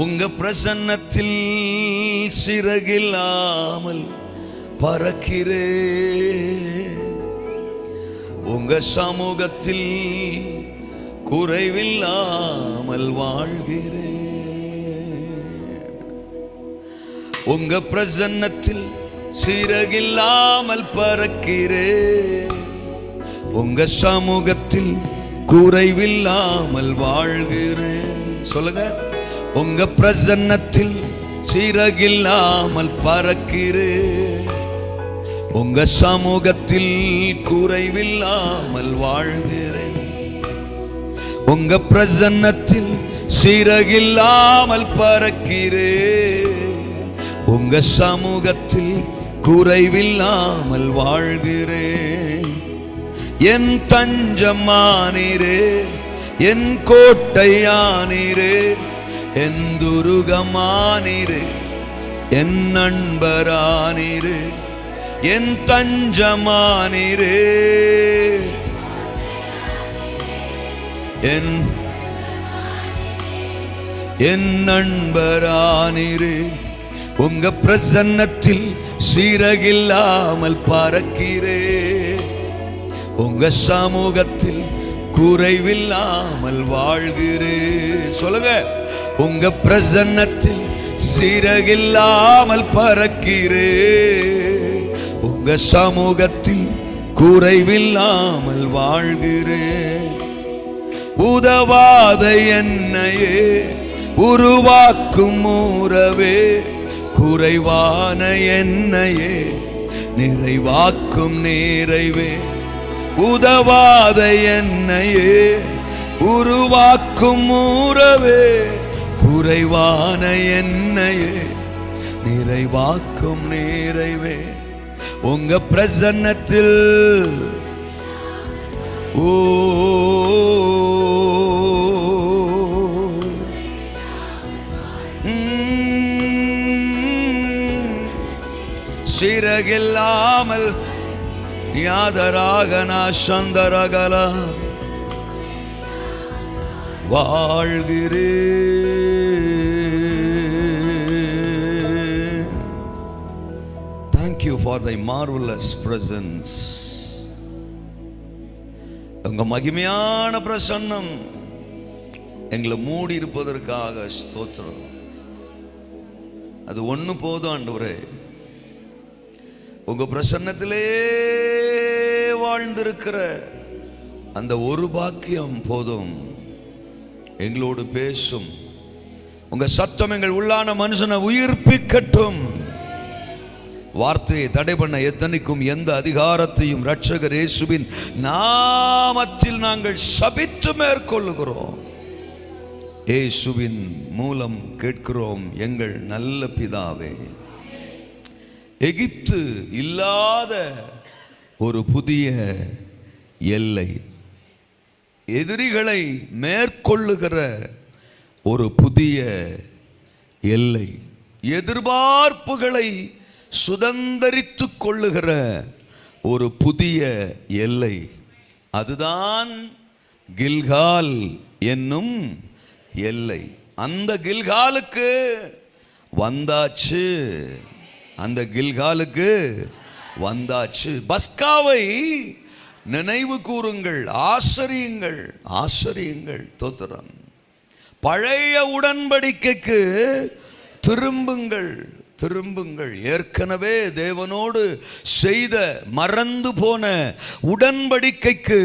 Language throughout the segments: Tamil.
உங்க பிரசன்னத்தில் சிறகில்லாமல் பறக்கிறேன். உங்க சமூகத்தில் குறைவில்லாமல் வாழ்கிறேன். உங்க பிரசன்னத்தில் சிறகில்லாமல் பறக்கிறேன். உங்க சமூகத்தில் குறைவில்லாமல் வாழ்கிறேன். சொல்லுங்க. உங்க பிரசன்னத்தில் சிறகில்லாமல் பறக்கிறேன். உங்க சமூகத்தில் குறைவில்லாமல் வாழ்கிறேன். உங்க பிரசன்னத்தில் சிறகில்லாமல் பறக்கிறேன். உங்க சமூகத்தில் குறைவில்லாமல் வாழ்கிறேன். என் தஞ்சமானீரே, என் கோட்டையானீரே, என் துருகமானீரே, என் நண்பரானீரே, என் தஞ்சமானீரே, என் நண்பரானீரே. உங்க பிரசன்னத்தில் சிறகில்லாமல் பறக்கிறேன். உங்க சமூகத்தில் குறைவில்லாமல் வாழ்கிறேன். சொல்லுங்க. உங்க பிரசன்னத்தில் சிறகில்லாமல் பறக்கிறேன். உங்க சமூகத்தில் குறைவில்லாமல் வாழ்கிறேன். உதவாத என்னையே உருவாக்கும் உறவே, குறைவான என்னையே நிறைவாக்கும் நிறைவே. உதவாத என்னையே உருவாக்கும் உறவே, குறைவான என்னையே நிறைவாக்கும் நிறைவே. உங்க பிரசன்னத்தில் ஓ சிறகில்லாமல் யாதராக நாசந்தரகல வாழ்கிறேன். Thank you for thy marvelous presence. உங்க மகிமையான பிரசன்னம் எங்களை மூடி இருப்பதற்காக ஸ்தோத்திரம். அது ஒண்ணு போதும் ஆண்டவரே. உங்க பிரசன்னத்திலே வாழ்ந்திருக்கிற அந்த ஒரு பாக்கியம் போதும். எங்களோடு பேசும். உங்க சத்தம் எங்கள் உள்ளான மனுஷனை உயிர்ப்பிக்கட்டும். வார்த்தையை தடை பண்ண எத்தனைக்கும் எந்த அதிகாரத்தையும் இரட்சகர் இயேசுவின் நாமத்தில் நாங்கள் சபித்து மேற்கொள்ளுகிறோம். இயேசுவின் மூலம் கேட்கிறோம் எங்கள் நல்ல பிதாவே. எகிப்து இல்லாத ஒரு புதிய எல்லை, எதிரிகளை மேற்கொள்ளுகிற ஒரு புதிய எல்லை, எதிர்பார்ப்புகளை சுதந்தரித்துக் கொள்ளுகிற ஒரு புதிய எல்லை, அதுதான் கில்கால் என்னும் எல்லை. அந்த கில்காலுக்கு வந்தாச்சு. அந்த கில்காலுக்கு வந்தாச்சு. பஸ்காவை நினைவு கூறுங்கள், ஆசரியுங்கள், ஆசரியுங்கள். தோத்திரம். பழைய உடன்படிக்கைக்கு திரும்புங்கள், திரும்புங்கள். ஏற்கனவே தேவனோடு செய்த மறந்து போன உடன்படிக்கைக்கு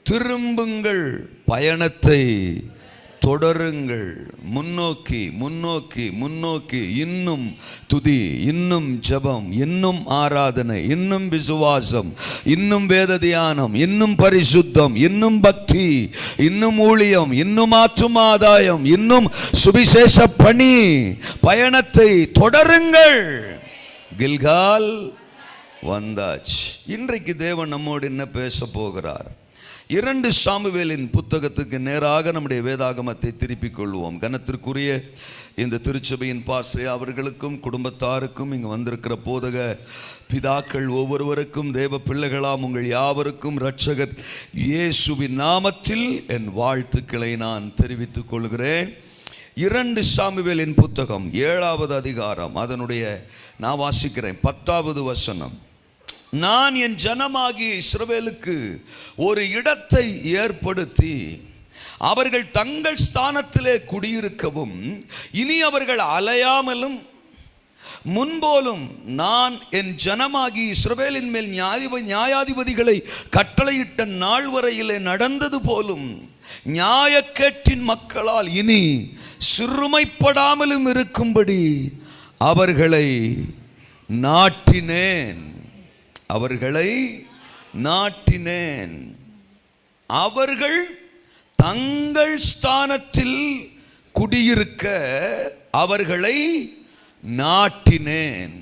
திரும்புங்கள். பயணத்தை தொடருங்கள். முன்னோக்கி முன்னோக்கி முன்னோக்கி. இன்னும் துதி, இன்னும் ஜெபம், இன்னும் ஆராதனை, இன்னும் விசுவாசம், இன்னும் வேத தியானம், இன்னும் பரிசுத்தம், இன்னும் பக்தி, இன்னும் ஊழியம், இன்னும் ஆத்துமாதாயம், இன்னும் சுவிசேஷ பணி. பயணத்தை தொடருங்கள். கில்கால் வந்தாச்சு. இன்றைக்கு தேவன் நம்மோடு என்ன பேச போகிறார்? 2 சாமுவேலின் புத்தகத்துக்கு நேராக நம்முடைய வேதாகமத்தை திருப்பிக் கொள்வோம். கனத்திற்குரிய இந்த திருச்சபையின் பாஸ்டர் அவர்களுக்கும் குடும்பத்தாருக்கும் இங்கு வந்திருக்கிற போதக பிதாக்கள் ஒவ்வொருவருக்கும் தேவ பிள்ளைகளாம் உங்கள் யாவருக்கும் இரட்சகர் இயேசுவின் நாமத்தில் என் வாழ்த்துக்களை நான் தெரிவித்துக் கொள்கிறேன். 2 சாமுவேலின் புத்தகம் 7வது அதிகாரம், அதனுடைய நான் வாசிக்கிறேன் 10வது வசனம். நான் என் ஜனமாகிய இஸ்ரவேலுக்கு ஒரு இடத்தை ஏற்படுத்தி அவர்கள் தங்கள் ஸ்தானத்திலே குடியிருக்கவும், இனி அவர்கள் அலையாமலும் முன்போலும் நான் என் ஜனமாகி இஸ்ரவேலின் மேல் நியாயாதிபதிகளை கட்டளையிட்ட நாள் வரையிலே நடந்தது போலும் நியாயக்கேட்டின் மக்களால் இனி சிறுமைப்படாமலும் இருக்கும்படி அவர்களை நாட்டினேன். அவர்களை நாட்டினேன். அவர்கள் தங்கள் ஸ்தானத்தில் குடியிருக்க அவர்களை நாட்டினேன்.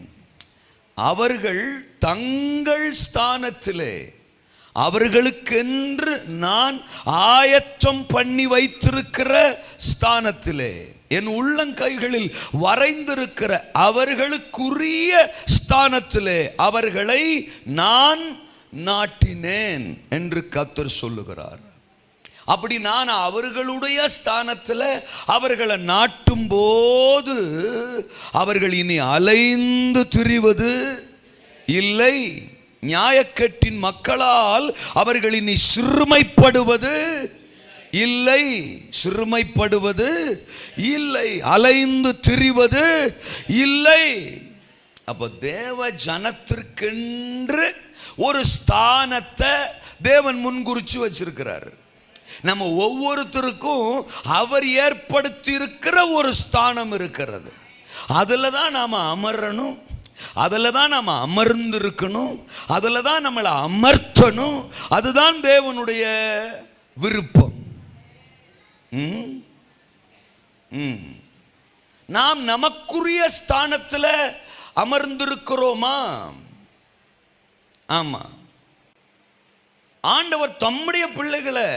அவர்கள் தங்கள் ஸ்தானத்திலே அவர்களுக்கென்று நான் ஆயத்தம் பண்ணி வைத்திருக்கிற ஸ்தானத்திலே, என் உள்ளங்கைகளில் வரைந்திருக்கிற அவர்களுக்குரிய ஸ்தானத்திலே அவர்களை நான் நாட்டினேன் என்று கர்த்தர் சொல்லுகிறார். அப்படி நான் அவர்களுடைய ஸ்தானத்தில் அவர்களை நாட்டும் போது அவர்கள் இனி அலைந்து திரிவது இல்லை. நியாயக்கேட்டின் மக்களால் அவர்கள் இனி சிறுமைப்படுவது இல்லை. சிறுமைப்படுவது இல்லை, அலைந்து திரிவது இல்லை. அப்போ தேவ ஜனத்திற்கென்று ஒரு ஸ்தானத்தை தேவன் முன்குறிச்சு வச்சிருக்கிறார். நம்ம ஒவ்வொருத்தருக்கும் அவர் ஏற்படுத்தி இருக்கிற ஒரு ஸ்தானம் இருக்கிறது. அதில் தான் நாம் அமரணும், அதில் தான் நாம் அமர்ந்திருக்கணும், அதில் தான் நம்மளை அமர்த்தணும். அதுதான் தேவனுடைய விருப்பம். நாம் நமக்குரிய ஸ்தானத்தில் அமர்ந்திருக்கிறோமா? ஆமா. ஆண்டவர் தம்முடைய பிள்ளைகளை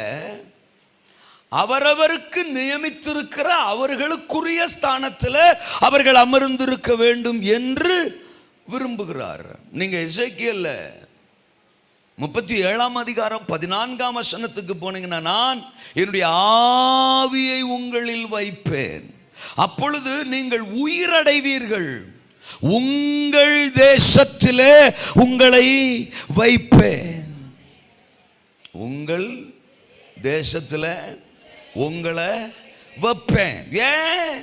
அவரவருக்கு நியமித்திருக்கிற அவர்களுக்குரிய ஸ்தானத்தில் அவர்கள் அமர்ந்திருக்க வேண்டும் என்று விரும்புகிறார். நீங்க எசேக்கியேல் 37ஆம் அதிகாரம் 14ஆம் வசனத்துக்கு போனீங்கன்னா, நான் என்னுடைய ஆவியை உங்களில் வைப்பேன், அப்பொழுது நீங்கள் உயிரடைவீர்கள், உங்கள் தேசத்திலே உங்களை வைப்பேன். உங்கள் தேசத்தில் உங்களை வைப்பேன். ஏன்?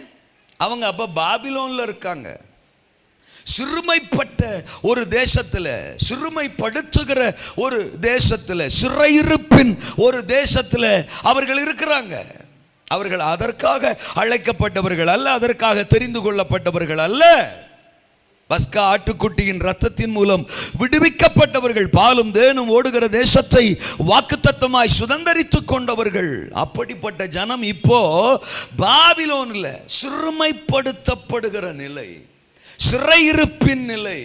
அவங்க அப்ப பாபிலோன்ல இருக்காங்க. சிறுமைப்பட்ட ஒரு தேசத்தில், சிறுமைப்படுத்துகிற ஒரு தேசத்தில், சிறையிருப்பின் ஒரு தேசத்தில் அவர்கள் இருக்கிறாங்க. அவர்கள் அதற்காக அழைக்கப்பட்டவர்கள் அல்ல, அதற்காக தெரிந்து கொள்ளப்பட்டவர்கள் அல்ல. பஸ்கா ஆட்டுக்குட்டியின் ரத்தத்தின் மூலம் விடுவிக்கப்பட்டவர்கள், பாலும் தேனும் ஓடுகிற தேசத்தை வாக்குத்தத்தமாய் சுதந்தரித்துக் கொண்டவர்கள். அப்படிப்பட்ட ஜனம் இப்போ பாபிலோனில் சிறுமைப்படுத்தப்படுகிற நிலை, சிறையிருப்பின் நிலை,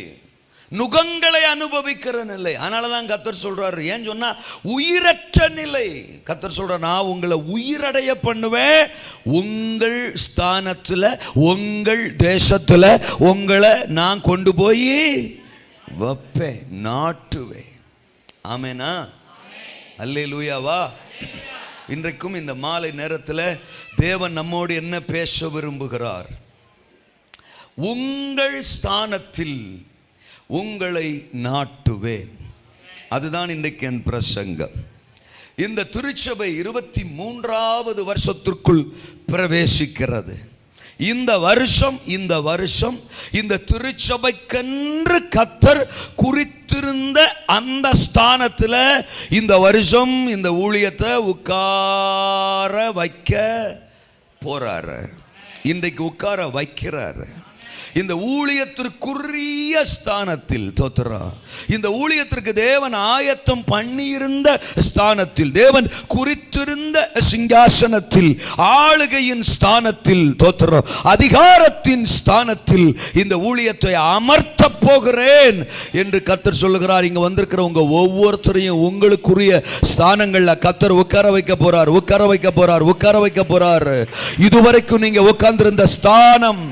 நுகங்களை அனுபவிக்கிற நிலை. அதனாலதான் கர்த்தர் சொல்றாரு, ஏன் சொன்னா உயிரற்ற நிலை. கர்த்தர் சொல்றார், நான் உங்களை உயிரடைய பண்ணுவேன், உங்கள் ஸ்தானத்தில் உங்கள் தேசத்தில் உங்களை நான் கொண்டு போய் வைப்பேன், நாட்டுவேன். ஆமேனா? அல்லேலூயாவா? இன்றைக்கும் இந்த மாலை நேரத்தில் தேவன் நம்மோடு என்ன பேச விரும்புகிறார்? உங்கள் ஸ்தானத்தில் உங்களை நாட்டுவேன். அதுதான் இன்றைக்கு என் பிரசங்கம். இந்த திருச்சபை 23வது வருஷத்திற்குள் பிரவேசிக்கிறது. இந்த வருஷம் இந்த திருச்சபைக்கென்று கர்த்தர் குறித்திருந்த அந்த ஸ்தானத்தில் இந்த வருஷம் இந்த ஊழியத்தை உட்கார வைக்க போறாரு. இன்றைக்கு உட்கார வைக்கிறாரு. இந்த ஊழியத்திற்குரிய ஸ்தானத்தில், தோத்திரம், இந்த ஊழியத்திற்கு தேவன் ஆயத்தம் பண்ணியிருந்த ஸ்தானத்தில், தேவன் குறித்திருந்த சிங்காசனத்தில், ஆளுகையின் ஸ்தானத்தில், தோத்திரம், அதிகாரத்தின் ஸ்தானத்தில் இந்த ஊழியத்தை அமர்த்த போகிறேன் என்று கர்த்தர் சொல்லுகிறார். இங்க வந்திருக்கிற உங்க ஒவ்வொருத்தரையும் உங்களுக்குரிய ஸ்தானங்கள்ல கர்த்தர் உட்கார வைக்க போறார். இதுவரைக்கும் நீங்க உட்கார்ந்திருந்த ஸ்தானம்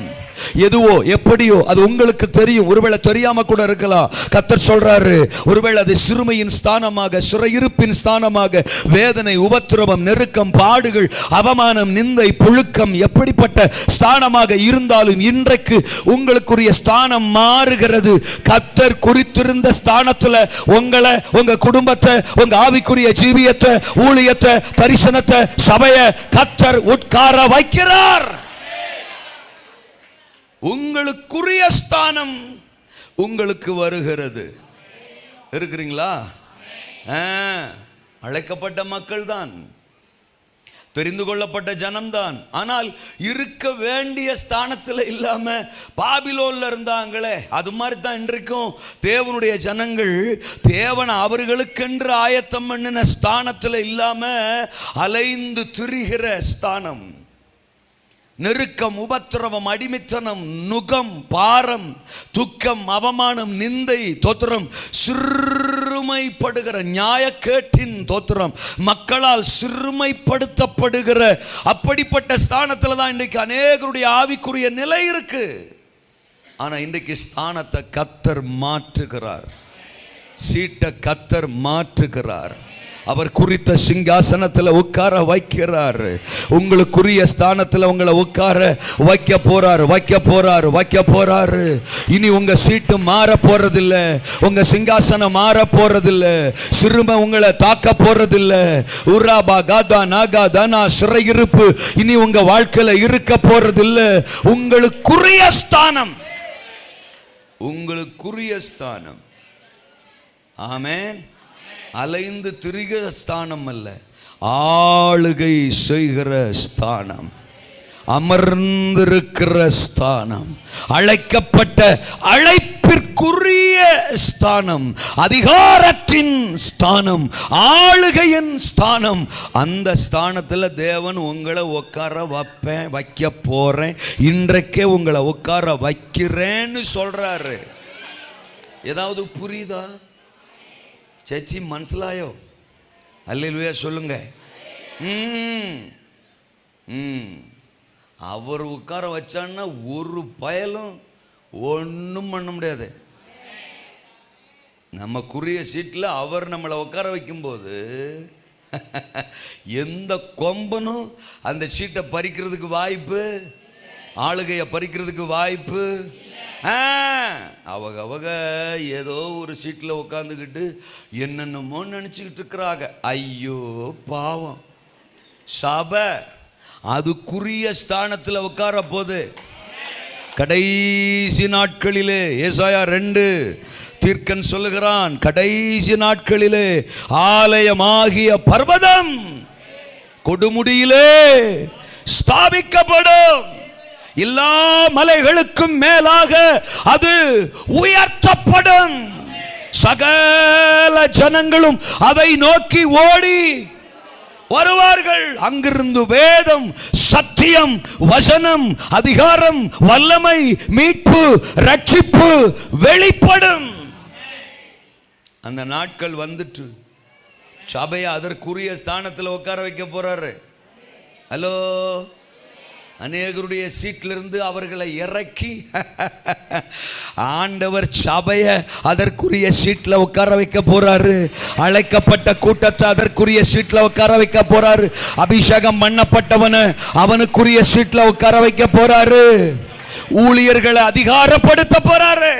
எதுவோ எப்படியோ அது உங்களுக்கு தெரியும். ஒருவேளை தெரியாம கூட இருக்கலாம். கர்த்தர் சொல்றாரு, ஒருவேளை அது சிறுமையின் ஸ்தானமாக, சிறையிருப்பின் ஸ்தானமாக, வேதனை, உபத்திரவம், நெருக்கம், பாடுகள், அவமானம், நிந்தை, புழுக்கம் எப்படிப்பட்ட ஸ்தானமாக இருந்தாலும் இன்றைக்கு உங்களுக்குரிய ஸ்தானம் மாறுகிறது. கர்த்தர் குறித்திருந்த ஸ்தானத்துல உங்களை, உங்க குடும்பத்தை, உங்க ஆவிக்குரிய ஜீவியத்தை, ஊழியத்தை, தரிசனத்தை, சபையை கர்த்தர் உட்கார வைக்கிறார். உங்களுக்குரிய ஸ்தானம் உங்களுக்கு வருகிறது. இருக்கிறீங்களா? அழைக்கப்பட்ட மக்கள் தான், தெரிந்து கொள்ளப்பட்ட ஜனம்தான். ஆனால் இருக்க வேண்டிய ஸ்தானத்தில் இல்லாம பாபிலோன்ல இருந்தாங்களே, அது மாதிரி தான் இன்றைக்கும் தேவனுடைய ஜனங்கள் தேவன் அவர்களுக்கென்று ஆயத்தம் பண்ணின ஸ்தானத்தில் இல்லாம அலைந்து திரிகிற ஸ்தானம். நெருக்கம், உபத்திரவம், அடிமைத்தனம், நுகம், பாரம், துக்கம், அவமானம், நிந்தை, தோத்திரம், சிறுமைப்படுகிற நியாயக்கேட்டின் தோத்திரம், மக்களால் சிறுமைப்படுத்தப்படுகிற அப்படிப்பட்ட ஸ்தானத்தில் தான் இன்றைக்கு அநேகருடைய ஆவிக்குரிய நிலை இருக்கு. ஆனா இன்றைக்கு ஸ்தானத்தை கர்த்தர் மாற்றுகிறார். சீட்டை கர்த்தர் மாற்றுகிறார். அவர் குறித்த சிங்காசனத்தில் உட்கார வைக்கிறார். உங்களுக்குரிய ஸ்தானத்தில் உங்களை உட்கார வைக்க போறாரு. இனி உங்க சீட்டு மாற போறதில்லை, உங்க சிங்காசனம் மாற போறதில்லை, சிறுமை உங்களை தாக்க போறதில்லை. உராபா காதா நாகா தானா சிறையிருப்பு இனி உங்க வாழ்க்கையில இருக்க போறதில்லை. உங்களுக்குரிய ஸ்தானம், உங்களுக்குரிய ஸ்தானம். ஆமென். அலைந்து திரிகிற ஸ்தானம் அல்ல, ஆளுகை செய்கிற ஸ்தானம், அமர்ந்திருக்கிற ஸ்தானம், அழைக்கப்பட்ட அழைப்பிற்குரிய ஸ்தானம், அதிகாரத்தின் ஸ்தானம், ஆளுகையின் ஸ்தானம். அந்த ஸ்தானத்தில் தேவன் உங்களை உட்கார வைக்க போறேன், இன்றைக்கே உங்களை உட்கார வைக்கிறேன்னு சொல்றாரு. ஏதாவது புரியுதா? சச்சி மனசிலாயோ? அல்லேலூயா சொல்லுங்க. அவர் உட்கார வச்சான்னா ஒரு பயலும் ஒன்றும் பண்ண முடியாது. நமக்குரிய சீட்டில் அவர் நம்மளை உட்கார வைக்கும்போது எந்த கொம்பனும் அந்த சீட்டை பறிக்கிறதுக்கு வாய்ப்பு, ஆளுகையை பறிக்கிறதுக்கு வாய்ப்பு. அவங்க ஏதோ ஒரு சீட்டில் உட்காந்துக்கிட்டு என்னென்னமோ நினச்சிக்கிட்டு இருக்கிறாங்க. ஐயோ பாவம். சபை அதுக்குரிய ஸ்தானத்தில் உட்கார போது கடைசி நாட்களிலே, ஏசாயா 2 தீர்க்கன் சொல்லுகிறான், கடைசி நாட்களிலே ஆலயமாகிய பர்வதம் கொடுமுடியிலே ஸ்தாபிக்கப்படும். எல்லா மலைகளுக்கும் மேலாக அது உயர்த்தப்படும். சகல ஜனங்களும் அதை நோக்கி ஓடி வருவார்கள். அங்கிருந்து வேதம், சத்தியம், வசனம், அதிகாரம், வல்லமை, மீட்பு, ரட்சிப்பு வெளிப்படும். அந்த நாட்கள் வந்துட்டு சபையை அதற்குரிய ஸ்தானத்தில் உட்கார வைக்க போறாரு. ஹலோ, அநேகருடைய சீட்டிலிருந்து அவர்களை இறக்கி ஆண்டவர் சபையை அதற்குரிய சீட்டில் உட்கார வைக்க போறாரு. அழைக்கப்பட்ட கூட்டத்தை அதற்குரிய சீட்டில் உட்கார வைக்க போறாரு. அபிஷேகம் பண்ணப்பட்டவனை அவனுக்குரிய சீட்டில் உட்கார வைக்க போறாரு. ஊழியர்களை அதிகாரப்படுத்த போறாரு.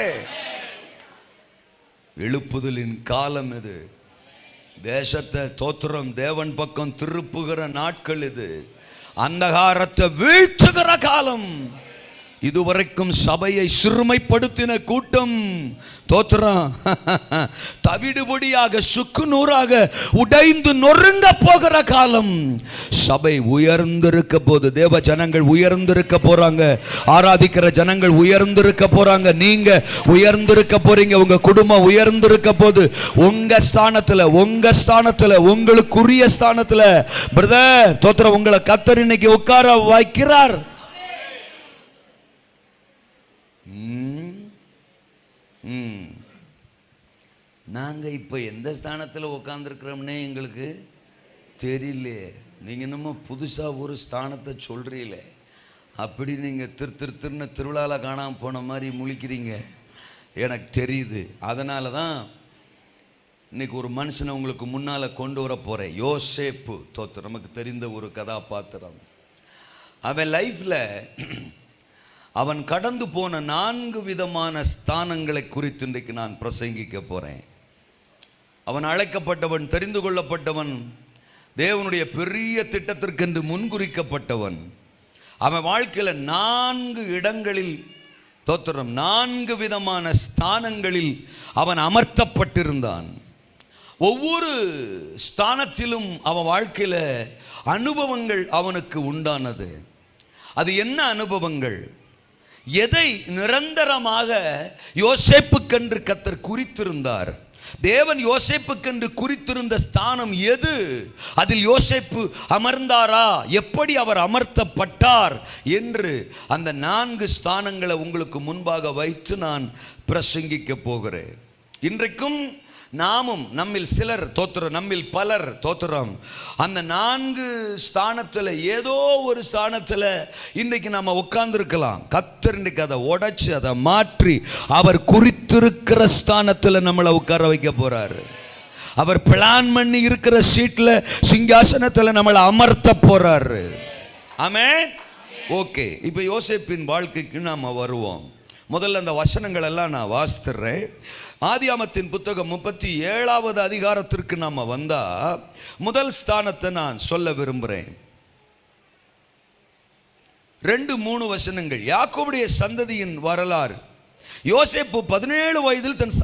எழுப்புதலின் காலம் இது. தேசத்தை தோத்திரம் தேவன் பக்கம் திருப்புகிற நாட்கள் இது. அந்தகாரத்தை வீழ்த்துகிற காலம். இதுவரைக்கும் சபையை சிறுமைப்படுத்தின கூட்டம் தோத்திரம் தவிடுபடியாக சுக்குநூறாக உடைந்து நொறுங்க போகிற காலம். சபை உயர்ந்திருக்க போது, தேவ ஜனங்கள் உயர்ந்திருக்க போறாங்க, ஆராதிக்கிற ஜனங்கள் உயர்ந்திருக்க போறாங்க, நீங்க உயர்ந்திருக்க போறீங்க, உங்க குடும்பம் உயர்ந்திருக்க போது. உங்க ஸ்தானத்துல உங்களுக்குரிய ஸ்தானத்துல பிரதர் தோத்திரம் உங்களை கர்த்தர் இன்னைக்கு உட்கார வைக்கிறார். நாங்கள் இப்போ எந்த ஸ்தானத்தில் உட்காந்துருக்கிறோம்னே எங்களுக்கு தெரியல. நீங்கள் என்னமோ புதுசாக ஒரு ஸ்தானத்தை சொல்கிறீங்களே. அப்படி நீங்கள் திருன்னு திருவிழாவில் காணாமல் போன மாதிரி முழிக்கிறீங்க, எனக்கு தெரியுது. அதனால தான் இன்னைக்கு ஒரு மனுஷனை உங்களுக்கு முன்னால் கொண்டு வர போகிறேன். யோசேப்பு தோத்திரம், நமக்கு தெரிந்த ஒரு கதாபாத்திரம். அவன் லைஃப்பில் அவன் கடந்து போன 4 விதமான ஸ்தானங்களை குறித்து இன்றைக்கு நான் பிரசங்கிக்க போகிறேன். அவன் அழைக்கப்பட்டவன், தெரிந்து கொள்ளப்பட்டவன், தேவனுடைய பெரிய திட்டத்திற்கென்று முன்குறிக்கப்பட்டவன். அவன் வாழ்க்கையில் 4 இடங்களில் தோத்திரம் 4 விதமான ஸ்தானங்களில் அவன் அமர்த்தப்பட்டிருந்தான். ஒவ்வொரு ஸ்தானத்திலும் அவன் வாழ்க்கையில் அனுபவங்கள் அவனுக்கு உண்டானது. அது என்ன அனுபவங்கள்? எதை நிரந்தரமாக யோசேப்புக்கென்று கர்த்தர் குறித்திருந்தார்? தேவன் யோசேப்புக்கென்று குறித்திருந்த ஸ்தானம் எது? அதில் யோசேப்பு அமர்ந்தாரா? எப்படி அவர் அமர்த்தப்பட்டார் என்று அந்த 4 ஸ்தானங்களை உங்களுக்கு முன்பாக வைத்து நான் பிரசங்கிக்க போகிறேன். இன்றைக்கும் நாமும் நம்மில் சிலர் தோத்திரம், நம்மில் பலர் தோத்திரம் அந்த 4 ஸ்தானத்தில் ஏதோ ஒரு ஸ்தானத்தில் இன்றைக்கு நம்ம உட்கார்ந்துருக்கலாம். கர்த்தர் இன்றைக்கு அதை உடைச்சு அதை மாற்றி அவர் குறித்திருக்கிற ஸ்தானத்தில் நம்மளை உட்கார வைக்க போறாரு. அவர் பிளான் பண்ணி இருக்கிற சீட்டில் சிங்காசனத்தில் நம்மளை அமர்த்த போறாரு. ஆமென். ஓகே, இப்போ யோசேப்பின் வாழ்க்கைக்கு நாம் வருவோம். முதல்ல அந்த வசனங்கள் எல்லாம் நான் வாசித்துறேன். ஆதியாமத்தின் புத்தகம் 37வது அதிகாரத்திற்கு நாம் வந்தா முதல் ஸ்தானத்தை நான் சொல்ல விரும்புகிறேன். 2-3 வசனங்கள். யாக்கோபுடைய சந்ததியின் வரலாறு. யோசேப்பு 17 வயதில் தன்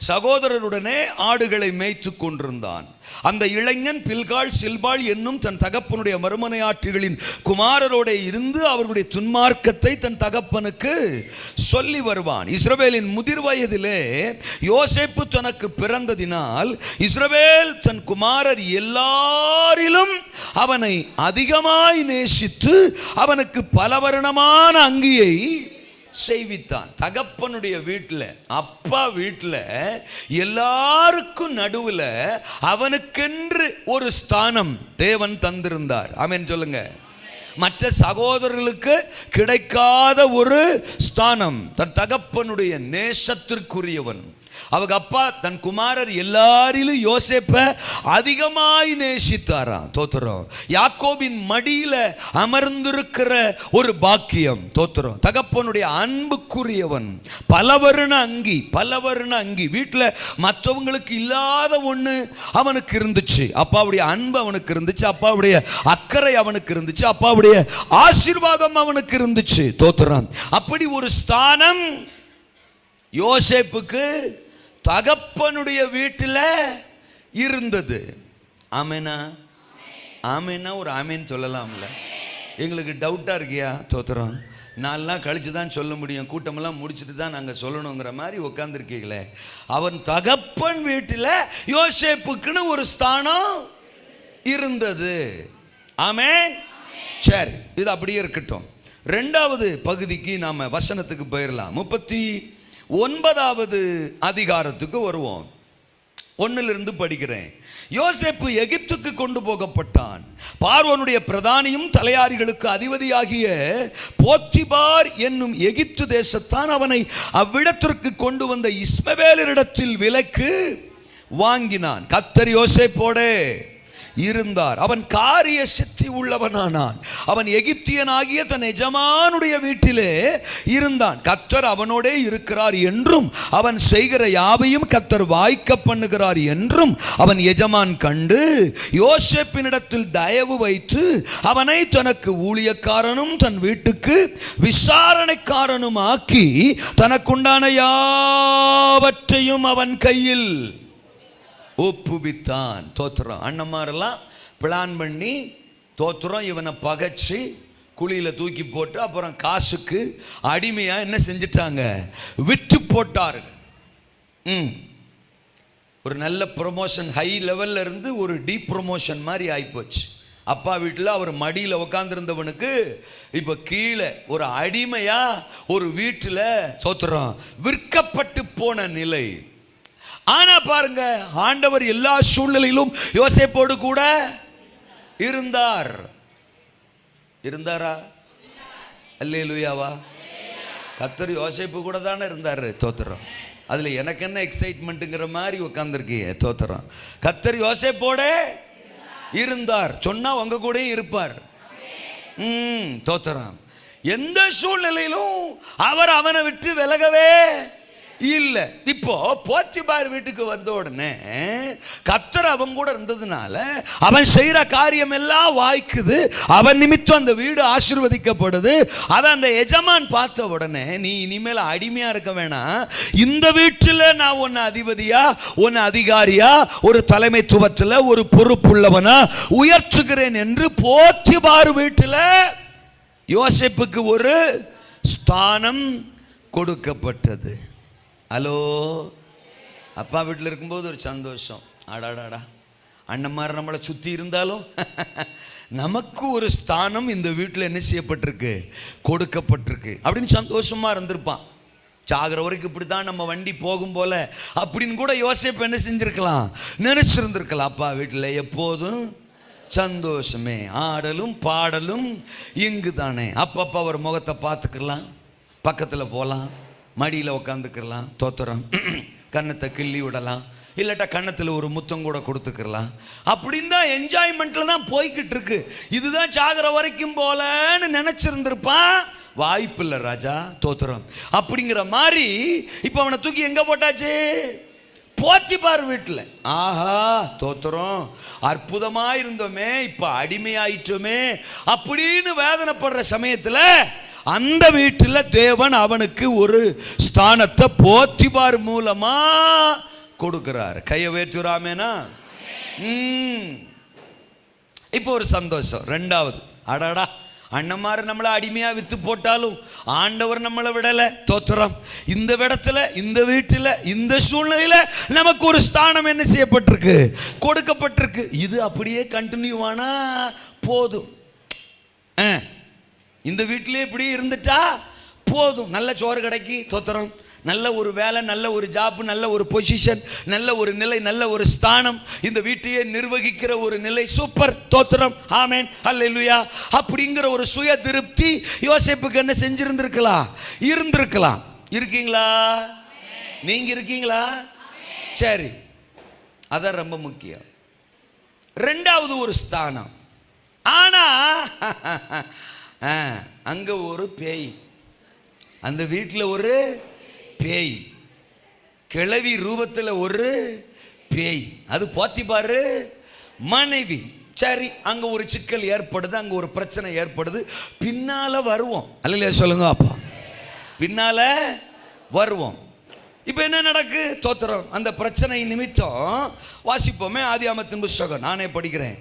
சகோதரருடனே ஆடுகளை மேய்த்து கொண்டிருந்தான். அந்த இளைஞன் பில்காள் சில்பாள் என்னும் தன் தகப்பனுடைய மறுமனையாட்டிகளின் குமாரரோட இருந்து அவர்களுடைய துன்மார்க்கத்தை தன் தகப்பனுக்கு சொல்லி வருவான். இஸ்ரவேலின் முதிர் வயதிலே யோசேப்பு தனக்கு பிறந்ததினால் இஸ்ரவேல் தன் குமாரர் எல்லாரிலும் அவனை அதிகமாய் நேசித்து அவனுக்கு பலவர்ணமான அங்கியை செய்வித்தான். தகப்பனுடைய வீட்டில், அப்பா வீட்டில் எல்லாருக்கும் நடுவில் அவனுக்கென்று ஒரு ஸ்தானம் தேவன் தந்திருந்தார். ஆமென் சொல்லுங்க. மற்ற சகோதரர்களுக்கு கிடைக்காத ஒரு ஸ்தானம். தன் தகப்பனுடைய நேசத்திற்குரியவன். அவங்க அப்பா தன் குமாரர் எல்லாரிலும் யோசேப்பை அதிகமாய் நேசித்தாராம். தோத்திரம். யாக்கோபின் மடியில அமர்ந்திருக்கிற ஒரு பாக்கியம். தோத்திரம். தகப்பனுடைய அன்புக்குரியவன். பலவர்ண அங்கி வீட்டில் மற்றவங்களுக்கு இல்லாத ஒன்று அவனுக்கு இருந்துச்சு. அப்பாவுடைய அன்பு அவனுக்கு இருந்துச்சு, அப்பாவுடைய அக்கறை அவனுக்கு இருந்துச்சு, அப்பாவுடைய ஆசீர்வாதம் அவனுக்கு இருந்துச்சு. தோத்திரம். அப்படி ஒரு ஸ்தானம் யோசேப்புக்கு தகப்பனுடைய வீட்டில் இருந்தது. ஆமேனா? ஆமேனா ஒரு ஆமேன் சொல்லலாம்ல. எங்களுக்கு டவுட்டாக இருக்கியா? தோத்திரம். நான்லாம் கழித்து தான் சொல்ல முடியும், கூட்டமெல்லாம் முடிச்சுட்டு தான் நாங்கள் சொல்லணுங்கிற மாதிரி உட்காந்துருக்கீங்களே. அவன் தகப்பன் வீட்டில் யோசேப்புக்குன்னு ஒரு ஸ்தானம் இருந்தது. ஆமேன். சரி, இது அப்படியே இருக்கட்டும். 2வது பகுதிக்கு நாம் வசனத்துக்கு போயிடலாம். 39வது அதிகாரத்துக்கு வருவோம். 1லிருந்து படிக்கிறேன். யோசேப்பு எகிப்துக்கு கொண்டு போகப்பட்டான். பார்வோனுடைய பிரதானியும் தலையாரிகளுக்கு அதிபதியாகிய போத்திபார் என்னும் எகிப்து தேசத்தான் அவனை அவ்விடத்திற்கு கொண்டு வந்த இஸ்மவேலரிடத்தில் விலைக்கு வாங்கினான். கர்த்தர் யோசேப்போடே இருந்தார். அவன் காரிய சித்தி உள்ளவனானான். அவன் எகிப்தியனாகிய தன் எஜமானுடைய வீட்டிலே இருந்தான். கர்த்தர் அவனோடே இருக்கிறார் என்றும் அவன் செய்கிற யாவையும் கர்த்தர் வாய்க்க பண்ணுகிறார் என்றும் அவன் எஜமான் கண்டு யோசேப்பினிடத்தில் தயவு வைத்து அவனை தனக்கு ஊழியக்காரனும் தன் வீட்டுக்கு விசாரணைக்காரனும் ஆக்கி தனக்குண்டான யாவற்றையும் அவன் கையில் ஒப்புவித்தான். தோத்திரம். அண்ணமாரெல்லாம் பிளான் பண்ணி தோத்திரம் இவனை பகைச்சு குழியில் தூக்கி போட்டு அப்புறம் காசுக்கு அடிமையாக என்ன செஞ்சிட்டாங்க? விட்டு போட்டார்கள். ஒரு நல்ல ப்ரொமோஷன், ஹை லெவலில் இருந்து ஒரு டீப் ப்ரொமோஷன் மாதிரி ஆகிப்போச்சு. அப்பா வீட்டில் அவர் மடியில் உட்காந்துருந்தவனுக்கு இப்போ கீழே ஒரு அடிமையாக ஒரு வீட்டில் தோத்திரம் விற்கப்பட்டு போன நிலை. ஆனா பாருங்க, ஆண்டவர் எல்லா சூழ்நிலையிலும் யோசேப்போடு கூட இருந்தார். இருந்தாரா? அல்லேலூயாவா? கர்த்தர் யோசேப்பு கூட தானே இருந்தாரு. தோத்திரம். அதுல எனக்கு என்ன எக்ஸைட்மெண்ட்டுங்கிற மாதிரி உட்காந்துருக்கீங்க. தோத்திரம். கர்த்தர் யோசேப்போட இருந்தார். சொன்னா உங்க கூட இருப்பார். தோத்திரம். எந்த சூழ்நிலையிலும் அவர் அவனை விட்டு விலகவே இல்லை. இப்போ போத்திபார் வீட்டுக்கு வந்த உடனே கர்த்தர் அவன் கூட இருந்ததுனால அவன் செய்யற காரியம் எல்லாம் வாய்க்குது. அவன் நிமித்தம் அந்த வீடு ஆசீர்வதிக்கப்படுது. அதை அந்த எஜமான் பார்த்த உடனே, நீ இனிமேல் அடிமையா இருக்க வேணாம், இந்த வீட்டில் நான் உன்னை அதிபதியா, உன்னை அதிகாரியா, ஒரு தலைமைத்துவத்தில் ஒரு பொறுப்புள்ளவனா உயர்த்துகிறேன் என்று போத்திபார் வீட்டில் யோசேப்புக்கு ஒரு ஸ்தானம் கொடுக்கப்பட்டது. ஹலோ, அப்பா வீட்டில் இருக்கும்போது ஒரு சந்தோஷம். ஆடாடாடா, அண்ணன்மார் நம்மளை சுற்றி இருந்தாலும் நமக்கு ஒரு ஸ்தானம் இந்த வீட்டில் என்ன செய்யப்பட்டிருக்கு, கொடுக்கப்பட்டிருக்கு அப்படின்னு சந்தோஷமாக இருந்திருப்பான். சாகிற வரைக்கும் இப்படி தான் நம்ம வண்டி போகும் போல அப்படின்னு கூட யோசேப்பு என்ன செஞ்சுருக்கலாம், நினச்சிருந்துருக்கலாம். அப்பா வீட்டில் எப்போதும் சந்தோஷமே, ஆடலும் பாடலும் இங்கு தானே. அப்பப்போ அவர் முகத்தை பார்த்துக்கலாம், பக்கத்தில் போகலாம், மடியில் உட்காந்துக்கலாம். தோத்திரம். கன்னத்தை கிள்ளி விடலாம், இல்லாட்டா கன்னத்தில் ஒரு முத்தம் கூட கொடுத்துக்கலாம். அப்படின்னு தான் என்ஜாய்மெண்ட்டில் தான் போய்கிட்டு இருக்கு. இதுதான் சாகிற வரைக்கும் போலன்னு நினச்சிருந்துருப்பான். வாய்ப்பு இல்லை ராஜா. தோத்திரம். அப்படிங்கிற மாதிரி இப்போ அவனை தூக்கி எங்கே போட்டாச்சு, போத்திபார் வீட்டில். ஆஹா, தோத்திரம், அற்புதமாக இருந்தோமே, இப்போ அடிமையாயிட்டோமே அப்படின்னு வேதனைப்படுற சமயத்தில் அந்த வீட்டில் தேவன் அவனுக்கு ஒரு ஸ்தானத்தை போத்திபார் மூலமா கொடுக்கிறார். கையை வேற்றுராமேனா? இப்போ ஒரு சந்தோஷம். ரெண்டாவது, அடாடா, அண்ணன்மார் நம்மளை அடிமையா வித்து போட்டாலும் ஆண்டவர் நம்மளை விடலை. தோத்திரம். இந்த இடத்துல, இந்த வீட்டில், இந்த சூழ்நிலையில நமக்கு ஒரு ஸ்தானம் என்ன செய்யப்பட்டிருக்கு, கொடுக்கப்பட்டிருக்கு. இது அப்படியே கண்டினியூ ஆனா போதும். இந்த வீட்டிலே இப்படி இருந்துட்டா போதும். நல்ல சோறு கிடைக்கி. தோத்திரம். நல்ல ஒரு வேலை, நல்ல ஒரு ஜாப், நல்ல ஒரு பொசிஷன், நல்ல ஒரு நிலை, நல்ல ஒரு ஸ்தானம், இந்த வீட்டையே நிர்வகிக்கிற ஒரு நிலை. சூப்பர். தோத்திரம். ஆமென். அல்லேலூயா. அப்படிங்கிற ஒரு சுய திருப்தி யோசேப்புக்கு என்ன செஞ்சிருந்திருக்கலாம், இருந்திருக்கலாம். இருக்கீங்களா? நீங்க இருக்கீங்களா? சரி, அதான் ரொம்ப முக்கியம். ரெண்டாவது ஒரு ஸ்தானம். ஆனா அங்க ஒரு பேய், அந்த வீட்டில் ஒரு பேய், கிழவி ரூபத்தில் ஒரு பேய். அது போத்திபாரு மனைவி. சரி, அங்க ஒரு சிக்கல் ஏற்படுது, அங்க ஒரு பிரச்சனை ஏற்படுது. பின்னால வருவோம். அல்லையா? சொல்லுங்க அப்பா. பின்னால வருவோம். இப்போ என்ன நடக்கு? தோத்திரம். அந்த பிரச்சனை நிமித்தம் வாசிப்போமே ஆதியாகமத்தின் புத்தகம். நானே படிக்கிறேன்.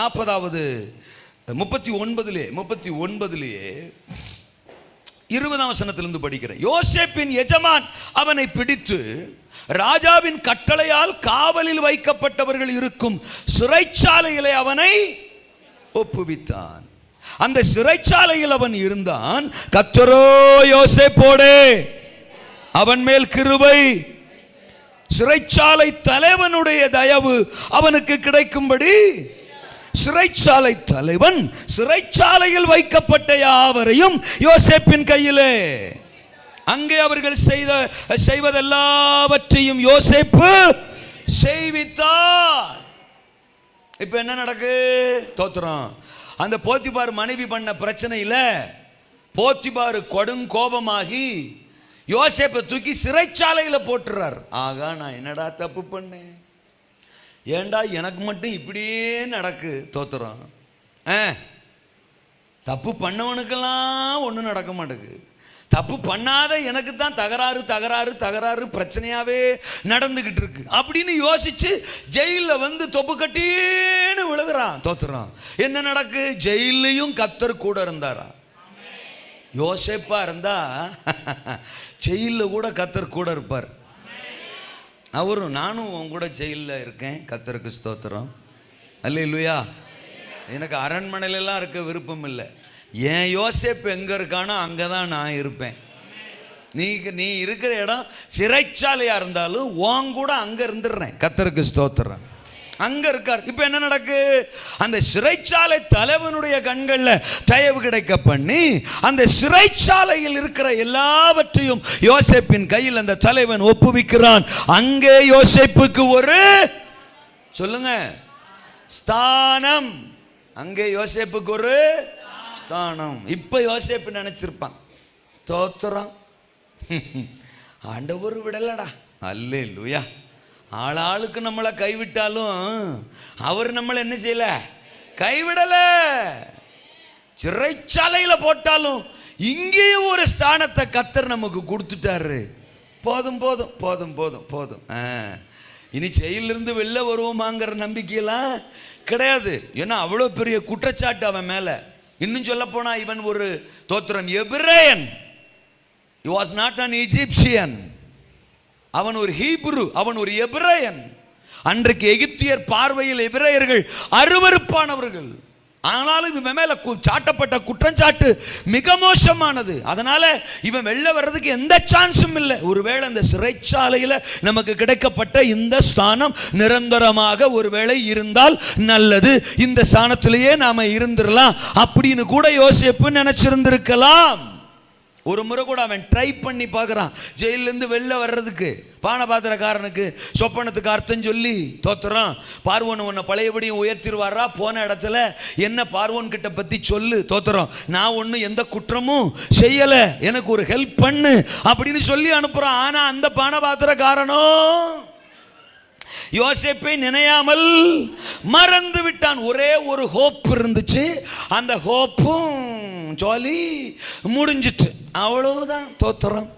40வது 39 20ஆம் வசனத்திலிருந்து படிக்கிறேன். யோசேப்பின் எஜமான் அவனை பிடித்து ராஜாவின் கட்டளையால் காவலில் வைக்கப்பட்டவர்கள் இருக்கும் சிறைச்சாலையிலே அவனை ஒப்புவித்தான். அந்த சிறைச்சாலையில் அவன் இருந்தான். கர்த்தரோ யோசேப்போடே அவன் மேல் கிருபை, சிறைச்சாலை தலைவனுடைய தயவு அவனுக்கு கிடைக்கும்படி சிறைச்சாலை தலைவன் சிறைச்சாலையில் வைக்கப்பட்ட யாவரையும் யோசேப்பின் கையிலே, அங்கே அவர்கள் செய்வதெல்லாவற்றையும் யோசேப்பு செய்வித்தார். இப்ப என்ன நடக்கு? தோத்திரம். அந்த போத்திபார் மனைவி பண்ண பிரச்சனையில போத்திபார் கொடுங்கோபமாகி யோசேப்பை தூக்கி சிறைச்சாலையில் போட்டுறார். ஆகா, நான் என்னடா தப்பு பண்ணேன், ஏண்டா எனக்கு மட்டும் இப்படியே நடக்கு. தோத்திரம். தப்பு பண்ணவனுக்கெல்லாம் ஒன்றும் நடக்க மாட்டேங்குது. தப்பு பண்ணாத எனக்கு தான் தகராறு தகராறு தகராறு பிரச்சனையாவே நடந்துகிட்டு இருக்கு அப்படின்னு யோசிச்சு ஜெயிலில் வந்து தொப்பு கட்டின்னு விழுகிறான். தோத்துறான். என்ன நடக்கு? ஜெயிலையும் கர்த்தர் கூட இருந்தாரா? யோசேப்பா இருந்தா ஜெயிலில் கூட கர்த்தர் கூட இருப்பார். அவரும் நானும் உன் கூட ஜெயிலில் இருக்கேன். கர்த்தருக்கு ஸ்தோத்திரம். அல்லேலூயா. எனக்கு அரண்மனையிலலாம் இருக்க விருப்பம் இல்லை. என் யோசேப்பு எங்கே இருக்கானோ அங்கே தான் நான் இருப்பேன். நீ இருக்கிற இடம் சிறைச்சாலையாக இருந்தாலும் உன் கூட அங்கே இருந்துடுறேன். கர்த்தருக்கு ஸ்தோத்திரம். அங்க இருக்கார். இப்ப என்ன நடக்கு? அந்த சிறைச்சாலை தலைவனுடைய கண்கள்ல தயவு கிடைக்க பண்ணி அந்த சிறைச்சாலையில் இருக்கிற எல்லாவற்றையும் யோசேப்பின் கையில் அந்த தலைவன் ஒப்புவிக்கிறான். அங்கே யோசேப்புக்கு ஒரு சொல்லுங்க ஸ்தானம். அங்கே யோசேப்புக்கு ஒரு ஸ்தானம். இப்ப யோசேப்பு நினைச்சிருப்பான், தோத்துறான், ஆண்டவர் விடலடா. அல்லேலூயா. ஆளாளுக்கு நம்மளை கைவிட்டாலும் அவர் நம்மளை என்ன செய்யல, கைவிடல. சிறைச்சாலையில போட்டாலும் இங்கேயும் ஒரு ஸ்தானத்தை கர்த்தர் நமக்கு கொடுத்துட்டாரு. போதும் போதும் போதும் போதும் போதும். இனி ஜெயிலிருந்து வெளில வருவோமாங்கிற நம்பிக்கையெல்லாம் கிடையாது. ஏன்னா அவ்வளோ பெரிய குற்றச்சாட்டு அவன் மேல. இன்னும் சொல்ல போனா இவன் ஒரு தோத்திரம் எபிரேயன். He was not an Egyptian. அவன் ஒரு ஹீப்ரு, அவன் ஒரு எபிரேயன். அன்றைக்கு எகிப்தியர் பார்வையில் எபிரேயர்கள் அருவருப்பானவர்கள். ஆனாலும் இவன் மேல சாட்டப்பட்ட குற்றச்சாட்டு மிக மோசமானது. அதனால இவன் வெளில வர்றதுக்கு எந்த சான்ஸும் இல்லை. ஒருவேளை இந்த சிறைச்சாலையில் நமக்கு கிடைக்கப்பட்ட இந்த ஸ்தானம் நிரந்தரமாக ஒருவேளை இருந்தால் நல்லது, இந்த ஸ்தானத்திலேயே நாம இருந்துடலாம் அப்படின்னு கூட யோசேப்பு நினைச்சிருந்திருக்கலாம். ஒரு முறை கூட அவன் ட்ரை பண்ணி பார்க்குறான் ஜெயிலிருந்து வெளில வர்றதுக்கு. பானபாத்திரக்காரனுக்கு சொப்பனத்துக்கு அர்த்தம் சொல்லி தோத்துறான். பார்வோன் உன்னை பழையபடியும் உயர்த்திடுவாரா, போன இடத்துல என்ன பார்வோன் கிட்ட பற்றி சொல்லு, தோத்துறோம், நான் ஒன்றும் எந்த குற்றமும் செய்யலை, எனக்கு ஒரு ஹெல்ப் பண்ணு அப்படின்னு சொல்லி அனுப்புகிறான். ஆனால் அந்த பானபாத்திரக்காரனோ யோசேப்பை நினையாமல் மறந்து விட்டான். ஒரே ஒரு ஹோப் இருந்துச்சு, அந்த ஹோப்பும் ஜாலி முடிஞ்சிட்டு, அவ்வளவுதான். தோத்துறோம்.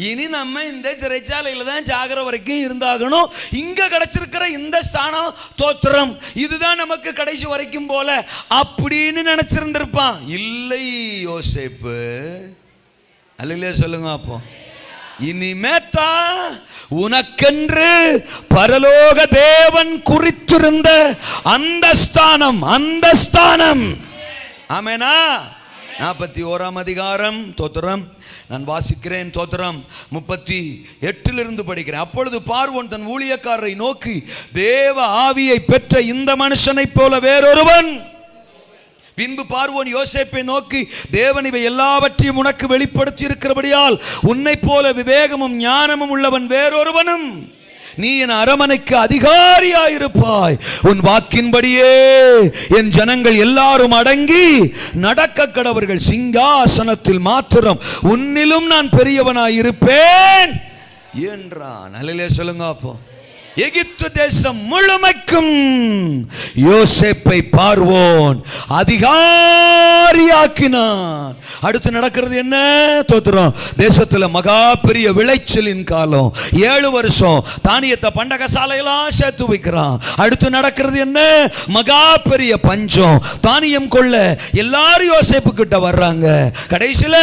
இனி நம்ம இந்த சிறைச்சாலையில் தான் ஜாகிற வரைக்கும் இருந்தாகணும். இங்க கிடைச்சிருக்கிற இந்த ஸ்தானம் தோத்திரம், இதுதான் நமக்கு கடைசி வரைக்கும் போல அப்படின்னு நினைச்சிருந்திருப்பான். இல்லை யோசேப்பு, அல்லையா சொல்லுங்க. அப்போ இனிமேத்தா உனக்கென்று பரலோக தேவன் குறித்திருந்த அந்த ஸ்தானம், அந்த ஸ்தானம். ஆமெனா. 41ஆம் அதிகாரம் தோத்திரம் நான் வாசிக்கிறேன். தோத்திரம் 38 படிக்கிறேன். அப்பொழுது பார்வோன் தன் ஊழியக்காரரை நோக்கி, தேவ ஆவியை பெற்ற இந்த மனுஷனை போல வேறொருவன். பின்பு பார்வோன் யோசேப்பை நோக்கி, தேவன் இவை எல்லாவற்றையும் உனக்கு வெளிப்படுத்தி இருக்கிறபடியால் உன்னை போல விவேகமும் ஞானமும் உள்ளவன் வேறொருவனும் நீ என் அரமனைக்கு அதிகாரியாயிருப்பாய். உன் வாக்கின்படியே என் ஜனங்கள் எல்லாரும் அடங்கி நடக்க கடவர்கள். சிங்காசனத்தில் மாத்திரம் உன்னிலும் நான் பெரியவனாயிருப்பேன் என்றான். அல்லேலூயா சொல்லுங்க. அப்போ எகிப்து தேசம் முழுமைக்கும் யோசேப்பை பார்வோன் அதிகாரியாக்கினான். அடுத்து நடக்கிறது என்ன? தோத்திரம். தேசத்துல மகா பெரிய விளைச்சலின் காலம். 7 வருஷம் தானியத்தை பண்டகசாலையெல்லாம் சேர்த்து வைக்கிறான். அடுத்து நடக்கிறது என்ன? மகா பெரிய பஞ்சம். தானியம் கொள்ள எல்லாரும் யோசேப்பு கிட்ட வர்றாங்க. கடைசியில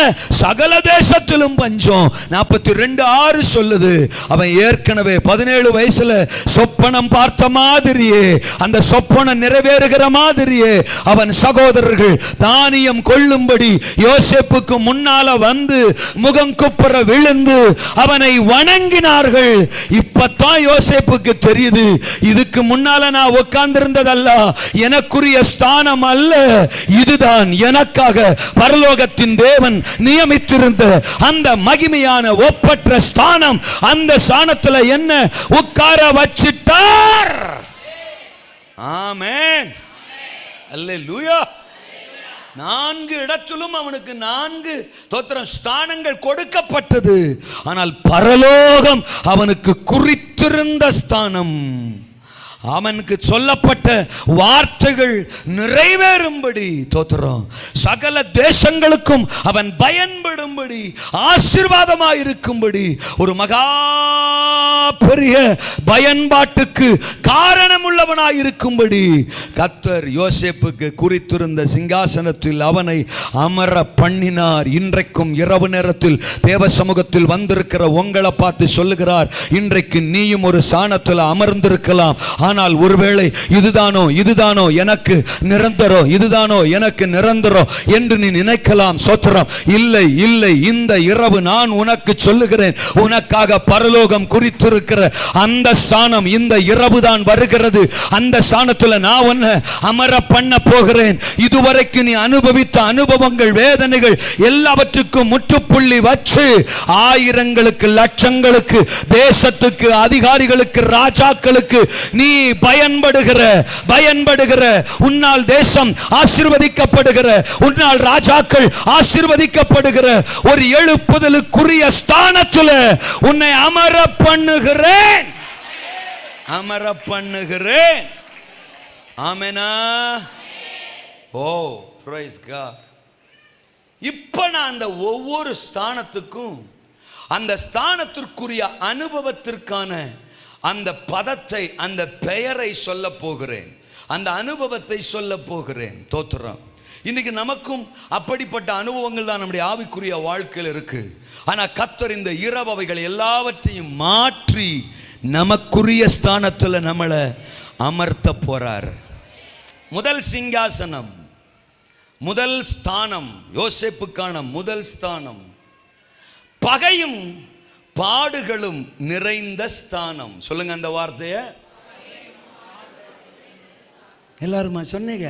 சகல தேசத்திலும் பஞ்சம். 42:6 சொல்லுது, அவன் ஏற்கனவே 17 வயசுல சொப்பனம் பார்த்த மாதிரியே, அந்த சொப்பனம் நிறைவேறுகிற மாதிரியே அவன் சகோதரர்கள் தானியம் கொள்ளும்படி யோசேப்புக்கு முன்னால வந்து முகம் குப்புற விழுந்து அவனை வணங்கினார்கள். இப்பதான் யோசேப்புக்கு தெரியுது, இதுக்கு முன்னால நான் உட்கார்ந்து இருந்ததல்ல எனக்குரிய ஸ்தானம் அல்ல, இதுதான் எனக்காக பரலோகத்தின் தேவன் நியமித்திருந்த அந்த மகிமையான ஒப்பற்ற ஸ்தானம். அந்த ஸ்தானத்துல என்ன உட்கார வச்சிட்டார். ஆமென். அல்லேலூயா. 4 இடத்திலும் அவனுக்கு 4 தோத்திரம் ஸ்தானங்கள் கொடுக்கப்பட்டது. ஆனால் பரலோகம் அவனுக்கு குறித்திருந்த ஸ்தானம். அவனுக்கு சொல்லப்பட்ட வார்த்தைகள் நிறைவேறும்படி தோத்திரம், சகல தேசங்களுக்கும் அவன் பயன்படும்படி, ஆசீர்வாதமாயிருக்கும்படி, ஒரு மகா பெரிய பயன்பாட்டுக்கு காரணம் உள்ளவனாயிருக்கும்படி கர்த்தர் யோசேப்புக்கு குறித்திருந்த சிங்காசனத்தில் அவனை அமர பண்ணினார். இன்றைக்கும் இரவு நேரத்தில் தேவ சமூகத்தில் வந்திருக்கிற உங்களை பார்த்து சொல்லுகிறார், இன்றைக்கு நீயும் ஒரு ஸ்தானத்தில் அமர்ந்திருக்கலாம். ஆனால் ஒருவேளை இதுதானோ எனக்கு நிரந்தரம், இதுதானோ எனக்கு நிரந்தரம் என்று நீ நினைக்கலாம். சோத்திரம். இல்லை இல்லை, இந்த இரவு நான் உனக்கு சொல்லுகிறேன், உனக்காக பரலோகம் குறித்திருக்கிற அந்த ஸ்தானம் இந்த இரவு தான் வருகிறது. அந்த ஸ்தானத்துல நான் உன்னை அமர பண்ண போகிறேன். இதுவரைக்கும் நீ அனுபவித்த அனுபவங்கள், வேதனைகள் எல்லாவற்றுக்கும் முற்றுப்புள்ளி வச்சு ஆயிரங்களுக்கு, லட்சங்களுக்கு, தேசத்துக்கு, அதிகாரிகளுக்கு, ராஜாக்களுக்கு நீ பயன்படுகிற உன்னால் தேசம் ஆசீர்வதிக்கப்படுகிற, உன்னால் ராஜாக்கள் ஆசீர்வதிக்கப்படுகிற ஒரு எழுப்புதலுக்குரிய ஸ்தானத்தில் உன்னை அமர பண்ணுகிறேன். ஆமெனா? ஓ, பிரைஸ் காட். இப்ப நான் அந்த ஒவ்வொரு ஸ்தானத்துக்கும் அந்த ஸ்தானத்திற்குரிய அனுபவத்திற்கான அந்த பதத்தை, அந்த பெயரை சொல்ல போகிறேன், அந்த அனுபவத்தை சொல்ல போகிறேன். தோத்திரம். இன்னைக்கு நமக்கும் அப்படிப்பட்ட அனுபவங்கள் தான் நம்முடைய ஆவிக்குரிய வாழ்க்கையில் இருக்கு. ஆனா கர்த்தர் இந்த இரவு அவைகள் எல்லாவற்றையும் மாற்றி நமக்குரிய ஸ்தானத்துல நம்மளை அமர்த்த போறார். முதல் சிங்காசனம், முதல் ஸ்தானம், யோசேப்புக்கான முதல் ஸ்தானம், பகையும் பாடுகளும் நிறைந்த ஸ்தானம். சொல்லுங்க அந்த வார்த்தைய எல்லாருமா சொன்னீங்க.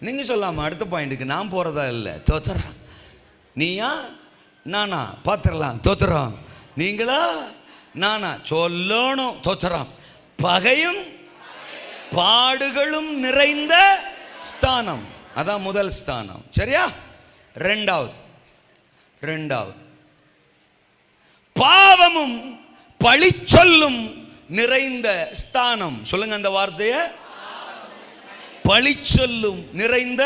நீங்க சொல்லாம அடுத்த பாயிண்ட்டுக்கு நான் போறதா இல்லை. தோத்தரா நீயா நானா பார்த்துடலாம். தோத்துறோம். நீங்களா நானா சொல்லணும். தோத்துறோம். பகையும் பாடுகளும் நிறைந்த ஸ்தானம், அதான் முதல் ஸ்தானம். சரியா? ரெண்டாவது பாவமும் பழிச்சொல்லும் நிறைந்த ஸ்தானம். சொல்லுங்க அந்த வார்த்தைய. பழிச்சொல்லும் நிறைந்த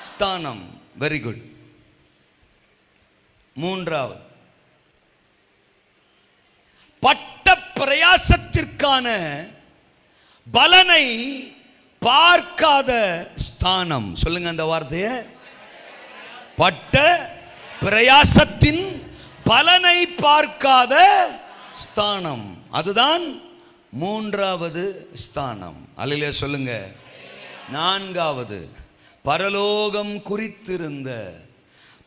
ஸ்தானம். Very good. மூன்றாவது பட்ட பிரயாசத்திற்கான பலனை பார்க்காத ஸ்தானம். சொல்லுங்க அந்த வார்த்தைய. பட்ட பிரயாசத்தின் பலனை பார்க்காத ஸ்தானம், அதுதான் மூன்றாவது ஸ்தானம். அல்லேலூயா சொல்லுங்க. நான்காவது பரலோகம் குறித்திருந்த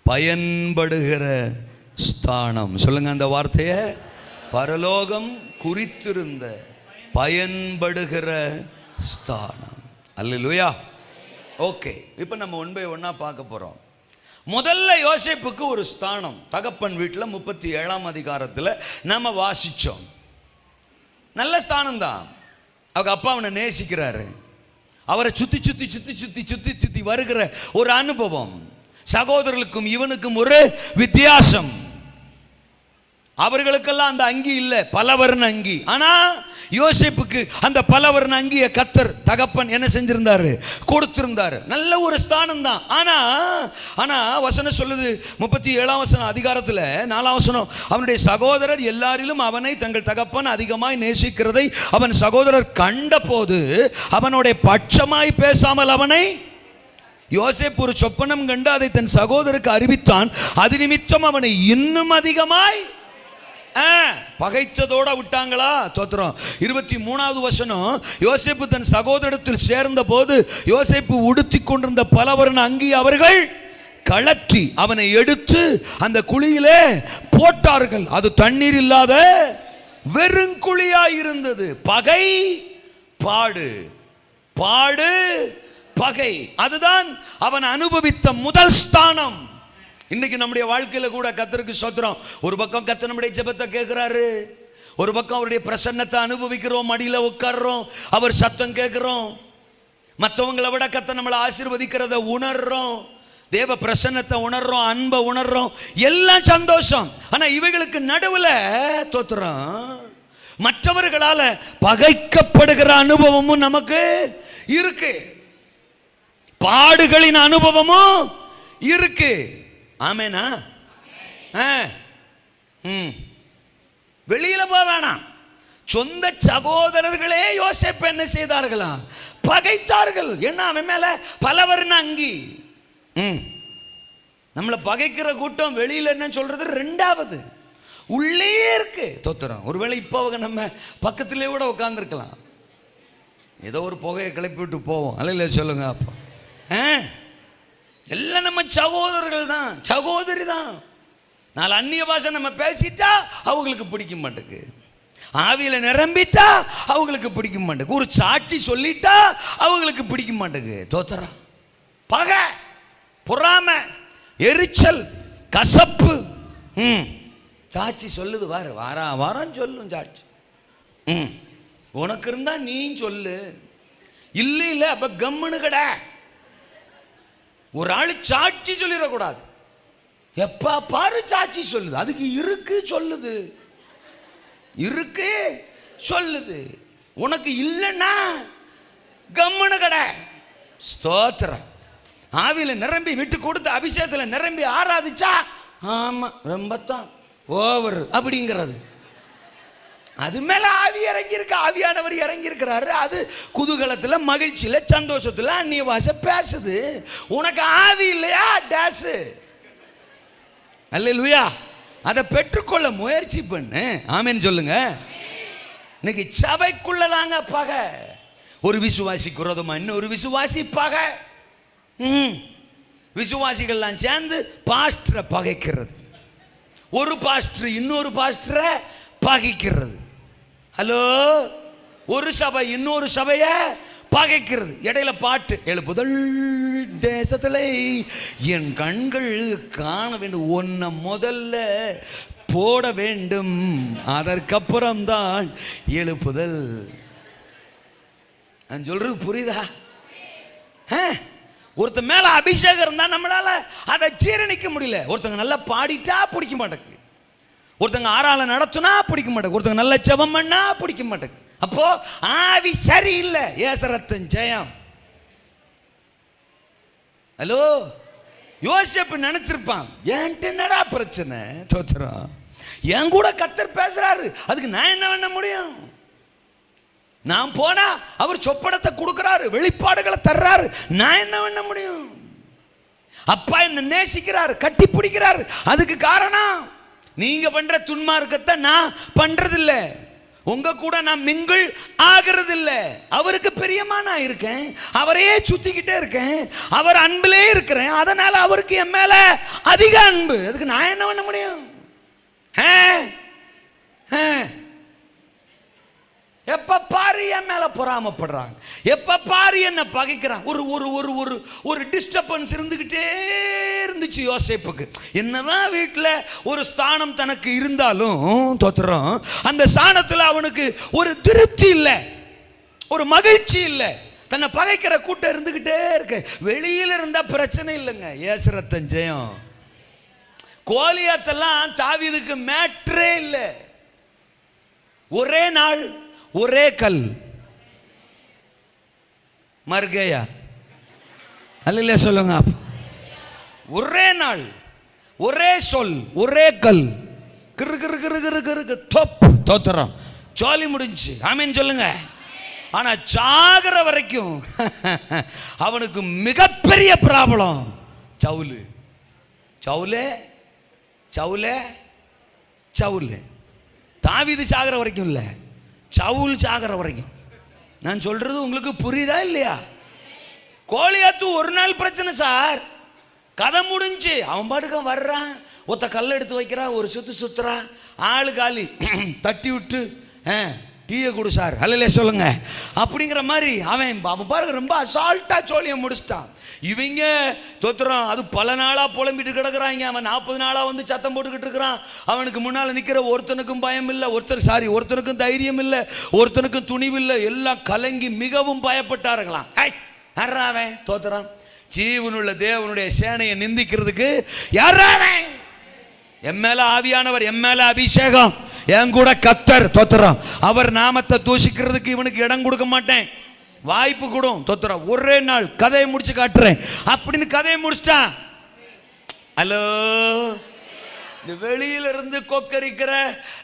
பயன்படுகிற ஸ்தானம். சொல்லுங்க அந்த வார்த்தைய. பரலோகம் குறித்திருந்த பயன்படுகிற ஸ்தானம். அல்லேலூயா. ஓகே, இப்போ நம்ம ஒன் பை ஒன்னா பார்க்க போறோம். முதல்ல யோசேப்புக்கு ஒரு ஸ்தானம் தகப்பன் வீட்டில் 37ஆம் அதிகாரத்தில் நம்ம வாசிச்சோம். நல்ல ஸ்தானம் தான். அவங்க அப்பா அவனை நேசிக்கிறாரு. அவரை சுத்தி சுத்தி சுத்தி சுத்தி சுத்தி சுத்தி வருகிற ஒரு அனுபவம். சகோதரர்களுக்கும் இவனுக்கும் ஒரு வித்தியாசம். அவர்களுக்கெல்லாம் அந்த அங்கி இல்லை, பலவர்ண அங்கி. ஆனா யோசேப்புக்கு அந்த பலவர்ண அங்கிய கர்த்தர் தகப்பன் என்ன செஞ்சிருந்தாரு? கொடுத்திருந்தாரு. நல்ல ஒரு ஸ்தானம் தான். ஆனா வசனம் சொல்லுது 37ஆம் வசனம் அதிகாரத்தில் 4ஆம் வசனம், அவனுடைய சகோதரர் எல்லாரிலும் அவனை தங்கள் தகப்பன் அதிகமாய் நேசிக்கிறதை அவன் சகோதரர் கண்ட போது அவனுடைய பட்சமாய் பேசாமல் அவனை. யோசேப்பு ஒரு சொப்பனம் கண்டு அதை தன் சகோதரருக்கு அறிவித்தான். அது நிமித்தம் அவனை இன்னும் அதிகமாய் பகைத்ததோட விட்டாங்களா? தோத்திரம். 23வது வசனம், யோசேப்பு தன் சகோதரத்தில் சேர்ந்த போது யோசேப்பு உடுத்தி கொண்டிருந்த பலவர்ண அங்கி அவர்கள் கழற்றி அவனை எடுத்து அந்த குழியிலே போட்டார்கள். அது தண்ணீர் இல்லாத வெறுங்குழியாய் இருந்தது. பகை பாடு, பாடு பகை, அதுதான் அவன் அனுபவித்த முதல் ஸ்தானம். இன்னைக்கு நம்முடைய வாழ்க்கையில கூட கர்த்தருக்கு ஸ்தோத்திரம். ஒரு பக்கம் கர்த்தர் நம்முடைய ஜெபத்தை கேட்கிறாரு, ஒரு பக்கம் அவருடைய பிரசன்னத்தை அனுபவிக்கிறோம், மடியில உட்கார்றோம், அவர் சத்தம் கேட்கிறோம், மற்றவங்களை விட கர்த்தர் நம்மளை ஆசீர்வதிக்கிறத உணர்றோம், தேவ பிரசன்னத்தை உணர்றோம், அன்பை உணர்றோம், எல்லாம் சந்தோஷம். ஆனா இவைகளுக்கு நடுவுல தோத்திரம் மற்றவர்களால பகைக்கப்படுகிற அனுபவமும் நமக்கு இருக்கு, பாடுகளின் அனுபவமும் இருக்கு. ஆமேனா? வெளியில போக வேணாம். சொந்த சகோதரர்களே யோசேப்பு என்ன செய்தார்களா? பகைத்தார்கள். என்ன அவன் மேல பலவர்ண அங்கி. நம்மளை பகைக்கிற கூட்டம் வெளியில என்ன சொல்றது? ரெண்டாவது உள்ளே இருக்கு. தோத்துறோம். ஒருவேளை இப்போ அவங்க நம்ம பக்கத்திலே கூட உட்காந்துருக்கலாம். ஏதோ ஒரு புகையை கிளப்பி விட்டு போவோம். அல்ல சொல்லுங்க. அப்போ எல்லாம் நம்ம சகோதரர்கள் தான், சகோதரி தான். நாலு அந்நிய பாஷை நம்ம பேசிட்டா அவங்களுக்கு பிடிக்க மாட்டேங்குது. ஆவியில நிரம்பிட்டா அவங்களுக்கு பிடிக்க மாட்டேங்குது. ஒரு சாட்சி சொல்லிட்டா அவங்களுக்கு பிடிக்க மாட்டேங்குது. தோத்துறா. பகை, பொறாமை, எரிச்சல், கசப்பு. சாட்சி சொல்லுது வாரு, வாரம் சொல்லும் சாட்சி. உனக்கு இருந்தா நீ சொல்லு. இல்ல அப்ப கம்முன்னு கட. ஒரு ஆளு சாட்சி சொல்லிடக்கூடாது. எப்ப பாரு சாட்சி சொல்லுது. அதுக்கு இருக்கு சொல்லுது, இருக்கு சொல்லுது. உனக்கு இல்லைன்னா கம்முன்னு கட. ஸ்தோத்திரம். ஆவியில நிரம்பி விட்டு கொடுத்து அபிஷேகத்தில் நிரம்பி ஆராதிச்சா ஆமா ரொம்பத்தான் ஓவர் அப்படிங்கிறது. அது மேல ஆவி இறங்கி இருக்கு, ஆவியானவர் இறங்கி இருக்கிறாரு. அது குதூகலத்துல, மகிழ்ச்சியில, சந்தோஷத்துல அந்நிய பாஷை பேசுது. உனக்கு ஆவி இல்லையா? டேஸ். அல்லேலூயா. அதை பெற்றுக்கொள்ள முயற்சி பண்ணு. ஆமென் சொல்லுங்க. இன்னைக்கு சபைக்குள்ளதாங்க பகை. ஒரு விசுவாசிக்கு விரோதமா இன்னொரு விசுவாசி பகை. விசுவாசிகள்லாம் சேர்ந்து பாஸ்டரை பகைக்கிறது. ஒரு பாஸ்டர் இன்னொரு பாஸ்டரை பகைக்கிறது. ஹலோ. ஒரு சபை இன்னொரு சபைய பகைக்கிறது. இடையில பாட்டு, எழுப்புதல் தேசத்துல என் கண்கள் காண வேண்டும், ஒன்ன முதல்ல போட வேண்டும், அதற்கப்புறம் தான் எழுப்புதல். நான் சொல்றது புரியுதா? ஒருத்த மேல அபிஷேகம் இருந்தா நம்மளால அதை ஜீரணிக்க முடியல. ஒருத்தங்க நல்லா பாடிட்டா பிடிக்க மாட்டேங்குது. ஒருத்தங்க ஆறால நடத்துனா பிடிக்க மாட்டேங்குது. ஒருத்தங்க நல்ல ஜெபம் பண்ணா பிடிக்க மாட்டேங்குது. அப்போ ஆவி சரியில்லை. ஏசரத்தின் ஜெயம். ஹலோ. யோசேப்பு நினைச்சிருப்பான், என்கிட்ட என்னடா பிரச்சனை? தோத்துறோம். என் கூட கர்த்தர் பேசுறாரு, அதுக்கு நான் என்ன பண்ண முடியும்? நான் போனா அவர் சொப்பனத்தை கொடுக்கிறாரு, வெளிப்பாடுகளை தர்றாரு, நான் என்ன பண்ண முடியும்? அப்பா என்ன நேசிக்கிறாரு, கட்டி பிடிக்கிறாரு. அதுக்கு காரணம் நீங்க பண்ற துன்மார்க்கத்தை நான் பண்றதில்ல, உங்க கூட நான் மிங்கிள் ஆகிறது இல்ல. அவருக்கு பிரியமா நான் இருக்கேன், அவரையே சுத்திக்கிட்டே இருக்கேன், அவர் அன்பிலே இருக்கிறேன். அதனால அவருக்கு என் மேல அதிக அன்பு. அதுக்கு நான் என்ன பண்ண முடியும்? எப்ப பாரு என் மேல பொறாமப்படுறாங்க, எப்ப பாரு என்ன பகைக்கிறாங்க. ஒரு ஒரு ஒரு ஒரு ஒரு டிஸ்டர்பன்ஸ் இருந்துகிட்டே இருந்துச்சு யோசேப்புக்கு. என்னதான் வீட்டில் ஒரு ஸ்தானம் தனக்கு இருந்தாலும் தோத்துறோம், அந்த ஸ்தானத்தில் அவனுக்கு ஒரு திருப்தி இல்லை, ஒரு மகிழ்ச்சி இல்லை. தன்னை பகைக்கிற கூட்டம் இருந்துகிட்டே இருக்கு. வெளியில இருந்தா பிரச்சனை இல்லைங்க. ஏசரத்தன் ஜெயம். கோலியாத்தெல்லாம் தாவீதுக்கு மேட்ரே இல்லை. ஒரே நாள், ஒரே கல். மர்கேயா அல்ல சொல்லுங்க. ஒரே நாள், ஒரே சொல், ஒரே கல். கிரு கிரு கிரு கிரு கிரு தொப்பு. தோத்துறோம். ஜாலி முடிஞ்சு. ஆமீன் சொல்லுங்க. ஆனா சாகர வரைக்கும் அவனுக்கு மிகப்பெரிய ப்ராப்ளம் சவுலு. சவுலே சவுலே சவுலே. தாவீது சாகர வரைக்கும் இல்லை, சவுல் சாகர வரைக்கும். நான் சொல்றது உங்களுக்கு புரியுதா இல்லையா? கோலியாத்து ஒரு நாள் பிரச்சனை சார், கதை முடிஞ்சு. அவன் பாட்டுக்க வர்றான், ஒத்த கல்ல எடுத்து வைக்கிறான், ஒரு சுத்து சுத்துறான், ஆளு காலி. தட்டி விட்டு டீயை கொடு சார், அல்ல சொல்லுங்க அப்படிங்கிற மாதிரி அவன் பாருங்க ரொம்ப அசால்ட்டா சோழியை முடிச்சிட்டான். இவங்க தோத்துறான். அது பல நாளா புலம்பிட்டு கிடக்குறாங்க. அவன் 40 நாளா வந்து சத்தம் போட்டுக்கிட்டு இருக்கிறான். அவனுக்கு முன்னால நிக்கிற ஒருத்தனுக்கும் பயம் இல்லை, ஒருத்தனுக்கும் தைரியம் இல்லை, ஒருத்தனுக்கும் துணிவு இல்லை. எல்லாம் கலங்கி மிகவும் பயப்பட்டார்களாம். யாராவன் தோத்துறான்? ஜீவனுள்ள தேவனுடைய சேனையை நிந்திக்கிறதுக்கு யாராவன்? என் மேல ஆவியானவர், என் மேல அபிஷேகம், என் கூட கர்த்தர் தோத்துறான். அவர் நாமத்தை தூஷிக்கிறதுக்கு இவனுக்கு இடம் கொடுக்க மாட்டேன், வாய்ப்பு கூடும். தோத்துறா. ஒரே நாள் கதையை முடிச்சு காட்டுறேன் அப்படின்னு கதையை முடிச்சிட்டான். ஹலோ. இந்த வெளியில இருந்து கொக்கரிக்கிற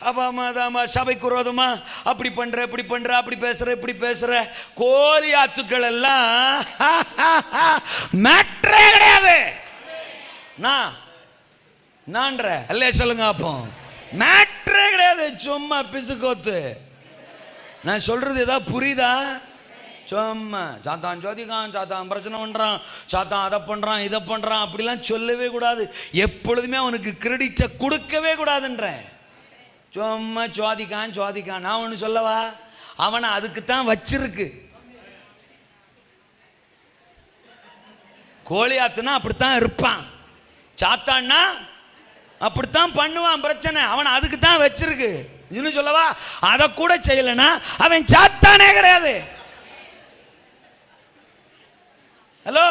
அபாமாதாமா சபைக்கு விரோதமா அப்படி பண்ற, இப்படி பண்ற, அப்படி பேசுற, இப்படி பேசுற கோலியாத்துக்கள் எல்லாம் மேட்ரே கிடையாது. நான் சொல்லுங்க. அப்போ மேட் சும்மா பிசுக்கோத்து. நான் சொல்றது ஏதாவது புரியுதா? சும்மா சாத்தான் ஜோதிகான், சாத்தான் பிரச்சனை பண்றான், சாத்தான் அதை பண்றான் இதை பண்றான் அப்படிலாம் சொல்லவே கூடாது. எப்பொழுதுமே அவனுக்கு கிரெடிட்டை கொடுக்கவே கூடாதுன்றேன். சும்மா சுவாதிக்கான் சுவாதிக்கான். நான் ஒன்று சொல்லவா, அவனை அதுக்குத்தான் வச்சிருக்கு. கோலியாத்துனா அப்படித்தான் இருப்பான், சாத்தான்னா அப்படித்தான் பண்ணுவான். பிரச்சனை அவனை அதுக்கு தான் வச்சிருக்கு. இன்னும் சொல்லவா, அதை கூட செய்யலைன்னா அவன் சாத்தானே கிடையாது. ஹலோ,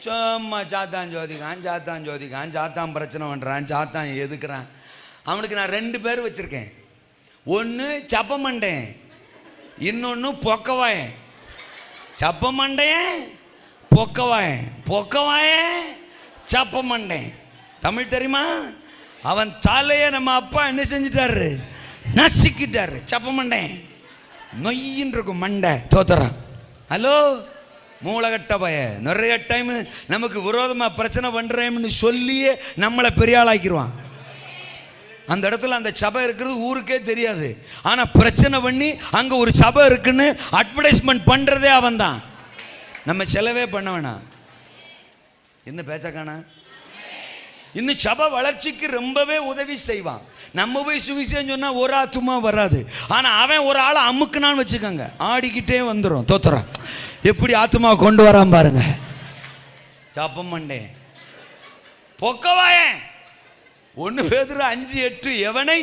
சும்மா சாத்தான் ஜோதிகான், சாத்தான் ஜோதிகான், சாத்தான் பிரச்சனை பண்ணுறான், சாத்தான் எதுக்குறான். அவனுக்கு நான் 2 பேர் வச்சிருக்கேன். ஒன்று சப்பமண்டேன், இன்னொன்று பொக்கவாயன். சப்பமண்டையன் பொக்கவாயன், பொக்கவாயன் சப்பமண்டேன். தமிழ் தெரியுமா? அவன் தலையை நம்ம அப்பா என்ன செஞ்சிட்டாரு, நசுக்கிட்டாரு. சப்பமண்டேன் நொய்யின்னு இருக்கும் மண்டை, தோத்துறான். ஹலோ, மூளைகட்ட பய. நிறைய டைம் நமக்கு விரோதமாக பிரச்சனை பண்ணுறேன்னு சொல்லியே நம்மளை பெரிய ஆளாக்கிடுவான். அந்த இடத்துல அந்த சபை இருக்கிறது ஊருக்கே தெரியாது. ஆனால் பிரச்சனை பண்ணி அங்கே ஒரு சபை இருக்குன்னு அட்வர்டைஸ்மெண்ட் பண்ணுறதே அவன் தான். நம்ம செலவே பண்ண வேணாம். என்ன பேச்சக்கானா? இன்னும் சபை வளர்ச்சிக்கு ரொம்பவே உதவி செய்வான். நம்ம போய் சுவிசேஷம் சொன்னால் ஒரு ஆத்துமா வராது. ஆனால் அவன் ஒரு ஆளை அமுக்குனான்னு வச்சுக்கோங்க, ஆடிக்கிட்டே வந்துடும். தோத்துறான். எப்படி ஆத்துமா கொண்டு வரான் பாருங்க. சாப்பம் மண்டே பொக்கவாயன். 1 பேதுரு 5:8 எவனை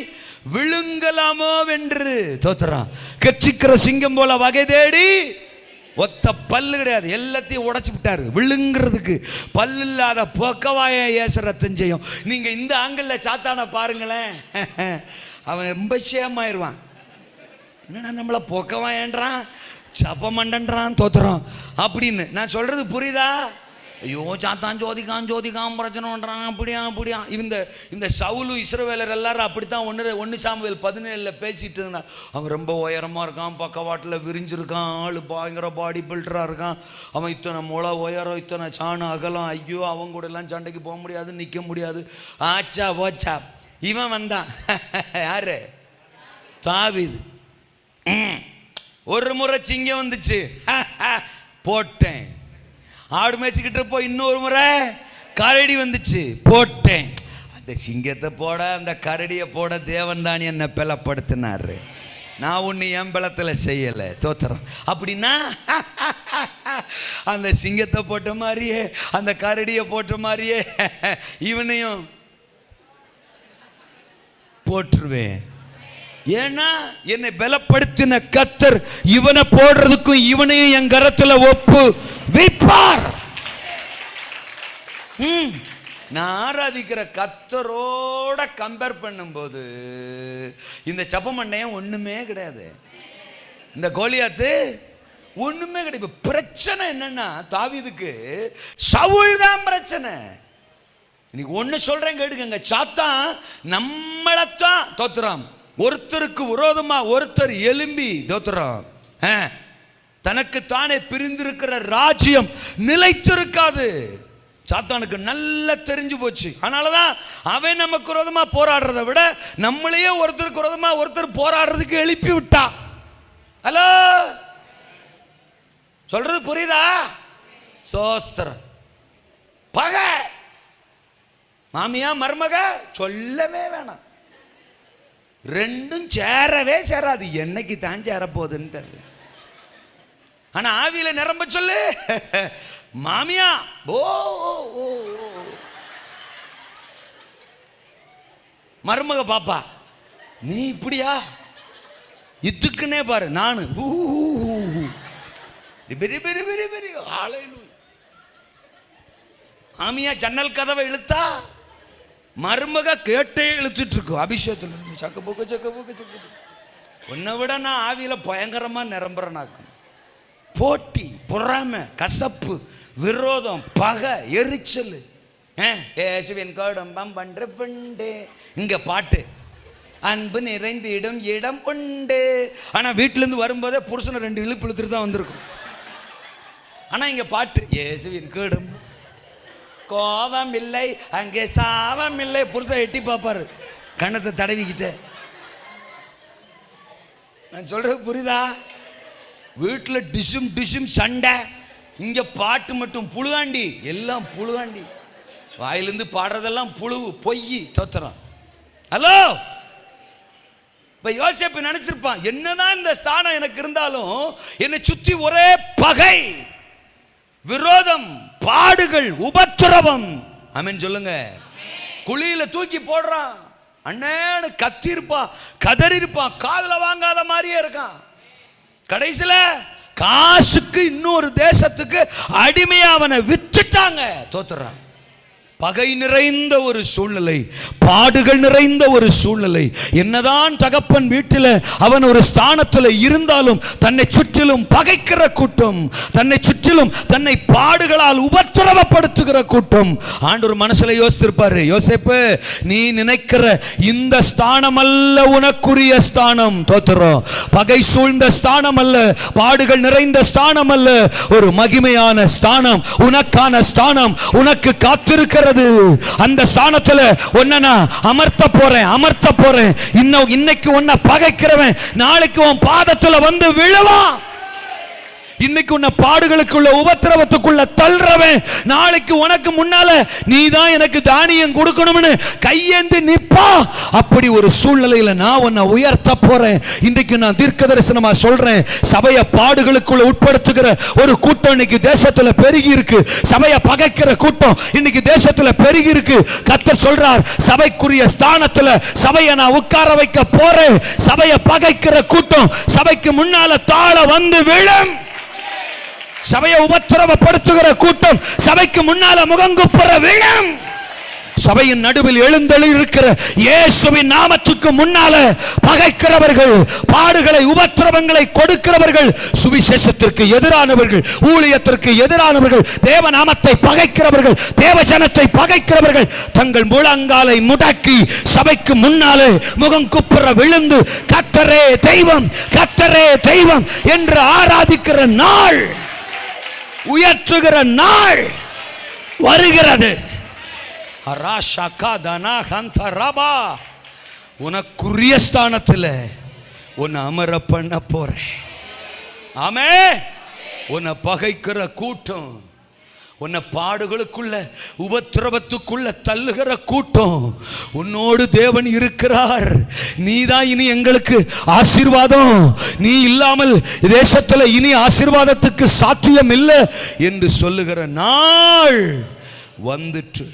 விழுங்கலாமோ வென்று. தோத்துறான். கட்சிக்கிற சிங்கம் போல வகை தேடி, ஒத்த பல்லு கிடையாது, எல்லாத்தையும் உடைச்சு விட்டாரு. விழுங்கிறதுக்கு பல்லு இல்லாத பொக்கவாய ஏசரத்தம் செய்யும். நீங்க இந்த ஆங்கிள் சாத்தான பாருங்களேன், அவன் ரொம்ப சேமாயிருவான். என்னடா நம்மள பொக்கவாயன்றான், சப்பமண்டன்றான், தோத்துறான் அப்படின்னு. நான் சொல்றது புரியுதா? ஐயோ சாத்தான் ஜோதிகான் ஜோதிகான் பிரச்சனை பண்ணுறான், அப்படியா அப்படியா. இந்த சவுலு இஸ்ரவேலர் எல்லாரும் அப்படித்தான் 1 சாமுவேல் 17 பேசிட்டு இருந்தான். அவன் ரொம்ப உயரமாக இருக்கான், பக்கவாட்டில் விரிஞ்சிருக்கான், ஆள் பயங்கர பாடி பில்டராக இருக்கான். அவன் இத்தனை முளை உயரம், இத்தனை சாணம் அகலம். ஐயோ அவங்க கூட எல்லாம் சண்டைக்கு போக முடியாது, நிற்க முடியாது. ஆச்சா ஓச்சா. இவன் வந்தான். யாரு? தாவீது. ஒரு முறை சிங்கம் வந்துச்சு, போட்டேன். ஆடு மேய்ச்சிக்கிட்டு போய் இன்னொரு முறை கரடி வந்துச்சு, போட்டேன். அந்த சிங்கத்தை போட அந்த கரடியை போட தேவன் தான் என்னை பலப்படுத்தினாரு. நான் ஒன்று என் பலத்தில் செய்யலை. தோத்துறோம். அப்படின்னா அந்த சிங்கத்தை போட்ட மாதிரியே அந்த கரடியை போட்ட மாதிரியே இவனையும் போட்டுருவேன். ஏன்னா என்னை பலப்படுத்தின கர்த்தர் இவனை போடுறதுக்கும் இவனையும் என் கரத்துல ஒப்பு வைப்பார். நான் ஆராதிக்கிற கர்த்தரோட கம்பேர் பண்ணும்போது இந்த சப்பமண்டையன் ஒண்ணுமே கிடையாது, இந்த கோலியாத்து ஒண்ணுமே கிடையாது. பிரச்சனை என்னன்னா, தாவீதுக்கு சவுல் தான் பிரச்சனை. இன்னைக்கு ஒண்ணு சொல்றேன் கேட்டுக்கங்க, சாத்தான் நம்மளத்தான் தோத்துறான். ஒருத்தருக்கு விரோதமா ஒருத்தர் எழும்பி தோத்துறான். தனக்கு தானே பிரிந்திருக்கிற ராஜ்யம் நிலைத்திருக்காது. சாத்தானுக்கு நல்லா தெரிஞ்சு போச்சு. அதனாலதான் அவன் நமக்கு விரோதமா போராடுறதை விட நம்மளையே ஒருத்தருக்கு விரோதமா ஒருத்தர் போராடுறதுக்கு எழுப்பி விட்டா. ஹலோ, சொல்றது புரியுதா? சோஸ்திரம். பகை மாமியா மருமக சொல்லவே வேணாம், ரெண்டும் சேரவே சேராது. என்னைக்கு தான் சேரப்போகுதுன்னு தெரியல. ஆனா ஆவியில நிரம்ப சொல்லு, மாமியா ஓ மருமக பாப்பா நீ இப்படியா, இதுக்குன்னே பாரு. நானு பெரிய பெரிய பெரிய பெரிய மாமியா ஜன்னல் கதவை இழுத்தா மருமக கேட்டே இழுத்துட்டு இருக்கும். அபிஷேகத்தில் சக்க போக்க சக்க போக்க சக்க. உன்னை விட நான் ஆவியில பயங்கரமா நிரம்புறனாக்கும். போட்டி, பொறாமை, கசப்பு, விரோதம், பகை, எரிச்சல். ஏசுவின் கோடம்பம் பண்ற பண்டு. இங்க பாட்டு அன்பு நிறைந்து இடம் உண்டு. ஆனா வீட்டுல இருந்து வரும்போதே புருஷனை 2 இழுப்பு இழுத்துட்டு தான் வந்திருக்கும். ஆனா இங்க பாட்டு இயேசுவின் கோடம்பம் கோபம் இல்லை அங்கே சாபம் இல்லை. புருஷன் எட்டி பார்ப்பாரு, கண்ணத்தை தடவிக்கிட்ட. நான் சொல்றது புரியுதா? வீட்டில் டிஷும் டிஷும் சண்டை, இங்க பாட்டு மட்டும் புழுகாண்டி, எல்லாம் புழுகாண்டி, வாயிலிருந்து பாடுறதெல்லாம் புழுவு, பொய், தோத்துறான். ஹலோ, இப்ப யோசேப்பு நினைச்சிருப்பான், என்னதான் இந்த ஸ்தானம் எனக்கு இருந்தாலும் என்னை சுத்தி ஒரே பகை, விரோதம், பாடுகள், உபத்திரவம். ஆமென் சொல்லுங்க. குழியில தூக்கி போடுறான், அண்ணேன்னு கத்தி இருப்பான், கதறி இருப்பான், காதுல வாங்காத மாதிரியே இருக்கான். கடைசியில காசுக்கு இன்னொரு தேசத்துக்கு அடிமையா அவனை வித்துட்டாங்க, தோத்துறான். பகை நிறைந்த ஒரு சூழ்நிலை, பாடுகள் நிறைந்த ஒரு சூழ்நிலை. என்னதான் தகப்பன் வீட்டில் அவன் ஒரு ஸ்தானத்தில் இருந்தாலும் தன்னை சுற்றிலும் பகைக்கிற கூட்டம், தன்னை சுற்றிலும் தன்னை பாடுகளால் உபத்திரவப்படுத்துகிற கூட்டம். ஆண்டவர் மனசுல யோசித்திருப்பாரு, யோசேப்பு, நீ நினைக்கிற இந்த ஸ்தானம் அல்ல உனக்குரிய ஸ்தானம், தோத்துறோம். பகை சூழ்ந்த ஸ்தானம் அல்ல, பாடுகள் நிறைந்த ஸ்தானம் அல்ல, ஒரு மகிமையான ஸ்தானம், உனக்கான ஸ்தானம் உனக்கு காத்திருக்கிற. அந்த ஸ்தானத்துல உன்னை அமர்த்த போறேன். இன்னைக்கு உன்னை பகைக்கிறவன் நாளைக்கு உன் பாதத்துல வந்து விழுவான். இன்னைக்கு உன்னை பாடுகளுக்குள்ள உபத்திரவத்துக்குள்ள தள்ளுறவன் நாளைக்கு உனக்கு முன்னால நீதான் எனக்கு தானியம் கொடுக்கணும்னு கையேந்தி நிப்பா. அப்படி ஒரு சூழ்நிலையில நான் உன்னை உயர்த்த போறேன். இன்றைக்கு நான் தீர்க்க தரிசனமா சொல்றேன், சபைய பாடுகளுக்குள்ள உட்படுத்துகிற ஒரு கூட்டம் இன்னைக்கு தேசத்துல பெருகி இருக்கு. சபைய பகைக்கிற கூட்டம் இன்னைக்கு தேசத்துல பெருகி இருக்கு. கர்த்தர் சொல்றார், சபைக்குரிய ஸ்தானத்துல சபையை நான் உட்கார வைக்க போறேன். சபைய பகைக்கிற கூட்டம் சபைக்கு முன்னால தாழ வந்து விழும். சபையை உபத்திரவப்படுத்துகிற கூட்டம் சபைக்கு முன்னால முகங்குப்புற விழும். சபையின் நடுவில் எழுந்தெழி இருக்கிற இயேசுவின் நாமத்துக்கு முன்னால பகைக்கிறவர்கள், பாடுகளை உபத்திரவங்களை கொடுக்கிறவர்கள், சுவிசேஷத்திற்கு எதிரானவர்கள், ஊழியத்திற்கு எதிரானவர்கள், தேவ நாமத்தை பகைக்கிறவர்கள், தேவ ஜனத்தை பகைக்கிறவர்கள் தங்கள் முழங்காலை முடக்கி சபைக்கு முன்னாலே முகங்குப்புற விழுந்து கர்த்தரே தெய்வம், கர்த்தரே தெய்வம் என்று ஆராதிக்கிற நாள், உயர்த்துகிற நாள் வருகிறது. உனக்குரிய ஸ்தானத்தில் உன்னை அமர பண்ண போறேன். ஆமே, உன்னை பகைக்கிற கூட்டம், உன்னை பாடுகளுக்குள்ள உபத்திரவத்துக்குள்ள தள்ளுகிற கூட்டம், உன்னோடு தேவன் இருக்கிறார். நீதான் இனி எங்களுக்கு ஆசீர்வாதம், நீ இல்லாமல் தேசத்துல இனி ஆசீர்வாதத்துக்கு சாத்தியம் இல்லை என்று சொல்லுகிற நாள் வந்துட்டு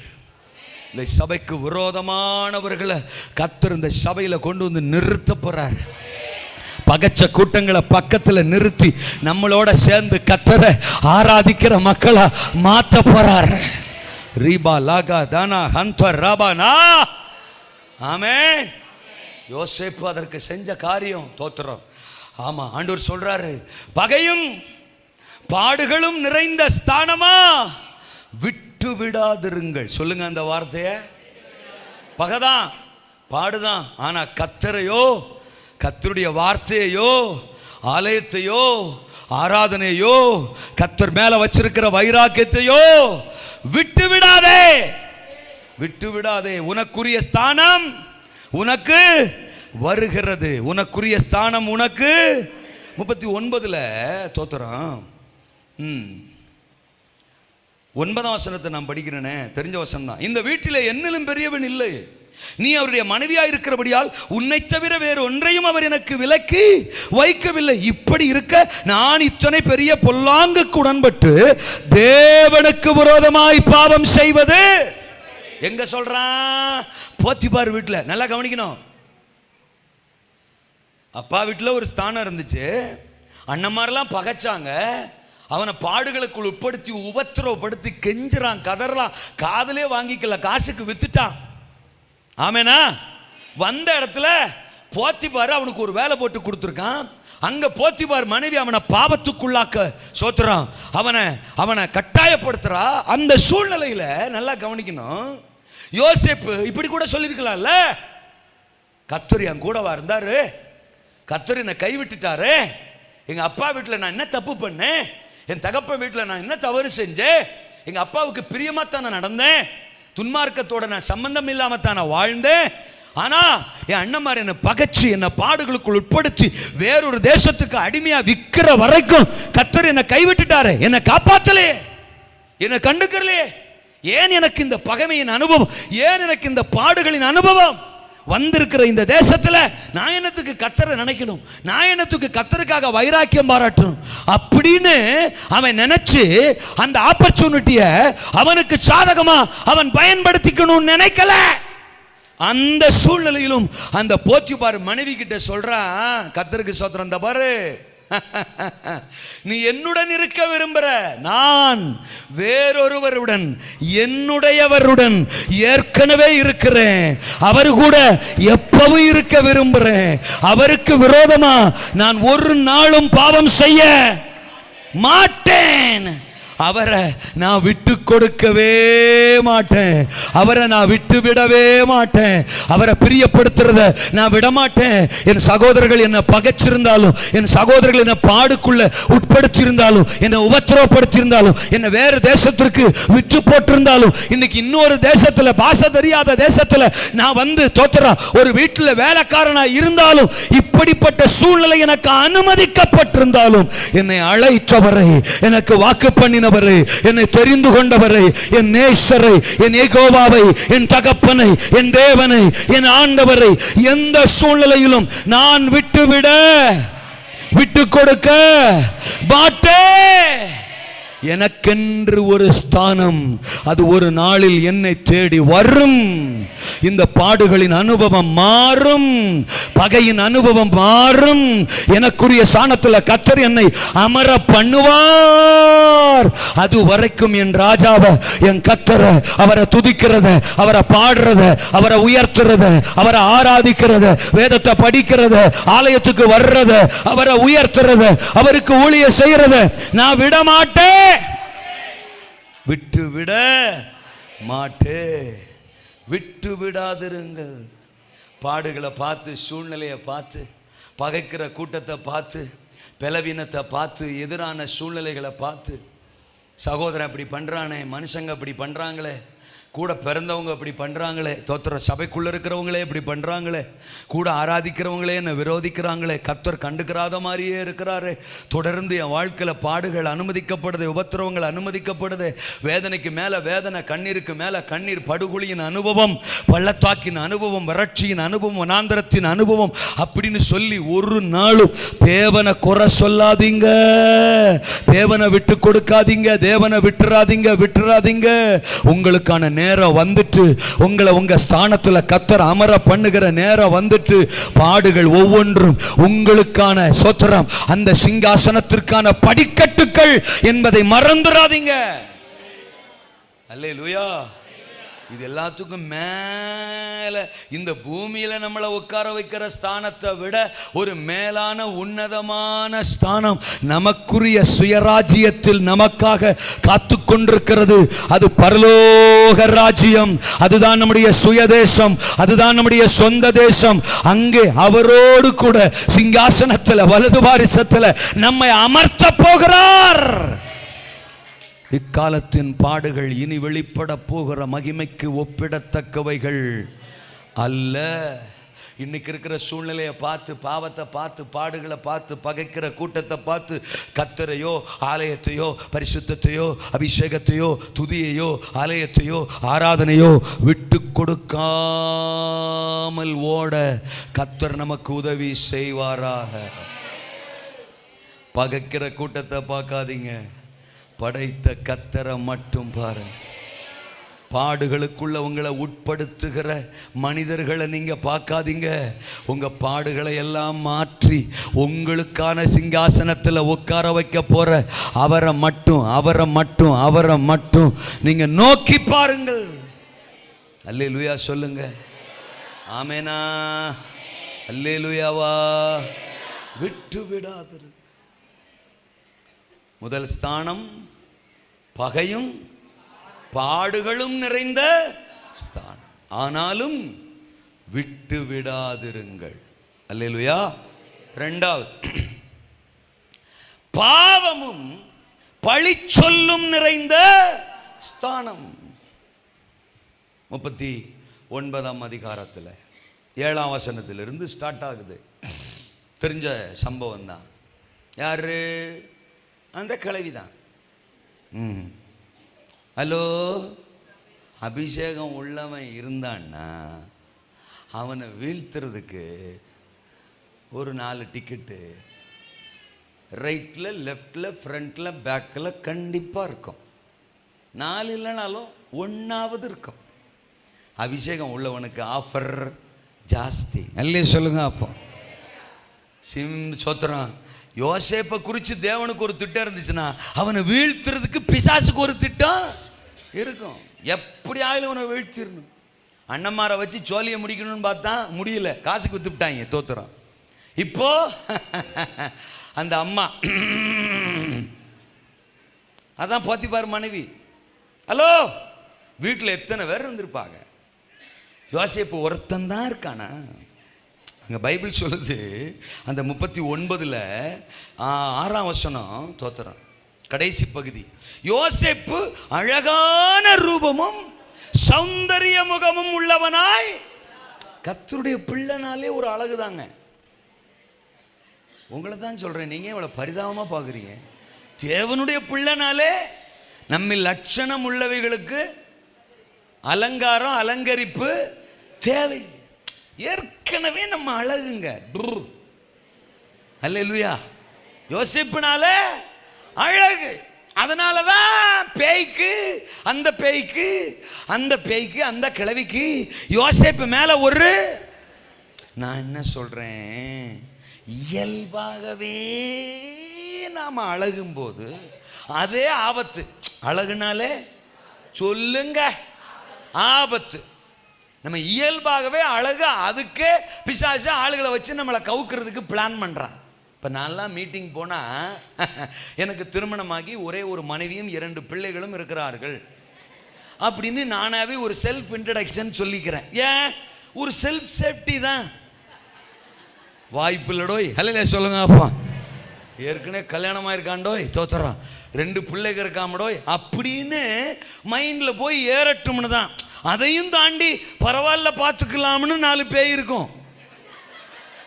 இந்த சபைக்கு விரோதமானவர்களை கர்த்தர் இந்த சபையில கொண்டு வந்து நிறுத்த போறார். பகச்ச கூட்டங்களை பக்கத்துல நிறுத்தி நம்மளோட சேர்ந்து கர்த்தரை ஆராதிக்கிற மக்களா மாத்த போறார். ரீபா லாகா தானா ஹந்த ராபானா. ஆமென். யோசேப்பு அதற்கு செஞ்ச காரியம், தோத்திரம். ஆமா, ஆண்டவர் சொல்றாரு, பகையும் பாடுகளும் நிறைந்த ஸ்தானமா விட்டு விடாதிருங்கள். சொல்லுங்க அந்த வார்த்தைய. பகைதான், பாடுதான், ஆனா கர்த்தரையோ, கர்த்தருடைய வார்த்தையோ, ஆலயத்தையோ, ஆராதனையோ, கர்த்தர் மேல வச்சிருக்கிற வைராக்கியத்தையோ விட்டு விடாதே, விட்டு விடாதே. உனக்குரிய ஸ்தானம் உனக்கு வருகிறது, உனக்குரிய ஸ்தானம் உனக்கு. 39 தோத்திரம் 9ஆம் வசனத்தை நான் படிக்கிறேனே, தெரிஞ்ச வசனம் தான். இந்த வீட்டிலே என்னிலும் பெரியவன் இல்லை, நீ அவருடைய மனைவியா இருக்கிறபடியால் உன்னை தவிர வேறு ஒன்றையும் அவர் எனக்கு விலக்கி வைக்கவில்லை. இப்படி இருக்க நான் இத்தனை பெரிய பொல்லாங்குக்கு உடன்பட்டு தேவனுக்கு விரோதமாய் பாவம் செய்வது. எங்க சொல்றான்? போத்திபார் வீட்டில். நல்லா கவனிக்கணும். அப்பா வீட்டில் ஒரு ஸ்தானம் இருந்துச்சு, அண்ணன்மாரெல்லாம் பகைச்சாங்க, அவனை பாடுகளுக்குள் உட்படுத்தி உபத்திரவப்படுத்தி கெஞ்சுறான், கதறான், காதலே வாங்கிக்கல, காசுக்கு வித்துட்டான். ஆமேனா? வந்த இடத்துல போத்திபார் அவனுக்கு ஒரு வேலை போட்டு கொடுத்துருக்கான். அங்க போத்திபார் மனைவி அவனை பாவத்துக்குள்ளாக்க சோத்துறான், அவனை கட்டாயப்படுத்துறா. அந்த சூழ்நிலையில நல்லா கவனிக்கணும், யோசேப்பு இப்படி கூட சொல்லியிருக்கலாம்ல, கர்த்தர் என் கூடவா இருந்தாரு, கர்த்தர் என்னை கைவிட்டுட்டாரு, எங்க அப்பா வீட்டில் நான் என்ன தப்பு பண்ணேன், என் தகப்பன் வீட்டில் நான் என்ன தவறு செஞ்சேன், எங்க அப்பாவுக்கு பிரியமா தான் நான் நடந்தேன், துன்மார்க்கத்தோட நான் சம்பந்தம் இல்லாம தான் நான் வாழ்ந்தேன், ஆனா என் அண்ணன்மார் என்னை பகைச்சு என்னை பாடுகளுக்குள் உட்படுத்தி வேறொரு தேசத்துக்கு அடிமையா விக்கிற வரைக்கும் கர்த்தர் என்னை கைவிட்டுட்டாரு, என்னை காப்பாத்தலே, என்னை கண்டுக்கறலே. ஏன் எனக்கு இந்த பகைமையின் அனுபவம், ஏன் எனக்கு இந்த பாடுகளின் அனுபவம் வந்திருக்கிற இந்த தேசத்துல நான் என்னத்துக்கு கர்த்தரை நினைக்கணும், நான் என்னத்துக்கு கர்த்தருக்காக வைராக்கியம் பாராட்டணும் அப்படின்னு அவன் நினைச்சு அந்த ஆப்பர்ச்சுனிட்டிய அவனுக்கு சாதகமா அவன் பயன்படுத்திக்கணும்னு நினைக்கல. அந்த சூழ்நிலையிலும் அந்த போத்திபார் மனைவி கிட்ட சொல்றான், கர்த்தருக்கு ஸ்தோத்திரம், இந்த பாரு நீ என்னுடன் இருக்க விரும்புற, நான் வேறொருவருடன் என்னுடையவருடன் ஏற்கனவே இருக்கிறேன், அவரு கூட எப்பவும் இருக்க விரும்புறேன், அவருக்கு விரோதமா நான் ஒரு நாளும் பாவம் செய்ய மாட்டேன், அவரை நான் விட்டு கொடுக்கவே மாட்டேன், அவரை நான் விட்டு விடவே மாட்டேன், அவரை பிரியப்படுத்துறத நான் விட மாட்டேன். என் சகோதரர்கள் என்னை பகைச்சிருந்தாலும், என் சகோதரர்கள் என்னை பாடுக்குள்ள உட்படுத்தியிருந்தாலும், என்னை உபத்திரவப்படுத்தியிருந்தாலும், என்னை வேறு தேசத்திற்கு விட்டு போட்டிருந்தாலும், இன்னைக்கு இன்னொரு தேசத்துல பாஷை தெரியாத தேசத்துல நான் வந்து தோத்துறா ஒரு வீட்டில் வேலைக்காரனா இருந்தாலும், இப்படிப்பட்ட சூழ்நிலை எனக்கு அனுமதிக்கப்பட்டிருந்தாலும், என்னை அழைத்தவரை, எனக்கு வாக்கு பண்ணின என்னை தெரிந்து கொண்டவரை, என் நேசரை, என் யெகோவாவை, என் தகப்பனை, என் தேவனை, என் ஆண்டவரை எந்த சூழ்நிலையிலும் நான் விட்டு கொடுக்க மாட்டேன். எனக்கென்று ஒரு ஸ்தானம், அது ஒரு நாளில் என்னை தேடி வரும். இந்த பாடுகளின் அனுபவம் மாறும், பகையின் அனுபவம் மாறும், எனக்குரிய ஸ்தானத்தில் கர்த்தர் என்னை அமர பண்ணுவார். அது வரைக்கும் என் ராஜாவை, என் கர்த்தரை, அவரை துதிக்கிறத, அவரை பாடுறத, அவரை உயர்த்துறத, அவரை ஆராதிக்கிறத, வேதத்தை படிக்கிறத, ஆலயத்துக்கு வர்றத, அவரை உயர்த்துறத, அவருக்கு ஊழியம் செய்யறத நான் விட மாட்டேன், விட்டு விட மாட்டே. விட்டு விடாதிருங்கள். பாடுகளை பார்த்து, சூழ்நிலையை பார்த்து, பகைக்கிற கூட்டத்தை பார்த்து, பலவீனத்தை பார்த்து, எதிரான சூழ்நிலைகளை பார்த்து, சகோதரன் அப்படி பண்றானே, மனுஷங்க அப்படி பண்றாங்களே, கூட பிறந்தவங்க அப்படி பண்றாங்களே, தோத்திர சபைக்குள்ள இருக்கிறவங்களே இப்படி பண்றாங்களே, கூட ஆராதிக்கிறவங்களே என்ன விரோதிக்கிறாங்களே, கர்த்தர் கண்டுக்கிறாத மாதிரியே இருக்கிறாரு, தொடர்ந்து என் வாழ்க்கையில பாடுகள் அனுமதிக்கப்படுது, உபத்திரவங்கள் அனுமதிக்கப்படுது, வேதனைக்கு மேல வேதனை, கண்ணீருக்கு மேல கண்ணீர், படுகொலியின் அனுபவம், பள்ளத்தாக்கின் அனுபவம், வறட்சியின் அனுபவம், வனாந்தரத்தின் அனுபவம் அப்படின்னு சொல்லி ஒரு நாளும் தேவனை குறை சொல்லாதீங்க, தேவனை விட்டு கொடுக்காதீங்க, தேவனை விட்டுறாதீங்க. உங்களுக்கான நேரம் வந்துட்டு, உங்களை உங்க ஸ்தானத்துல கர்த்தர் அமர பண்ணுகிற நேரம் வந்துட்டு, பாடுகள் ஒவ்வொன்றும் உங்களுக்கான சோத்திரம், அந்த சிங்காசனத்திற்கான படிக்கட்டுகள் என்பதை மறந்துடாதீங்க. அல்லேலூயா. இது எல்லாத்துக்கும் மேல இந்த பூமியில நம்மளை உட்கார வைக்கிற ஸ்தானத்தை விட ஒரு மேலான உன்னதமான ஸ்தானம் நமக்குரிய சுயராஜ்யத்தில் நமக்காக காத்து கொண்டிருக்கிறது. அது பரலோக ராஜ்யம், அதுதான் நம்முடைய சுயதேசம், அதுதான் நம்முடைய சொந்த தேசம். அங்கே அவரோடு கூட சிங்காசனத்தில் வலது வாரிசத்தில் நம்மை அமர்த்த போகிறார். இக்காலத்தின் பாடுகள் இனி வெளிப்பட போகிற மகிமைக்கு ஒப்பிடத்தக்கவைகள் அல்ல. இன்னைக்கு இருக்கிற சூழ்நிலையை பார்த்து, பாவத்தை பார்த்து, பாடுகளை பார்த்து, பகைக்கிற கூட்டத்தை பார்த்து கர்த்தரையோ, ஆலயத்தையோ, பரிசுத்தத்தையோ, அபிஷேகத்தையோ, துதியையோ, ஆலயத்தையோ, ஆராதனையோ விட்டு கொடுக்காமல் ஓட கர்த்தர் நமக்கு உதவி செய்வாராக. பகைக்கிற கூட்டத்தை பார்க்காதீங்க, படைத்த கர்த்தரை மட்டும் பாருங்க. பாடுகளுக்குள்ள உங்களை உட்படுத்துகிற மனிதர்களை நீங்க பார்க்காதீங்க. உங்க பாடுகளை எல்லாம் மாற்றி உங்களுக்கான சிங்காசனத்தில் உட்கார வைக்க போற அவரை மட்டும் நீங்க நோக்கி பாருங்கள். அல்லேலூயா சொல்லுங்க. ஆமேனா? அல்லேலூயாவா? விட்டு விடாதிரு. முதல் ஸ்தானம் பகையும் பாடுகளும் நிறைந்த ஸ்தானம், ஆனாலும் விட்டு விடாதிருங்கள். அல்லேலூயா. இரண்டாவது, பாவமும் பழி சொல்லும் நிறைந்த ஸ்தானம். 39ஆம் அதிகாரத்தில் 7ஆம் வசனத்திலிருந்து ஸ்டார்ட் ஆகுது. தெரிஞ்ச சம்பவம் தான். யாரு? அந்த கிழவி தான். ஹலோ, அபிஷேகம் உள்ளவன் இருந்தான்னா அவனை வீழ்த்துறதுக்கு ஒரு 4 டிக்கெட்டு ரைட்டில், லெஃப்டில், ஃப்ரண்ட்டில், பேக்கில் கண்டிப்பாக இருக்கும். 4 இல்லைனாலும் 1ஆவது இருக்கும். அபிஷேகம் உள்ளவனுக்கு ஆஃபர் ஜாஸ்தி. அல்லே சொல்லுங்க. அப்போ சோத்திரம். யோசேப்பை குறித்து தேவனுக்கு ஒரு திட்டம் இருந்துச்சுன்னா அவனை வீழ்த்துறதுக்கு பிசாசுக்கு ஒரு திட்டம் இருக்கும். எப்படி ஆயிலும் அவனை வீழ்த்திடணும். அண்ணன்மாரை வச்சு சோழியை முடிக்கணும்னு பார்த்தா முடியல, காசுக்கு வித்துட்டாங்க. தோத்துறோம். இப்போ அந்த அம்மா அதான் போத்திபார் மனைவி. ஹலோ, வீட்டில் எத்தனை பேர் இருந்திருப்பாங்க? யோசேப்பு ஒருத்தன் தான் இருக்கானா? அங்கே பைபிள் சொல்லுது, அந்த 39ல் 6ஆம் வசனம், தோத்திரம், கடைசி பகுதி. யோசேப்பு அழகான ரூபமும் சௌந்தரிய முகமும் உள்ளவனாய். கர்த்தருடைய பிள்ளைனாலே ஒரு அழகு தாங்க. உங்களை தான் சொல்றேன், நீங்க இவ்வளவு பரிதாபமா பாக்குறீங்க. தேவனுடைய பிள்ளைனாலே நம்ம லட்சணம் உள்ளவைகளுக்கு அலங்காரம், அலங்கரிப்பு தேவை. ஏற்கனவே நம்ம அழகுங்க. அல்லேலூயா. யோசிப்புனால அழகு. அதனாலதான் பேய்க்கு அந்த கிழவிக்கு யோசேப்பு மேல ஒரு, நான் என்ன சொல்றேன், இயல்பாகவே நாம அழகும் போது அதே ஆபத்து. அழகுனாலே சொல்லுங்க ஆபத்து. நம்ம இயல்பாகவே அழகு, அதுக்கே பிசாசு ஆளுகளை வச்சு நம்மளை கவுக்கிறதுக்கு பிளான் பண்றான். இப்போ நான்லாம் மீட்டிங் போனால் எனக்கு திருமணமாகி ஒரே ஒரு மனைவியும் 2 பிள்ளைகளும் இருக்கிறார்கள் அப்படின்னு நானாவே ஒரு செல்ஃப் இன்ட்ரடக்ஷன் சொல்லிக்கிறேன். ஏன்? ஒரு செல்ஃப் சேஃப்டி தான். வாய்ப்பு இல்லடோய். ஹல்லேலூயா சொல்லுங்க. அப்பா ஏற்கனவே கல்யாணமாக இருக்காண்டோய், தோத்துறோம், 2 பிள்ளைகள் இருக்காமடோய் அப்படின்னு மைண்டில் போய் ஏறட்டும்னு தான். அதையும் தாண்டி பரவாயில்ல பார்த்துக்கலாம்னு 4 பேய் இருக்கும்.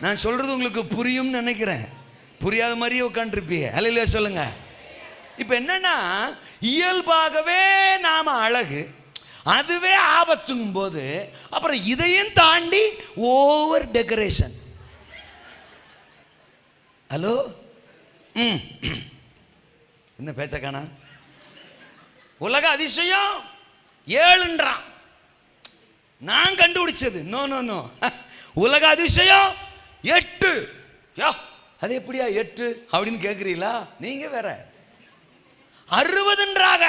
நான் சொல்றது உங்களுக்கு புரியும்னு நினைக்கிறேன். புரியாத மாதிரியே உட்காந்துருப்பீங்க. ஹல்லேலூயா சொல்லுங்க. இப்போ என்னன்னா, இயல்பாகவே நாம அழகு, அதுவே ஆபத்துங்கும் போது அப்புறம் இதையும் தாண்டி ஓவர் டெக்கரேஷன். ஹலோ, என்ன பேச்சக்கானா? உலக அதிசயம் 7ன்றான். நான் கண்டுபிடிச்சது நோ நோ நோ. உலக அதிசயம் 8. யா, அது எப்படியா 8 அப்படின்னு கேட்குறீங்களா? நீங்க வேற. 60ன்றாங்க,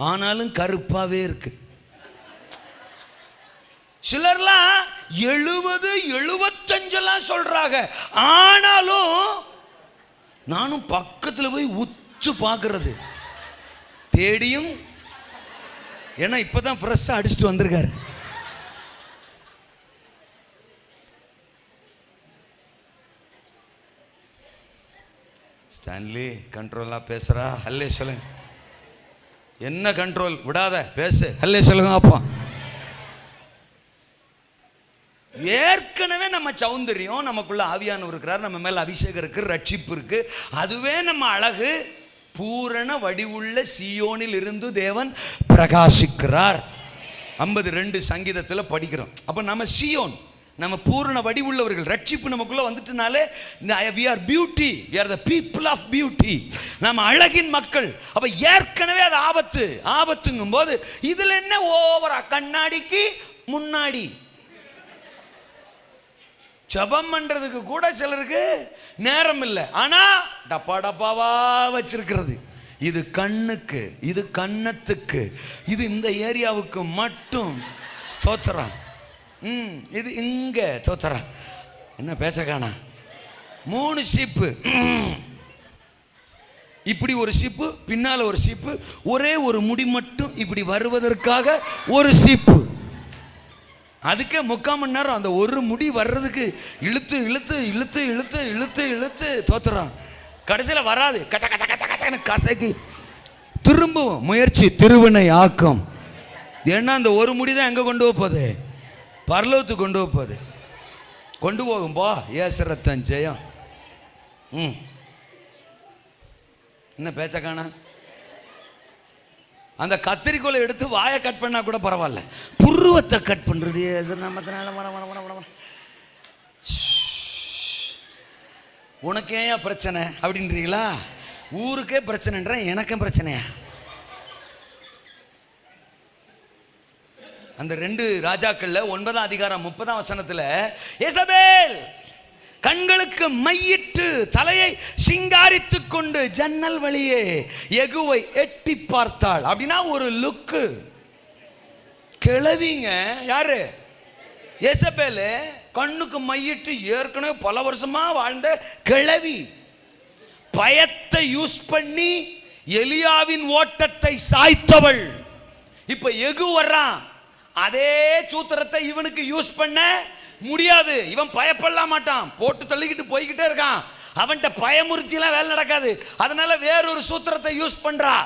ஆனாலும் கருப்பாவே இருக்கு. சிலர்லாம் 70, 75 சொல்றாங்க, ஆனாலும் நானும் பக்கத்தில் போய் உச்சு பார்க்கறது தேடியும். ஏன்னா இப்பதான் ஃப்ரெஷ்ஷாக அடிச்சுட்டு வந்திருக்காரு. ஸ்டான்லி கண்ட்ரோலா பேசுறா? ஹல்லே சொல்லுங்க. என்ன கண்ட்ரோல்? விடாத பேசு. ஹல்லே சொல்லுங்க. அப்பா ஏற்கனவே நம்ம சௌந்தரியம், நமக்குள்ள ஆவியானவர் இருக்கிறார், நம்ம மேல அபிஷேகம் இருக்கு, ரட்சிப்பு இருக்கு, அதுவே நம்ம அழகு. பூரண வடிவுள்ள சீயோனில் இருந்து தேவன் பிரகாசிக்கிறார். 52 சங்கீதத்தில் படிக்கிறோம். அப்ப நம்ம சீயோன், நம்ம பூரண வடிவுள்ளவர்கள். ரட்சிப்பு நமக்குள்ள வந்துட்டனாலே we are beauty, we are the people of beauty. நம்ம அழகின் மக்கள். அப்ப ஏற்கனவே அது ஆபத்துங்கும் போது இதுல என்ன ஓவரா? கண்ணாடிக்கு முன்னாடி ஜெபம் பண்றதுக்கு கூட சிலருக்கு நேரம் இல்லை, ஆனா டப்பா டப்பாவா வச்சிருக்கிறது. இது கண்ணுக்கு, இது கன்னத்துக்கு, இது இந்த ஏரியாவுக்கு மட்டும். ஸ்தோத்திரம். இது இங்க தோத்துறேன். என்ன பேச்ச காணா? 3 சீப்பு, இப்படி ஒரு சீப்பு, பின்னால ஒரு சீப்பு, ஒரே ஒரு முடி மட்டும் இப்படி வருவதற்காக ஒரு சீப்பு. அதுக்கே 3/4 மணி நேரம் அந்த ஒரு முடி வர்றதுக்கு இழுத்து இழுத்து இழுத்து இழுத்து இழுத்து இழுத்து தோத்துறோம். கடைசியில் வராது, கச்ச கச்ச கச்ச கச்சன்னு கசக்கி திரும்பவும் முயற்சி திருவினை ஆக்கும். ஏன்னா அந்த ஒரு முடி தான் எங்கே கொண்டு போகுது? பரலோகத்துக்கு கொண்டு போகுது. கொண்டு போகும் போ. இயேசு ரத்தம் ஜெயம். என்ன பேச்ச காண? அந்த கத்திரிக்கோலை எடுத்து வாயை கட் பண்ணா கூட பரவாயில்ல, புருவத்தை கட் பண்றது உனக்கே பிரச்சனை அப்படின்றீங்களா? ஊருக்கே பிரச்சனைன்ற எனக்கும் பிரச்சனையா? அந்த 2 ராஜாக்கள்ல 9ஆம் அதிகாரம் 30ஆம் வசனத்துல எசபேல் கண்களுக்கு மையிட்டு தலையை சிங்காரித்துக் கொண்டு ஜன்னல் வழியே யெகூவை எட்டி பார்த்தாள். அப்படின்னா ஒரு லுக்கு. கிளவிங்க யாரு? எசபேல். கண்ணுக்கு மையிட்டு ஏற்கனவே பல வருஷமா வாழ்ந்த கிளவி. பயத்தை யூஸ் பண்ணி எலியாவின் ஓட்டத்தை சாய்த்தவள். இப்ப யெகூ வர்றான், அதே சூத்திரத்தை இவனுக்கு யூஸ் பண்ண முடியாது. இவன் பயப்படலாம் மாட்டான், போட்டு தள்ளிக்கிட்டு போய்கிட்டே இருக்கான். அவன்கிட்ட பயமுறுத்திலாம் வேலை நடக்காது. அதனால வேறொரு சூத்திரத்தை யூஸ் பண்றா.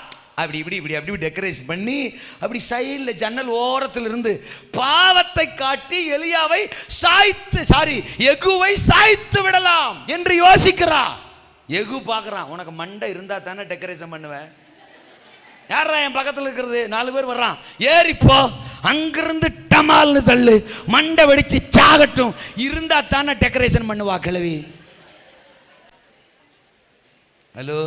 அப்படி இப்படி இப்படி அப்படி டெக்கரேஷன் பண்ணி அப்படி சைடில் ஜன்னல் ஓரத்தில் இருந்து பாவத்தை காட்டி எலியாவை யெகூவை சாய்த்து விடலாம் என்று யோசிக்கிறா. யெகூ பார்க்கறான், உனக்கு மண்டை இருந்தா தானே டெக்கரேஷன் பண்ணுவேன். யாரா என் பக்கத்தில் இருக்கிறது? 4 பேர் வர்றான். ஏறிப்போ, அங்கிருந்து டமால்னு தள்ளு, மண்டை வெடிச்சு சாகட்டும், இருந்தா தானே டெக்கரேஷன் பண்ணுவா கிழவி. ஹலோ,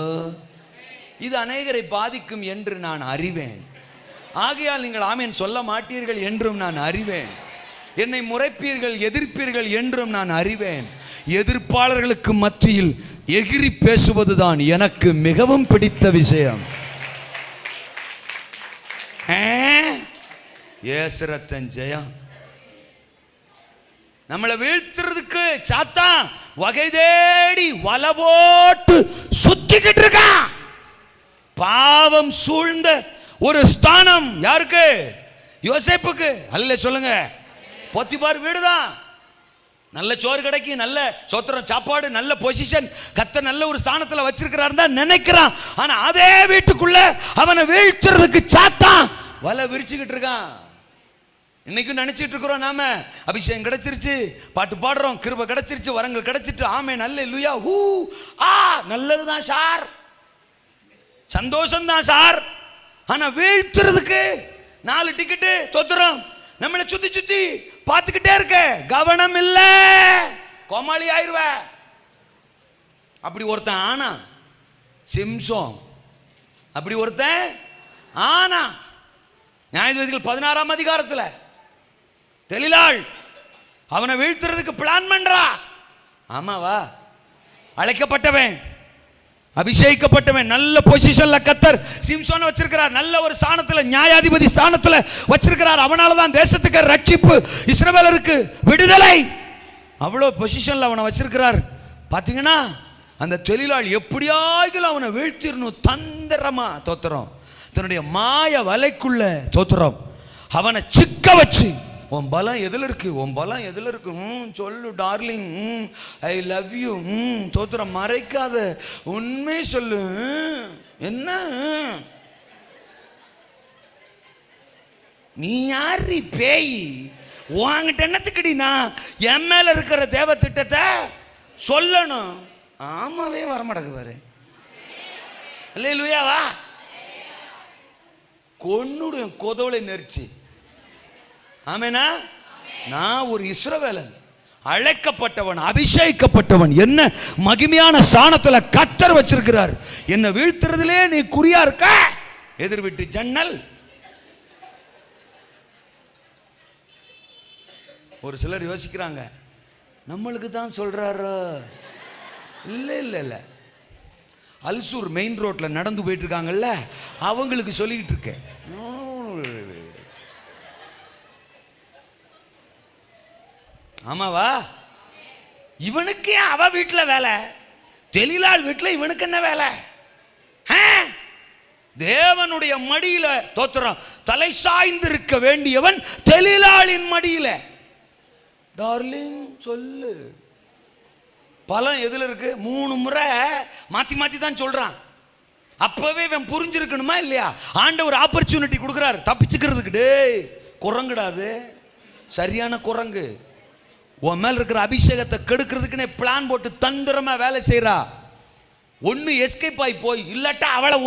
இது அநேகரை பாதிக்கும் என்று நான் அறிவேன். ஆகையால் நீங்கள் ஆமேன் சொல்ல மாட்டீர்கள் என்றும் நான் அறிவேன். என்னை முறைப்பீர்கள், எதிர்ப்பீர்கள் என்றும் நான் அறிவேன். எதிர்ப்பாளர்களுக்கு மத்தியில் எகிரி பேசுவதுதான் எனக்கு மிகவும் பிடித்த விஷயம். இயேசு ரத்தம் ஜெயம். நம்மளை வீழ்த்துறதுக்கு சாத்தான் வகை தேடி வலை போட்டு சுத்திக்கிட்டு இருக்கான். பாவம் சூழ்ந்த ஒரு ஸ்தானம் யாருக்கு? யோசேப்புக்கு. அல்ல சொல்லுங்க. போத்திபார் வீடுதான். நல்ல சோறு கிடைக்கும், நல்ல சோத்திரம் சாப்பாடு, நல்ல பொசிஷன், கர்த்தர் நல்ல ஒரு ஸ்தானத்துல வச்சிருக்கிறார் தான் நினைக்கிறான். ஆனா அதே வீட்டுக்குள்ள அவனை வீழ்த்துறதுக்கு சாத்தான் வலை விரிச்சுக்கிட்டு இருக்கான். இன்னைக்கும் நினைச்சிட்டு இருக்கிறோம் நாம, அபிஷேகம் கிடைச்சிருச்சு, பாட்டு பாடுறோம், கிருபை கிடைச்சிருச்சு, வரங்கள் கிடைச்சிட்டு, ஆமே நல்ல லுயா ஹூ ஆ நல்லதுதான் சார், சந்தோஷம் தான் சார். ஆனா வீழ்த்துறதுக்கு 4 டிக்கெட்டு தொத்துறோம். நம்மளை சுத்தி சுத்தி பார்த்துக்கிட்டே இருக்க, கவனம் இல்ல, கோமாளி ஆயிருவ. அப்படி ஒருத்தன் ஆனா சிம்சோன், அப்படி ஒருத்தன் ஆனா நியாயாதிபதிகள் 16ஆம் அதிகாரத்தில் தெலிலாள் அவனை வீழ்த்துறதுக்கு பிளான் பண்றா. ஆமாவா? அழைக்கப்பட்டவன், அபிஷேகிக்கப்பட்டவன், நல்ல பொசிஷன்ல கர்த்தர் சிம்சோனை வச்சிருக்கிறார், நல்ல ஒரு ஸ்தானத்துல, நியாயாதிபதி ஸ்தானத்துல வச்சிருக்கிறார். அவனால தான் தேசத்துக்கு ரட்சிப்பு, இஸ்ரவேலருக்கு விடுதலை. அவ்வளவு பொசிஷன்ல அவனை வச்சிருக்கிறார். பாத்தீங்கன்னா அந்த தெலிலாள் எப்படியாகிலும் அவனை வீழ்த்திடணும், தந்திரமா தோத்திரம், தன்னுடைய மாய வலைக்குள்ள தோத்திரம் அவனை சிக்க வச்சு, உன் பலம் எதில் இருக்கு, உன் பலம் எதில் இருக்கு, சொல்லு டார்லிங், ஐ லவ் யூ, தோத்திரம் மறைக்காத, உண்மை சொல்லு, என்ன நீ யாரு பேய், உன்கிட்ட என்னத்துக்குடி நான் என் மேல இருக்கிற தேவ திட்டத்தை சொல்லணும். ஆமாவே வரமாட்டேங்குவாரு. அல்லேலூயாவா? கொன்னுடைய கொதவளை நெரிச்சு. ஆமெனா? நான் ஒரு இஸ்ரவேலன், அழைக்கப்பட்டவன், அபிஷேகிக்கப்பட்டவன், என்ன மகிமையான ஸ்தானத்துல கர்த்தர் வச்சிருக்கிறார். என்ன வீழ்த்துறதுலே நீ குறியா இருக்க. எதிர் வீட்டு ஜன்னல். ஒரு சிலர் யோசிக்கிறாங்க, நம்மளுக்கு தான் சொல்றாரு. இல்ல இல்ல இல்ல, அல்சூர் மெயின் ரோட்ல நடந்து போயிட்டு இருக்காங்கல்ல, அவங்களுக்கு சொல்லிக்கிட்டு இருக்கேன். ஆமாவா? இவனுக்கு அவ வீட்டில் வேலை, தெலிலாள் வீட்டில் இவனுக்கு என்ன வேலை? தேவனுடைய மடியில தோத்திரம் தலை சாய்ந்து இருக்க வேண்டியவன் தெலிலாளின் மடியில. டார்லிங் சொல்லு. பலம் எதுல இருக்கு? 3 முறை மாத்தி மாத்தி தான் சொல்றான். அப்பவே இவன் புரிஞ்சிருக்கணுமா இல்லையா? ஆண்டவர் ஆப்பர்ச்சுனிட்டி கொடுக்குறாரு தப்பிச்சுக்கிறதுக்கு. டேய் குரங்குடாது, சரியான குரங்கு, உன் மேல இருக்கிற அபிஷேகத்தை கெடுக்கிறதுக்குன்னே பிளான் போட்டு தந்திரமா வேலை செய்யறா. ஒன்னு எஸ்கேப் ஆகி போய், இல்லாட்டா அவளை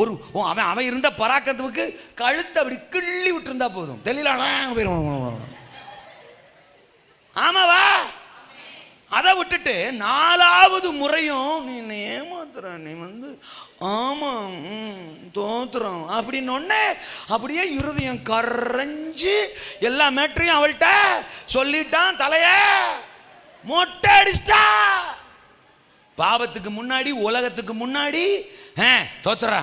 ஒரு அவன் இருந்த பராக்கத்துக்கு கழுத்தை அப்படி கிள்ளி விட்டு இருந்தா போதும். தெரியல. ஆமாவா? அதை விட்டுட்டு 4வது முறையும் நீ ஏமாத்துற, நீ ஆமா தோத்துறோம் அப்படின்னு ஒன்னே அப்படியே இருதயம் கரைஞ்சு எல்லா மேட்டரையும் அவள்கிட்ட சொல்லிட்டான். தலைய மொட்டை அடிச்சிட்டா. பாவத்துக்கு முன்னாடி, உலகத்துக்கு முன்னாடி தோத்துறா.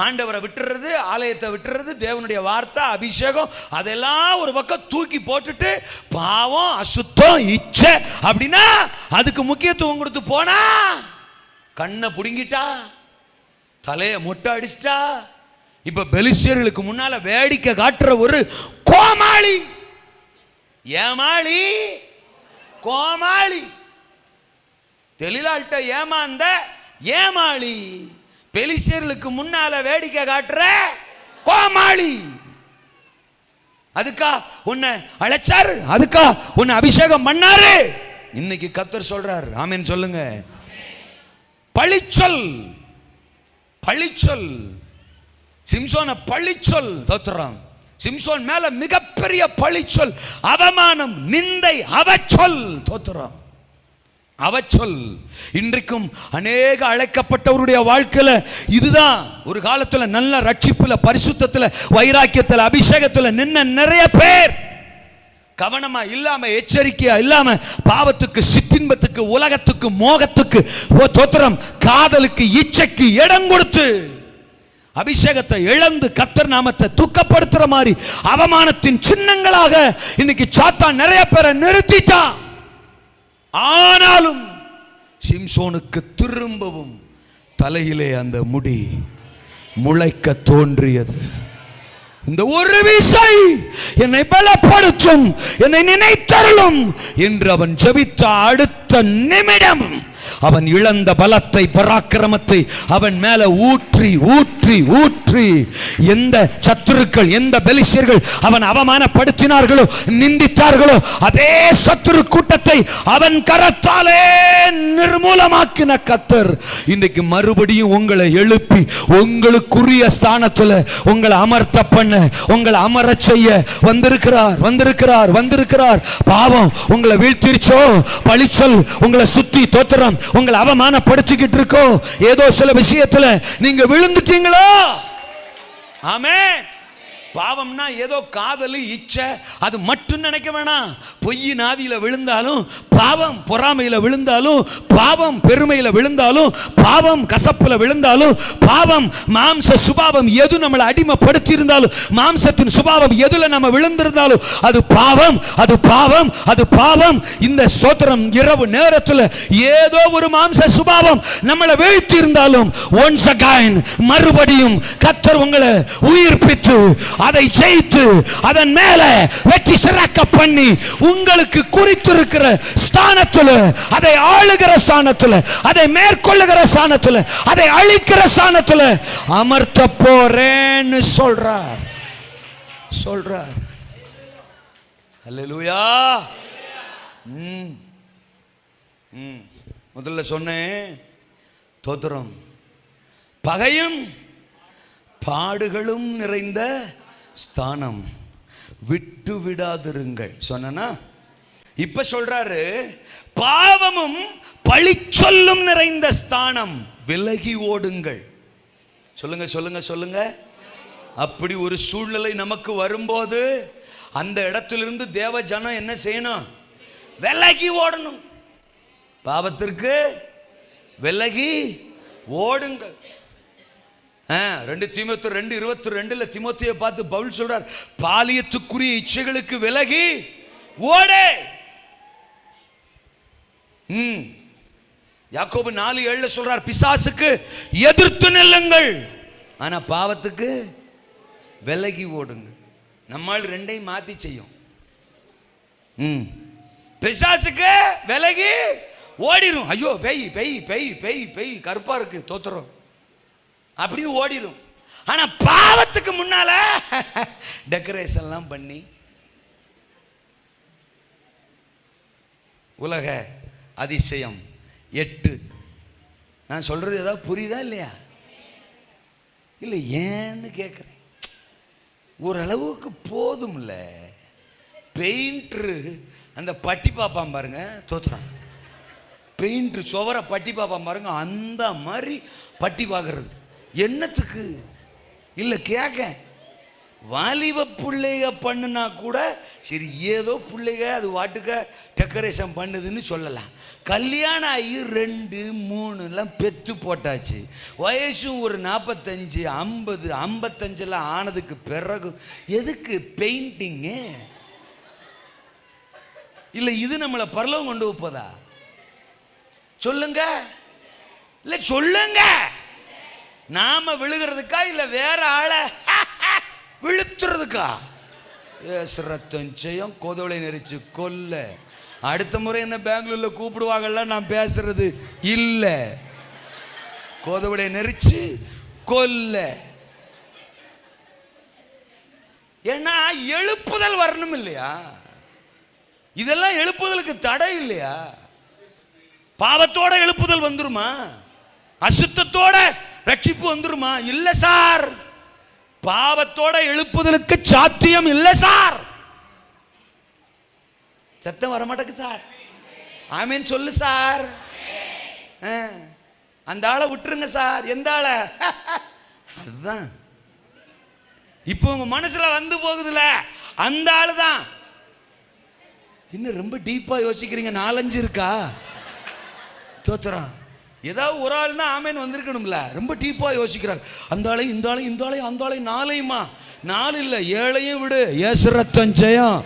ஆண்டவரை விட்டுறது, ஆலயத்தை விட்டுறது, தேவனுடைய வார்த்தை, அபிஷேகம் அதெல்லாம் ஒரு பக்கம் தூக்கி போட்டுட்டு பாவம், அசுத்தம், இச்சை அப்படின்னா அதுக்கு முக்கியத்துவம் கொடுத்து போனா கண்ணை புடுங்கிட்டா, தலைய மொட்டை அடிச்சிட்டா. இப்ப பெலிஸ்தியர்களுக்கு முன்னால வேடிக்கை காட்டுற ஒரு கோமாளி, ஏமாளி, கோமாளி, தெளிலாட்ட ஏமாந்த ஏமாளி, பெலிஸ்தியர்களுக்கு முன்னால வேடிக்கை காட்டுற கோமாளி. அதுக்கா உன்னை அழைச்சாரு, அதுக்கா உன்னை அபிஷேகம் பண்ணாரு. இன்னைக்கு கர்த்தர் சொல்றார், ஆமென் சொல்லுங்க. பழிச்சொல், பழிச்சொல், சிம்சோனை பழிச்சொல் தோத்துறான். சிம்சோன் மேல மிகப்பெரிய பழிச்சொல், அவமானம், நிந்தை, அவச்சொல் தோத்துறான். அவச்சொல் இன்றைக்கும் அநேக அழைக்கப்பட்டவருடைய வாழ்க்கையில இதுதான். ஒரு காலத்துல நல்ல ரட்சிப்புல, பரிசுத்தத்துல, வைராக்கியத்துல, அபிஷேகத்துல நின்ன நிறைய பேர் கவனமா இல்லாம, எச்சரிக்கையா இல்லாம பாவத்துக்கு, சிற்றின்பத்துக்கு, உலகத்துக்கு, மோகத்துக்கு, தோத்திரம், காதலுக்கு, இச்சைக்கு இடம் கொடுத்து அபிஷேகத்தை இழந்து கர்த்தர் நாமத்தை துக்கப்படுத்துற மாதிரி அவமானத்தின் சின்னங்களாக இன்னைக்கு சாத்தான் நிறைய பேரை நிறுத்திட்டான். ஆனாலும் சிம்சோனுக்கு திரும்பவும் தலையிலே அந்த முடி முளைக்க தோன்றியது. இந்த ஒரு விசை என்னை பலப்படுத்தும், என்னை நினைத்தருளும் என்று அவன் ஜெபித்த அடுத்த நிமிடம் அவன் இழந்த பலத்தை, பராக்கிரமத்தை அவன் மேல ஊற்றி ஊற்றி ஊற்றி எந்த சத்துருக்கள், எந்த பெலிஸ்தியர்கள் அவன் அவமானப்படுத்தினார்களோ, நிந்தித்தார்களோ, அதே சத்துரு கூட்டத்தை அவன் கரத்தாலே நிர்மூலமாக்கின கர்த்தர் இன்றைக்கு மறுபடியும் உங்களை எழுப்பி உங்களுக்குரிய ஸ்தானத்துல உங்களை அமர்த்த பண்ண, உங்களை அமர செய்ய வந்திருக்கிறார், வந்திருக்கிறார், வந்திருக்கிறார். பாவம் உங்களை வீழ்த்திருச்சோ, பழிச்சொல் உங்களை சுத்தி, தோத்திரம் உங்களை அவமானப்படுத்திக்கிட்டு இருக்கோ, ஏதோ சில விஷயத்துல நீங்க விழுந்துட்டீங்களோ, ஆமென். பாவம்னா ஏதோ காதல், இச்சை அது மட்டும் நினைக்க வேணாம். பொய்யின் ஆவியில விழுந்தாலும் பாவம், பொறாமையில விழுந்தாலும் பாவம், பெருமையில விழுந்தாலும் பாவம், கசப்புல விழுந்தாலும் பாவம், மாம்ச சுபாவம் எது நம்மளை அடிமைப்படுத்தி இருந்தாலும், மாம்சத்தின் சுபாவம் எதுல நம்ம விழுந்திருந்தாலும் அது பாவம், அது பாவம், அது பாவம். இந்த ஸ்தோத்திரம் இரவு நேரத்தில் ஏதோ ஒரு மாம்ச சுபாவம் நம்மளை வீழ்த்தி இருந்தாலும் once again மறுபடியும் கர்த்தர் உங்களை உயிர்ப்பித்து அதை ஜெயித்து அதன் மேல வெற்றி சிறக்க பண்ணி உங்களுக்கு குறித்திருக்கிற ஸ்தானத்துல, அதை ஆளுகிற ஸ்தானத்துல, அதை மேற்கொள்ளுகிற ஸ்தானத்துல, அதை அழிக்கிற ஸ்தானத்துல அமர்த்த போறேன்னு சொல்றார், சொல்றார். அல்லேலூயா. முதல்ல சொன்னேன், தோத்திரம், பகையும் பாடுகளும் நிறைந்த ஸ்தானம் விட்டு விடாதிருங்கள் சொன்னா. இப்ப சொல்றாரு, பாவமும் பழிச்சொல்லும் நிறைந்த ஸ்தானம் விலகி ஓடுங்கள். சொல்லுங்க, சொல்லுங்க, சொல்லுங்க. அப்படி ஒரு சூழ்நிலை நமக்கு வரும்போது அந்த இடத்திலிருந்து தேவ ஜனம் என்ன செய்யணும்? விலகி ஓடணும். பாவத்திற்கு விலகி ஓடுங்கள். 2 தீமோத்தேயு 2:22 தீமோத்தேயுவை பார்த்து பவுல் சொல்றார், பாலியத்துக்குரிய இச்சைகளுக்கு விலகி ஓடு. யாக்கோபு 4:7 சொல்றார், பிசாசுக்கு எதிர்த்து நில்லுங்கள், ஆனா பாவத்துக்கு விலகி ஓடுங்க. நம்மால் ரெண்டையும் மாத்தி செய்யும். பிசாசுக்கு விலகி ஓடிரும். ஐயோ பெய் பெய் பெய் பெய் பெய் கருப்பா இருக்கு, தோத்துறோம் அப்படின்னு ஓடிரும். ஆனா பாவத்துக்கு முன்னால டெக்கரேஷன்லாம் பண்ணி உலக அதிசயம் 8. நான் சொல்றது ஏதாவது புரியுதா இல்லையா? இல்லை ஏன்னு கேட்குறேன். ஓரளவுக்கு போதும்ல. பெயிண்டரு அந்த பட்டி பார்ப்பான் பாருங்க, தோத்துறான். பெயிண்டரு சுவரை பட்டி பார்ப்பான் பாருங்க, அந்த மாதிரி பட்டி பார்க்கறது என்னத்துக்கு? இல்லை கேட்க, வாலிப பிள்ளைக பண்ணுனா கூட சரி, ஏதோ பிள்ளைக அது வாட்டுக்க டெக்கரேஷன் பண்ணுதுன்னு சொல்லலாம். கல்யாணம் ஆகி 2, 3 பெத்து போட்டாச்சு, வயசும் ஒரு 45, 50, 55 ஆனதுக்கு பிறகு எதுக்கு பெயிண்டிங்கு? இல்லை இது நம்மளை பரலோகம் கொண்டு வைப்பதா? சொல்லுங்க, இல்லை சொல்லுங்க. நாம விழுகிறதுக்கா இல்லை வேற ஆளை விழுத்துறதுக்கா? ரத்தம் செய்யும் கோதவளை நெரிச்சு கொல்ல. அடுத்த முறை என்ன பெங்களூர்ல கூப்பிடுவாங்கல்ல, நான் பேசுறது இல்ல. கோதவளை நெரிச்சு கொல்ல. ஏன்னா எழுப்புதல் வரணும் இல்லையா? இதெல்லாம் எழுப்புதலுக்கு தடை இல்லையா? பாவத்தோட எழுப்புதல் வந்துருமா? அசுத்தத்தோட ரட்சிப்பு வந்துருமா? இல்ல சார், பாவத்தோட எழுப்புதலுக்கு சாத்தியம் இல்ல சார். சத்தம் வரமாட்டேக்கு சார். ஆமீன் சொல்லு சார். அந்த ஆளை விட்டுருங்க சார். எந்த ஆளை? அதுதான் இப்போ உங்க மனசுல வந்து போகுதுல, அந்த ஆளு தான். இன்னும் ரொம்ப டீப்பா யோசிக்கிறீங்க. 4-5 இருக்கா? தோத்துறான். ஏதாவது ஒரு ஆள்னா ஆமேன் வந்திருக்கணும்ல. ரொம்ப டீப்பா யோசிக்கிறாங்க. அந்த ஆளையும் இந்த ஆளையும் இந்த ஆளையும் அந்த ஆளையும் 4ஐயுமா? 4 இல்லை 7ஐயும் விடு. இயேசு ரத்தம் ஜெயம்.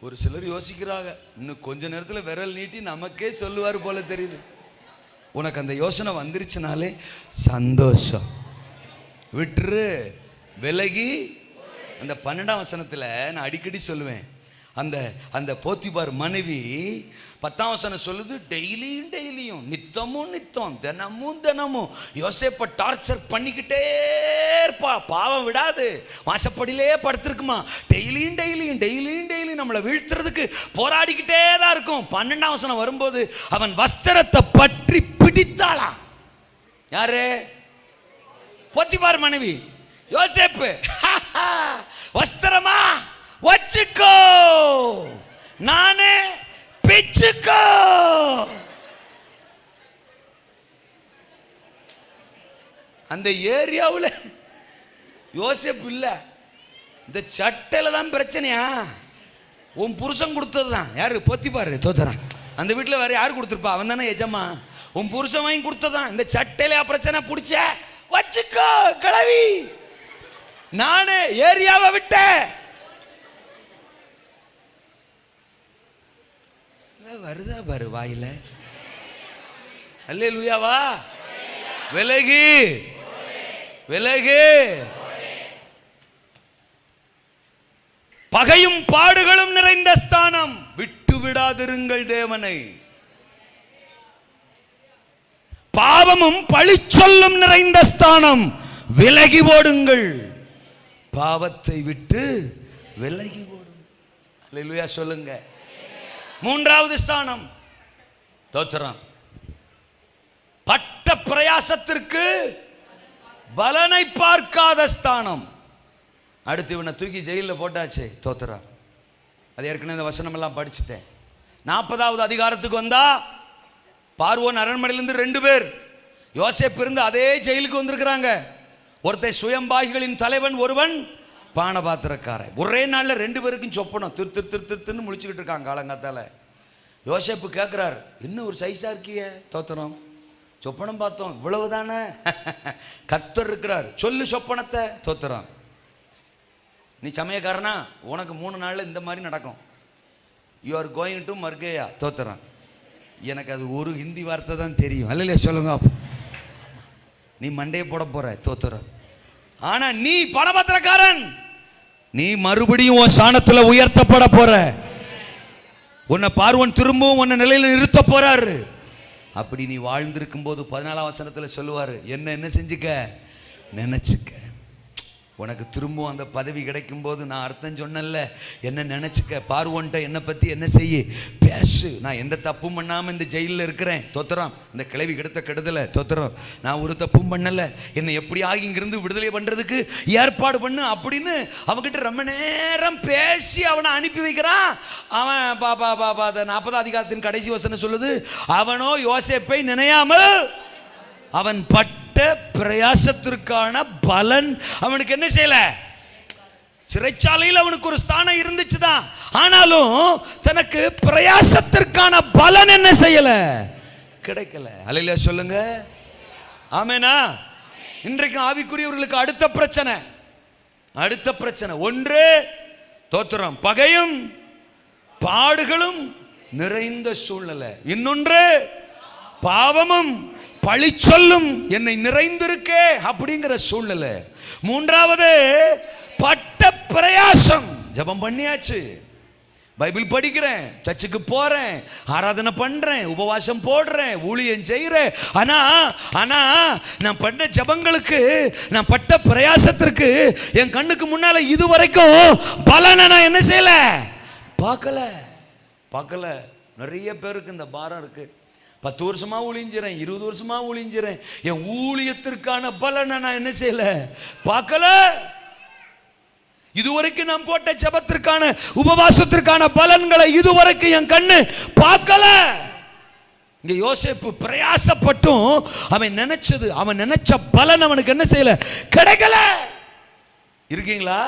ஒரு சிலர் யோசிக்கிறாங்க, இன்னும் கொஞ்ச நேரத்தில் விரல் நீட்டி நமக்கே சொல்லுவார் போல தெரியுது. உனக்கு அந்த யோசனை வந்துருச்சுனாலே சந்தோஷம். விட்டுரு, விலகி. அந்த 12ஆம் வசனத்தில் நான் அடிக்கடி சொல்லுவேன், அந்த அந்த போத்திபார் மனைவி 10ஆம் வசனம் சொல்லுது, டெய்லியும் நித்தம் தினமும் யோசேப்பை டார்ச்சர் பண்ணிக்கிட்டே இருப்பா. பாவம் விடாது, வாசப்படியிலே படுத்திருக்குமா. டெய்லியும் நம்மளை வீழ்த்துறதுக்கு போராடிக்கிட்டே தான் இருக்கும். 12ஆம் வசனம் வரும்போது அவன் வஸ்திரத்தை பற்றி பிடித்தாளா. யாரு? போத்திபார் மனைவி யோசேப்பு. வஸ்திரமா வச்சுக்கோ, நானே பிச்சுக்கோ. அந்த ஏரியாவில் யோசேப்பு இல்ல, இந்த சட்டையில தான் பிரச்சனையா? உன் புருஷன் கொடுத்தது தான். யாரு? போத்திபாரு. தோத்துறான். அந்த வீட்டில் வேற யாரு கொடுத்துருப்பா? அவன் தானே எஜமா. உன் புருஷன் வாங்கி கொடுத்ததான். இந்த சட்டையில பிரச்சனை பிடிச்ச வச்சுக்கோ கிளவி. நானே ஏரியாவை விட்ட. வருதா பாரு வாயில. அல்லேலூயாவா? விலகி பகையும் பாடுகளும் நிறைந்த ஸ்தானம் விட்டு விடாதிருங்கள் தேவனை. பாவமும் பழிச்சொல்லும் நிறைந்த ஸ்தானம் விலகி ஓடுங்கள். பாவத்தை விட்டு விலகி ஓடும். அல்லேலூயா சொல்லுங்க. 3வது ஸ்தானம் தோத்திரம். பட்ட பிரயாசத்திற்கு பலனை பார்க்காத ஸ்தானம். அடுத்து இவனை தூக்கி ஜெயிலில் போட்டாச்சு. தோத்திரம். அது ஏற்கனவே இந்த வசனம் எல்லாம் படிச்சுட்டேன். 40வது அதிகாரத்துக்கு வந்தா பார்வோன் அரண்மனையிலிருந்து 2 பேர் யோசேப்பு இருந்து அதே ஜெயிலுக்கு வந்திருக்கிறாங்க. ஒருத்தன் சுயம்பாகிகளின் தலைவன், ஒருவன் பானபாத்திரக்காரன். ஒரே நாளில் 2 பேருக்கும் சொப்பனம். திருன்னு முழிச்சுக்கிட்டு இருக்காங்க காலங்காத்தால. யோசேப்பு கேட்குறாரு, இன்னும் ஒரு சைஸா இருக்கிய? தோத்திரம். சொப்பனம் பார்த்தோம், இவ்வளவு தானே? கர்த்தர் இருக்கிறார், சொல்லு சொப்பனத்தை. தோத்திரம். நீ சமயக்காரனா? உனக்கு 3 நாளில் இந்த மாதிரி நடக்கும். யூ ஆர் கோயிங் டு மர்கேயா. தோத்திரம். எனக்கு அது ஒரு ஹிந்தி வார்த்தை தான் தெரியும். அல்லையா சொல்லுங்க. நீ மண்டையை போட போற. தோத்திரம். ஆனா நீ பணபத்திரக்காரன், நீ மறுபடியும் உன் ஸ்தானத்துல உயர்த்தப்பட போற. உன்னை பார்வன் திரும்பவும் உன்னை நிலையில நிறுத்த போறாரு. அப்படி நீ வாழ்ந்திருக்கும் போது 14ஆம் வசனத்துல சொல்லுவாரு, என்ன செஞ்சுக்க நினைச்சுக்க. உனக்கு திரும்பவும் அந்த பதவி கிடைக்கும் போது நான் அர்த்தம் சொன்னல, என்ன நினச்சிக்க, பார்வோன்ட்ட என்னை பற்றி என்ன செய்ய பேசு. நான் எந்த தப்பும் பண்ணாமல் இந்த ஜெயிலில் இருக்கிறேன், தோத்துறோம். இந்த கிளவி கெடுத்த கெடுதலை தோத்துறோம். நான் ஒரு தப்பும் பண்ணலை, என்னை எப்படி ஆகி இங்கிருந்து விடுதலை பண்ணுறதுக்கு ஏற்பாடு பண்ணு அப்படின்னு அவன்கிட்ட ரொம்ப நேரம் பேசி அவனை அனுப்பி வைக்கிறான். அவன் பாப்பா 40 அதிகாரத்தின் கடைசி வசனம் சொல்லுது, அவனோ யோசேப்பை நினையாமல் அவன் பட்ட பிரயாசத்திற்கான பலன் அவனுக்கு என்ன செய்யல. சிறைச்சாலையில் அவனுக்கு ஒரு ஸ்தானம் இருந்துச்சுதான், ஆனாலும் தனக்கு பிரயாசத்திற்கான பலன் என்ன செய்யல, கிடைக்கல. அல்லேலூயா சொல்லுங்க, ஆமெனா. இன்றைக்கு ஆவிக்குரியவர்களுக்கு அடுத்த பிரச்சனை ஒன்று தோத்திரம், பகையும் பாடுகளும் நிறைந்த சூழ்நிலை. இன்னொன்று பாவமும் பழி சொல்லும் என்னை நிறைந்திருக்கே அப்படிங்கிற சூழ்நிலை. மூன்றாவது பட்ட பிரயாசம். ஜெபம் பண்ணியாச்சு, பைபிள் படிக்கிறேன், சர்ச்சுக்கு போறேன், ஆராதனை பண்றேன், உபவாசம் போடுறேன், ஊழியம் செய்கிறேன். ஆனா நான் பண்ண ஜெபங்களுக்கு, நான் பட்ட பிரயாசத்திற்கு என் கண்ணுக்கு முன்னால இதுவரைக்கும் பலனை நான் என்ன செய்யல, பார்க்கல. நிறைய பேருக்கு இந்த பாரம் இருக்கு. 10 வருஷமா ஊழியஞ்சிறேன், 20 வருஷமா ஊழியஞ்சிறேன், என் ஊழியத்திற்கான பலனை நான் என்ன செய்யல, பார்க்கல. இதுவரைக்கும் நான் போட்ட ஜெபத்திற்கான உபவாசத்திற்கான பலன்களை இதுவரைக்கும் என் கண்ணு பார்க்கல. இங்க யோசேப்பு பிரயாசப்பட்டும் அவன் நினைச்ச பலன் அவனுக்கு என்ன செய்யல, கிடைக்கல. இருக்கீங்களா?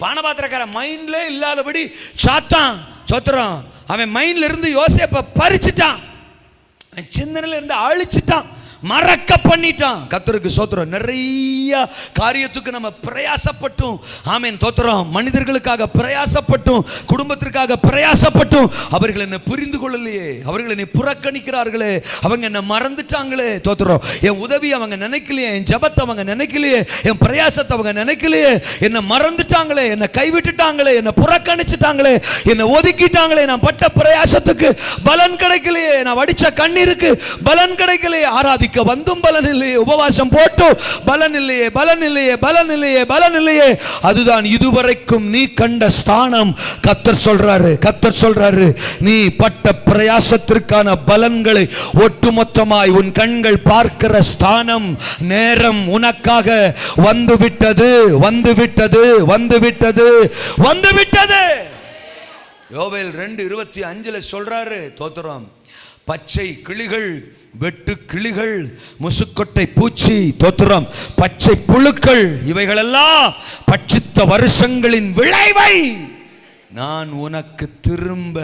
பானபாத்திரக்கார மைண்ட்ல இல்லாதபடி சாத்தான் சோத்திரம் அவன் மைண்ட்ல இருந்து யோசேப்பை பறிச்சுட்டான், சிந்தனையில இருந்து அழிச்சிட்டான், மறக்க பண்ணிட்டான். கர்த்தருக்கு ஸ்தோத்திரம். நிறைய காரியத்துக்கு நம்ம பிரயாசப்பட்டும், ஆமென் தோத்திரம், மனிதர்களுக்காக பிரயாசப்பட்டும், குடும்பத்திற்காக பிரயாசப்பட்டும் அவர்கள் என்ன புரிந்து கொள்ளலையே, அவர்கள் என்னை புறக்கணிக்கிறார்களே, அவங்க என்ன மறந்துட்டாங்களே, தோத்திரம். என் உதவி அவங்க நினைக்கலையே, என் ஜெபத்தை அவங்க நினைக்கலையே, என் பிரயாசத்தை அவங்க நினைக்கலையே, என்ன மறந்துட்டாங்களே, என்ன கைவிட்டுட்டாங்களே, என்ன புறக்கணிச்சுட்டாங்களே, என்ன ஒதுக்கிட்டாங்களே, நான் பட்ட பிரயாசத்துக்கு பலன் கிடைக்கலையே, நான் வடிச்ச கண்ணீருக்கு பலன் கிடைக்கலையே, ஆராதி வந்தும் பலன் இல்லையே, உபவாசம் போட்டும் பலன் இல்லையே. அதுதான் இதுவரைக்கும் நீ கண்ட ஸ்தானம். கர்த்தர் சொல்றாரு, நீ பட்ட பிரயாசத்திற்கான பலன்களை ஒட்டுமொத்தமாய் உன் கண்கள் பார்க்கிற ஸ்தானம், நேரம் உனக்காக வந்துவிட்டது. யோவேல் 2:25 சொல்றாரு, தோத்திரம், பச்சை கிளிகள், வெட்டு கிளிகள், முசுக்கொட்டை பூச்சி, தோத்திரம், பச்சை புழுக்கள், இவைகளெல்லாம் பட்சித்த வருஷங்களின் விளைவை நான் உனக்கு திரும்ப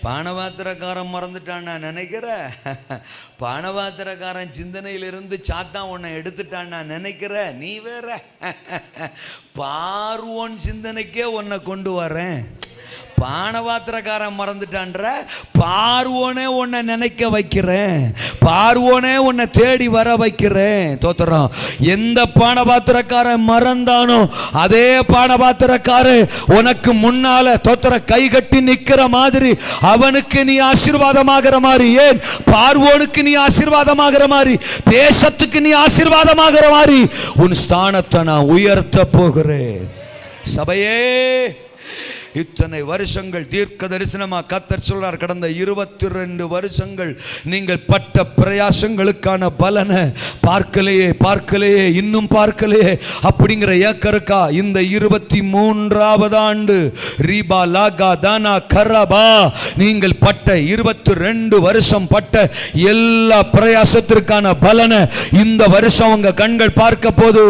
பானபாத்திரக்காரன் மறந்துட்டான் நான் நினைக்கிறேன், பானபாத்திரக்காரன் சிந்தனையிலிருந்து சாத்தான் உன்னை எடுத்துட்டான் நான் நினைக்கிறேன். நீ வேற பார்வோன் சிந்தனைக்கே உன்னை கொண்டு வரேன். பானபாத்திரக்காரன் மறந்துட்டான்ற, பார்வோனே உன்னை நினைக்க வைக்கிறேன், பார்வோனே உன்னை தேடி வர வைக்கிறேன். தோத்திரம். எந்த பானபாத்திரக்காரன் மறந்தானோ அதே பானபாத்திரக்காரன் உனக்கு முன்னால தோத்திர கை கட்டி நிக்கிற மாதிரி, அவனுக்கு நீ ஆசீர்வாதமாகிற மாதிரி, ஏன் பார்வோனுக்கு நீ ஆசீர்வாதமாகிற மாதிரி, தேசத்துக்கு நீ ஆசீர்வாதமாகிற மாதிரி உன் ஸ்தானத்தை நான் உயர்த்த போகிறேன். சபையே, இத்தனை வருஷங்கள் தீர்க்க தரிசனமா கர்த்தர் சொல்றார், கடந்த 22 வருஷங்கள் நீங்கள் பட்ட பிரயாசங்களுக்கான பலனை பார்க்கலையே, இன்னும் பார்க்கலையே அப்படிங்கிற ஏக்கருக்கா இந்த 23வது ஆண்டு ரீபா லாகா தானா கரபா நீங்கள் பட்ட 22 வருஷம் பட்ட எல்லா பிரயாசத்திற்கான பலனை இந்த வருஷம் உங்க கண்கள் பார்க்க போது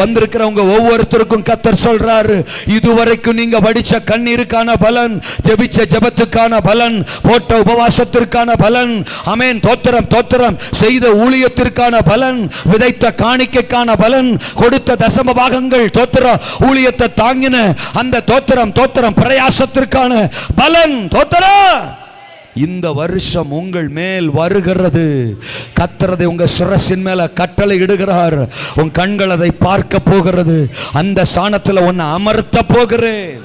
வந்திருக்கிறவங்க ஒவ்வொருத்தருக்கும் கர்த்தர் சொல்றாரு, இதுவரைக்கும் நீங்க வடிச்ச கண்ணீருக்கான பலன், ஜெபிச்ச ஜெபத்துக்கான பலன், போட்ட உபவாசத்திற்கான பலன், ஆமென் தோத்திரம், செய்த ஊழியத்திற்கான பலன், விதைத்த காணிக்கைக்கான பலன், கொடுத்த தசம பாகங்கள், தோத்திரம், ஊழியத்தை தாங்கின அந்த தோத்திரம் பிரயாசத்திற்கான பலன், தோத்திரம். இந்த வருஷம் உங்கள் மேல் வருகிறது. கர்த்தர் உங்க சிரசின் மேல கட்டளை இடுகிறார். உன் கண்கள் அதை பார்க்க போகிறது. அந்த ஸ்தானத்தில் உன்னை அமர்த்த போகிறேன்.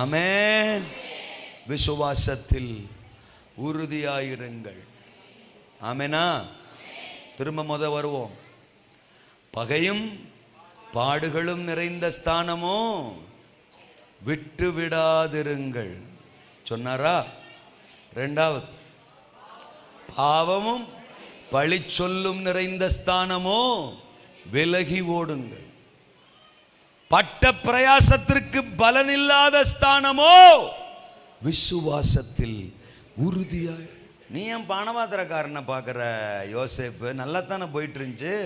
ஆமென். விசுவாசத்தில் உறுதியாயிருங்கள். ஆமெனா. திரும்ப வருவோம். பகையும் பாடுகளும் நிறைந்த ஸ்தானமோ விட்டு விடாதிருங்கள் சொன்னாரா? இரண்டாவது, பாவமும் பழி சொல்லும் நிறைந்த ஸ்தானமோ விலகி ஓடுங்கள். பட்ட பிரயாசத்திற்கு பலனில்லாத ஸ்தானமோ விசுவாசத்தில் உறுதியாய். நீ ஏன் பானபாத்திரக்காரனை பார்க்குற? யோசேப்பு நல்லா தானே போயிட்டு இருந்துச்சு.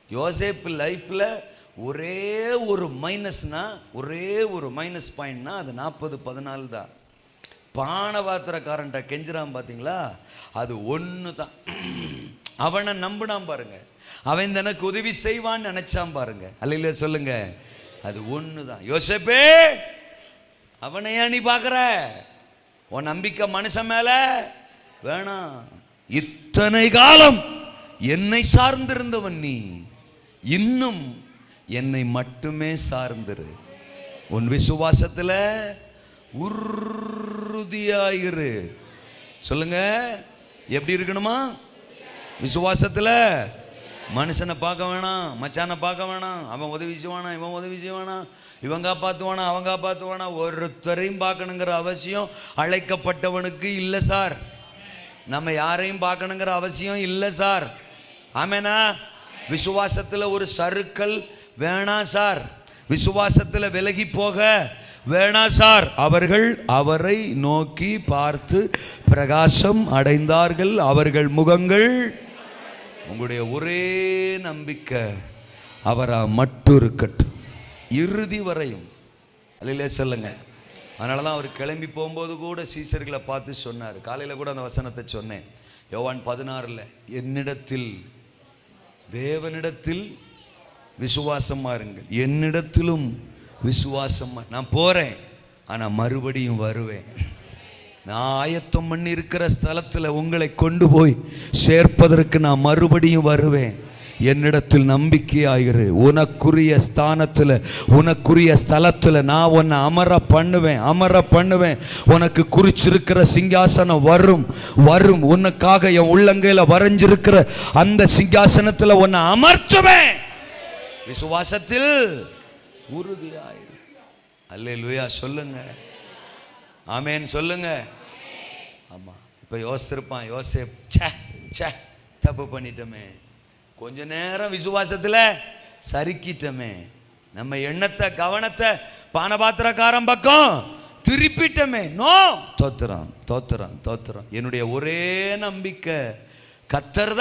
யோசேப்பு லைஃப்ல ஒரே ஒரு மைனஸ்னா, ஒரே ஒரு மைனஸ் பாயிண்ட்னா அது 40-14 தான். பானபாத்திரக்காரன்ட்ட கெஞ்சிரான் பார்த்தீங்களா, அது ஒன்று தான். அவனை நம்பினான் பாருங்க, அவன் தனக்கு உதவி செய்வான்னு நினைச்சான் பாருங்க. அல்ல சொல்லுங்க, அது ஒன்று தான். யோசேப்பே, அவனையா நீ பார்க்குற? உன் நம்பிக்கை மனுஷன் மேல வேணாம். இத்தனை காலம் என்னை சார்ந்திருந்தவன் நீ, இன்னும் என்னை மட்டுமே சார்ந்திரு. உன் விசுவாசத்துல உறுதியாயிரு. சொல்லுங்க, எப்படி இருக்கணுமா? விசுவாசத்துல மனுஷனை பார்க்க வேணாம், மச்சானை பார்க்க வேணாம், அவன் உதவி செய்வானா, இவன் உதவி செய்வானா, இவன் காப்பாற்றுவானா, அவன் காப்பாற்றுவானா, ஒருத்தரையும் பார்க்கணுங்கிற அவசியம் அழைக்கப்பட்டவனுக்கு இல்லை சார். நம்ம யாரையும் பார்க்கணுங்கிற அவசியம் இல்லை சார். ஆமேனா? விசுவாசத்தில் ஒரு சறுக்கல் வேணாம் சார். விசுவாசத்தில் விலகி போக வேணாம் சார். அவர்கள் அவரை நோக்கி பார்த்து பிரகாசம் அடைந்தார்கள், அவர்கள் முகங்கள். உங்களுடைய ஒரே நம்பிக்கை அவரா மட்டும் இருக்கட்டும், இறுதி வரையும். அல்லையிலே சொல்லுங்க. அதனால தான் அவர் கிளம்பி போகும்போது கூட சீசர்களை பார்த்து சொன்னார். காலையில் கூட அந்த வசனத்தை சொன்னேன், யோவான் 16, என்னிடத்தில், தேவனிடத்தில் விசுவாசமா இருங்கள், என்னிடத்திலும் விசுவாசமா. நான் போறேன், ஆனால் மறுபடியும் வருவேன். நான் ஆயத்தம் பண்ணி இருக்கிற ஸ்தலத்தில் உங்களை கொண்டு போய் சேர்ப்பதற்கு நான் மறுபடியும் வருவேன். என்னிடத்தில் நம்பிக்கையாயிரு. உனக்குரிய ஸ்தானத்தில், உனக்குரிய ஸ்தலத்தில் நான் உன்னை அமர பண்ணுவேன். உனக்கு குறிச்சிருக்கிற சிங்காசனம் வரும். உனக்காக என் உள்ளங்கையில வரைஞ்சிருக்கிற அந்த சிங்காசனத்தில் உன்னை அமர்த்துவேன். விசுவாசத்தில் உறுதியாயிரு. அல்லேலூயா சொல்லுங்க, ஆமேன் சொல்லுங்க. ஆமா, இப்ப யோசிச்சிருப்பான், யோசேப், தப்பு பண்ணிட்டோமே, கொஞ்ச நேரம் விசுவாசத்துல சறுக்கிட்டோமே, நம்ம எண்ணத்தை கவனத்தை பானபாத்திரக்காரன் பக்கம் திருப்பிட்டோமே. நோ, தோத்துறான். என்னுடைய ஒரே நம்பிக்கை கர்த்தர்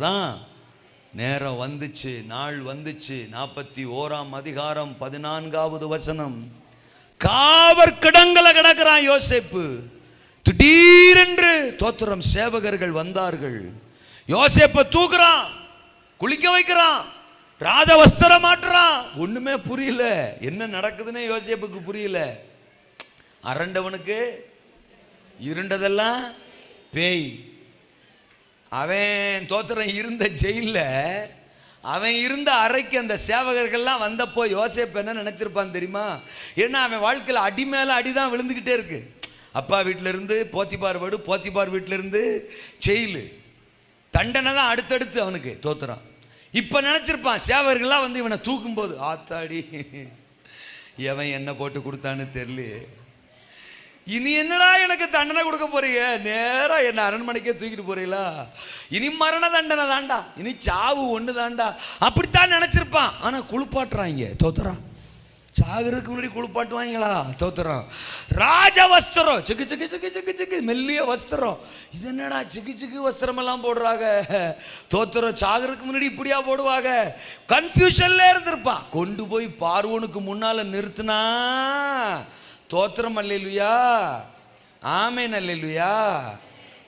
தான். நேரம் வந்துச்சு, நாள் வந்துச்சு. 41ஆம் அதிகாரம் 14வது வசனம். காவற்கிடங்கல கிடக்கிறான் யோசேப்பு. திடீரென்று தோத்திரம் சேவகர்கள் வந்தார்கள். யோசேப்பை தூக்குறான், குளிக்க வைக்கிறான், ராஜ வஸ்திரம் மாட்டுறான். ஒண்ணுமே புரியல, என்ன நடக்குதுன்னு யோசேப்புக்கு புரியல. அரண்டவனுக்கு இருண்டதெல்லாம் பேய். அவன் தோத்திரம் இருந்த ஜெயில, அவன் இருந்த அறைக்கு அந்த சேவகர்கள்லாம் வந்தப்போ யோசேப்பு என்ன நினைச்சிருப்பான் தெரியுமா? ஏன்னா அவன் வாழ்க்கையில் அடி மேல அடிதான் விழுந்துகிட்டே இருக்கு. அப்பா வீட்டில இருந்து போத்திபார் வீடு, போத்திபார் வீட்டில இருந்து ஜெயிலு, தண்டனை தான் அடுத்தடுத்து அவனுக்கு. தோத்துறான். இப்ப நினைச்சிருப்பான் சேவகர்கள்லாம் வந்து இவனை தூக்கும் போது, ஆத்தாடி எவன் என்ன போட்டு கொடுத்தான்னு தெரியல, இனி என்னடா எனக்கு தண்டனை கொடுக்க போறீங்க, நேரா என்ன அரண்மனைக்கே தூக்கிட்டு போறீங்களா, இனி மரண தண்டனை தாண்டா, இனி சாவு ஒண்ணு தாண்டா, அப்படித்தான் நினைச்சிருப்பான். ஆனா குளிப்பாட்டுறாங்க. தோத்துறான். சாகிறதுக்கு முன்னாடி குளிப்பாட்டுவாங்களா? தோத்துறான். ராஜ வஸ்திரம், சிக்கு சிக்கு சிக்கு சிக்கு சிக்கு மெல்லிய வஸ்திரம். இது என்னடா சிக்கு சிக்கு வஸ்திரம் எல்லாம் போடுறாங்க? தோத்துறோம். சாகிறதுக்கு முன்னாடி இப்படியா போடுவாங்க? கன்ஃபியூஷன்ல இருந்திருப்பான். கொண்டு போய் பார்வோனுக்கு முன்னால நிறுத்தினா தோத்திரம். அல்லேலூயா, ஆமேன், அல்லேலூயா.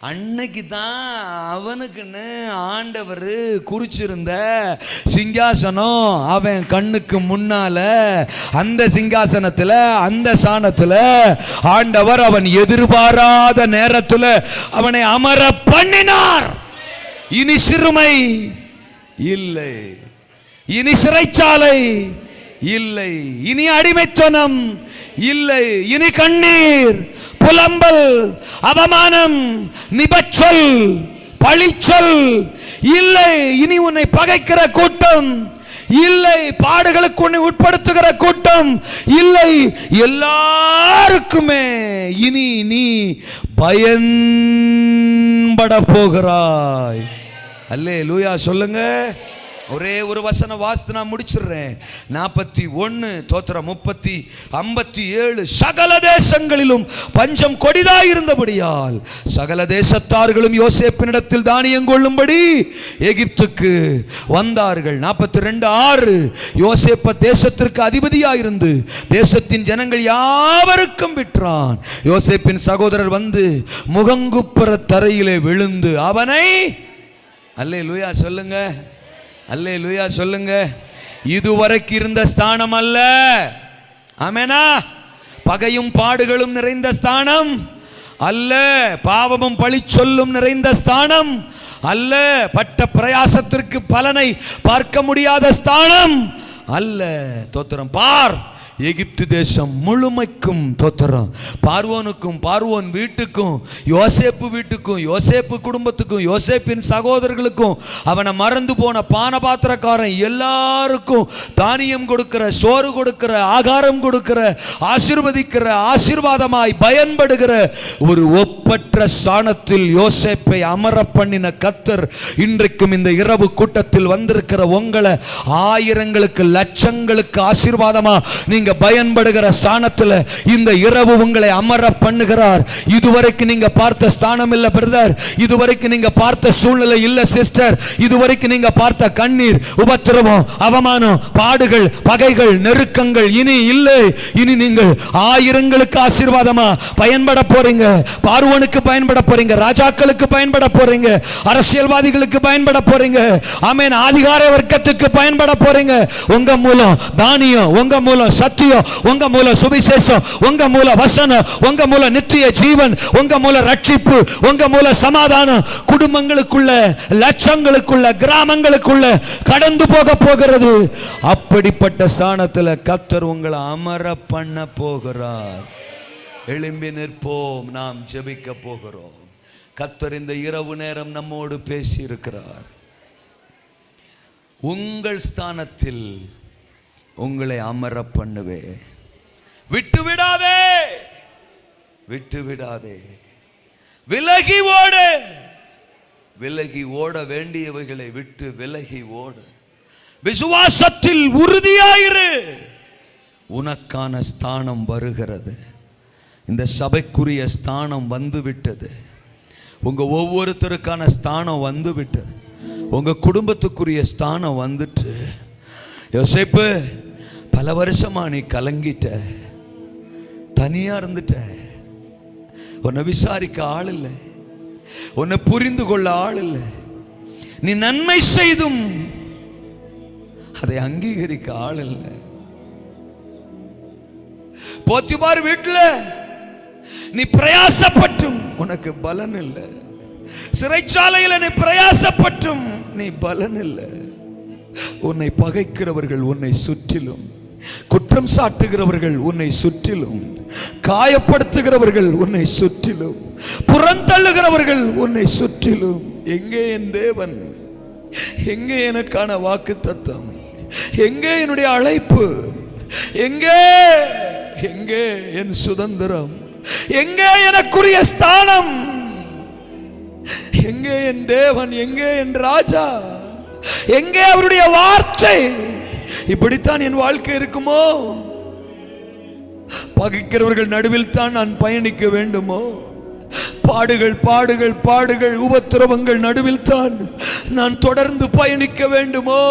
அன்னைக்கு தான் அவனுக்குன்னு ஆண்டவர் குறிச்சிருந்த சிங்காசனம் அவன் கண்ணுக்கு முன்னால, அந்த சிங்காசனத்துல, அந்த சாணத்துல ஆண்டவர் அவன் எதிர்பாராத நேரத்துல அவனை அமர பண்ணினார். இனி சிறுமை இல்லை, இனி சிறைச்சாலை இல்லை, இனி அடிமைத்தனம் இல்லை, இனி கண்ணீர், புலம்பல், அவமானம், நிபச்சொல், பழிச்சொல் இல்லை. இனி உன்னை பகைக்கிற கூட்டம் இல்லை. பாடுகளுக்கு உன்னை உட்படுத்துகிற கூட்டம் இல்லை. எல்லாருக்குமே இனி நீ பயன்பட போகிறாய். அல்லேலூயா சொல்லுங்க. ஒரே ஒரு வசன வாசித்து நான் முடிச்சிடுறேன். 41 தோத்திரம் 57 சகல தேசங்களிலும் பஞ்சம் கொடிதாயிருந்தபடியால் சகல தேசத்தார்களும் யோசேப்பினிடத்தில் தானியம் கொள்ளும்படி எகிப்துக்கு வந்தார்கள். 42:6 யோசேப்பு தேசத்திற்கு அதிபதியாயிருந்து தேசத்தின் ஜனங்கள் யாவருக்கும் விற்றான். யோசேப்பின் சகோதரர் வந்து முகங்குப்புற தரையிலே விழுந்து அவனை அல்லேலூயா சொல்லுங்க, அல்லேலூயா சொல்லுங்க. இதுவரைக்கும் இருந்த ஸ்தானம் அல்ல. ஆமெனா. பகையும் பாடுகளும் நிறைந்த ஸ்தானம் அல்ல. பாவமும் பழி சொல்லும் நிறைந்த ஸ்தானம் அல்ல. பட்ட பிரயாசத்திற்கு பலனை பார்க்க முடியாத ஸ்தானம் அல்ல. தோத்திரம். பார், எகிப்து தேசம் முழுமைக்கும் தோத்திரம். பார்வோனுக்கும் பார்வோன் வீட்டுக்கும் யோசேப்பு வீட்டுக்கும் யோசேப்பு குடும்பத்துக்கும் யோசேப்பின் சகோதரர்களுக்கும் அவனை மறந்து போன பானபாத்திரக்காரன் எல்லாருக்கும் தானியம் கொடுக்கிற, சோறு கொடுக்கிற, ஆகாரம் கொடுக்கிற, ஆசீர்வதிக்கிற, ஆசீர்வாதமாய் பயன்படுகிற ஒரு ஒப்பற்ற ஸ்தானத்தில் யோசேப்பை அமர பண்ணின கர்த்தர் இன்றைக்கும் இந்த இரவு கூட்டத்தில் வந்திருக்கிற உங்களை ஆயிரங்களுக்கு லட்சங்களுக்கு ஆசீர்வாதமா நீங்க பயன்படுகிற ஸ்தானத்தில் இந்த இரவு உங்களை அமர பண்ணுகிறார். இதுவரைக்கும் நீங்க பார்த்த ஸ்தானம் இல்ல பிரதர், இதுவரைக்கும் நீங்க பார்த்த சூழ்நிலை இல்ல சிஸ்டர், இதுவரைக்கும் நீங்க பார்த்த கண்ணீர், உபத்திரவம், அவமானம், பாடுகள், பகைகள், நெருக்கங்கள் இனி இல்லை. இனி நீங்கள் ஆயிரங்களுக்கு ஆசீர்வாதமா பயன்பட போறீங்க. பார்வோனுக்கு பயன்பட போறீங்க, ராஜாக்களுக்கு பயன்பட போறீங்க, அரசியல்வாதிகளுக்கு பயன்பட போறீங்க. ஆமென். அதிகார வர்க்கத்துக்கு பயன்பட போறீங்க. உங்க மூலம் தானியம், உங்க மூலம் சத்தியம், உங்க மூலம் சுவிசேஷம், உங்க மூலம் வசனம், உங்க மூலம் நித்திய ஜீவன், உங்க மூலம் ரட்சிப்பு, உங்க மூலம் சமாதானம் குடும்பங்களுக்குள்ள, லட்சங்களுக்குள்ள, கிராமங்களுக்குள்ள கடந்து போக போகிறது. அப்படிப்பட்ட ஸ்தானத்தில் கர்த்தர் உங்களை அமர பண்ண போகிறார். எழும்பி நிற்போம், நாம் ஜெபிக்க போகிறோம். கர்த்தர் இந்த இரவு நேரம் நம்மோடு பேசி இருக்கிறார். உங்கள் ஸ்தானத்தில் உங்களை அமர பண்ணுவே. விட்டு விடாதே, விட்டு விடாதே. விலகி ஓடு. விலகி ஓட வேண்டியவைகளை விட்டு விலகி ஓடு. விசுவாசத்தில் உறுதியாயிரு. உனக்கான ஸ்தானம் வருகிறது. இந்த சபைக்குரிய ஸ்தானம் வந்துவிட்டது. உங்க ஒவ்வொருத்தருக்கான ஸ்தானம் வந்துவிட்டது. உங்க குடும்பத்துக்குரிய ஸ்தானம் வந்துட்டு. யோசேப்பு, பல வருஷமா நீ கலங்கிட்ட, தனியா இருந்துட்ட, உன்னை விசாரிக்க ஆள் இல்லை, உன்னை புரிந்து கொள்ள ஆள் இல்லை, நீ நன்மை செய்தும் அதை அங்கீகரிக்க ஆள் இல்லை. போத்திபார் வீட்டுல நீ பிரயாசப்பட்டும் உனக்கு பலன் இல்லை. சிறைச்சாலையில் நீ பிரயாசப்பட்டும் நீ பலன் இல்லை. உன்னை பகைக்கிறவர்கள் உன்னை சுற்றிலும், குற்றம் சாட்டுகிறவர்கள் உன்னை சுற்றிலும், காயப்படுத்துகிறவர்கள் உன்னை சுற்றிலும், புறந்தள்ளுகிறவர்கள் உன்னை சுற்றிலும். எங்கே என் தேவன்? எங்கே எனக்கான வாக்கு தத்தம்? எங்கே என்னுடைய அழைப்பு? எங்கே எங்கே என் சுதந்திரம்? எங்கே எனக்குரிய ஸ்தானம்? எங்கே என் தேவன்? எங்கே என் ராஜா? எங்கே அவருடைய வார்த்தை? இப்படித்தான் என் வாழ்க்கை இருக்குமோ? பகைக்கிறவர்கள் நடுவில் தான் நான் பயணிக்க வேண்டுமோ? பாடுகள் பாடுகள் பாடுகள் உபத்திரவங்கள் நடுவில் தான் நான் தொடர்ந்து பயணிக்க வேண்டுமோ?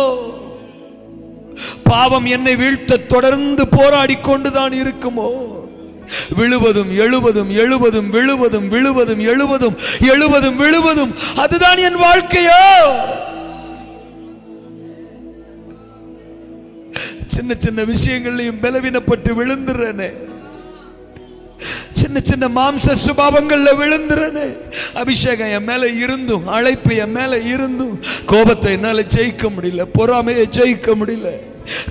பாவம் என்னை வீழ்த்த தொடர்ந்து போராடி கொண்டுதான் இருக்குமோ? விழுவதும் எழுவதும் எழுவதும் விழுவதும் விழுவதும் எழுவதும் எழுவதும் விழுவதும் அதுதான் என் வாழ்க்கையோ? சின்ன சின்ன விஷயங்களையும் பலவீனப்பட்டு விழுந்துறனே, சின்ன சின்ன மாம்ச சுபாவங்கள்ல விழுந்துறனே. அபிஷேகம் என் மேல இருந்தும், அழைப்பு என் மேல இருந்தும், கோபத்தை என்னால ஜெயிக்க முடியல, பொறாமையை ஜெயிக்க முடியல,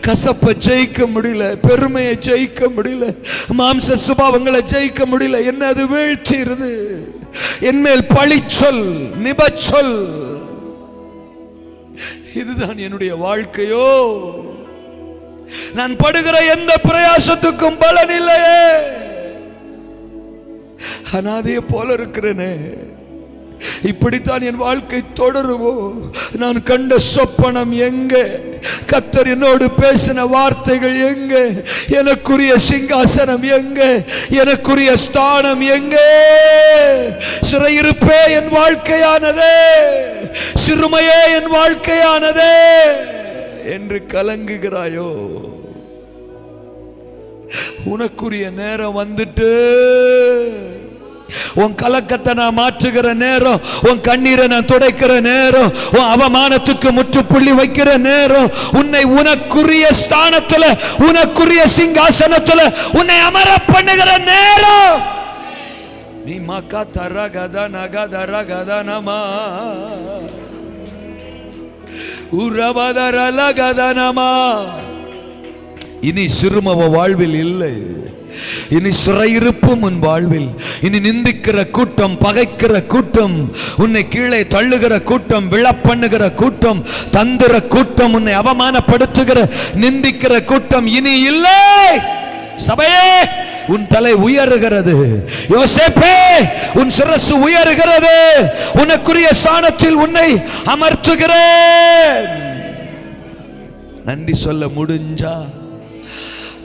கசப்பை ஜெயிக்க முடியல, பெருமையை ஜெயிக்க முடியல, மாம்ச சுபாவங்களை ஜெயிக்க முடியல. என்ன அது வீழ்த்திருது. என்மேல் பழி சொல், நிபச்சொல், இதுதான் என்னுடைய வாழ்க்கையோ? நான் படுகிற எந்த பிரயாசத்துக்கும் பலன் இல்லையே, அனாதையை போல இருக்கிறேனே, இப்படித்தான் என் வாழ்க்கை தொடருமோ? நான் கண்ட சொப்பனம் எங்கே? கர்த்தர் என்னோடு பேசின வார்த்தைகள் எங்கே? எனக்குரிய சிங்காசனம் எங்கே? எனக்குரிய ஸ்தானம் எங்கே? சிறையிருப்பே என் வாழ்க்கையானதே, சிறுமையே என் வாழ்க்கையானதே என்று கலங்குகிறாயோ? உனக்குரிய நேரம் வந்துட்டு, உன் கலக்கத்தை நான் மாற்றுகிற நேரம், உன் கண்ணீரை நான் துடைக்கிற நேரம், உன் அவமானத்துக்கு முற்றுப்புள்ளி வைக்கிற நேரம், உன்னை உனக்குரிய ஸ்தானத்துல, உனக்குரிய சிங்காசனத்துல உன்னை அமர பண்ணுகிற நேரம். நீ மக்கா தரகத நகதரகதனமா உரபதரலகதனமா. இனி சிறுமவ வாழ்வில் இல்லை, இனி சிறையிருப்பும் உன் வாழ்வில். இனி நிந்திக்கிற கூட்டம், பகைக்கிற கூட்டம், உன்னை கீழே தள்ளுகிற கூட்டம், விழப்பண்ணுகிற கூட்டம், தந்திர கூட்டம், உன்னை அவமானப்படுத்துகிற நிந்திக்கிற கூட்டம் இனி இல்லை. சபையே, உன் தலை உயருகிறது. யோசேப்பே, உன் சிரசு உயருகிறது. உனக்குரிய ஸ்தானத்தில் உன்னை அமர்த்துகிறேன். நன்றி சொல்ல முடிஞ்சா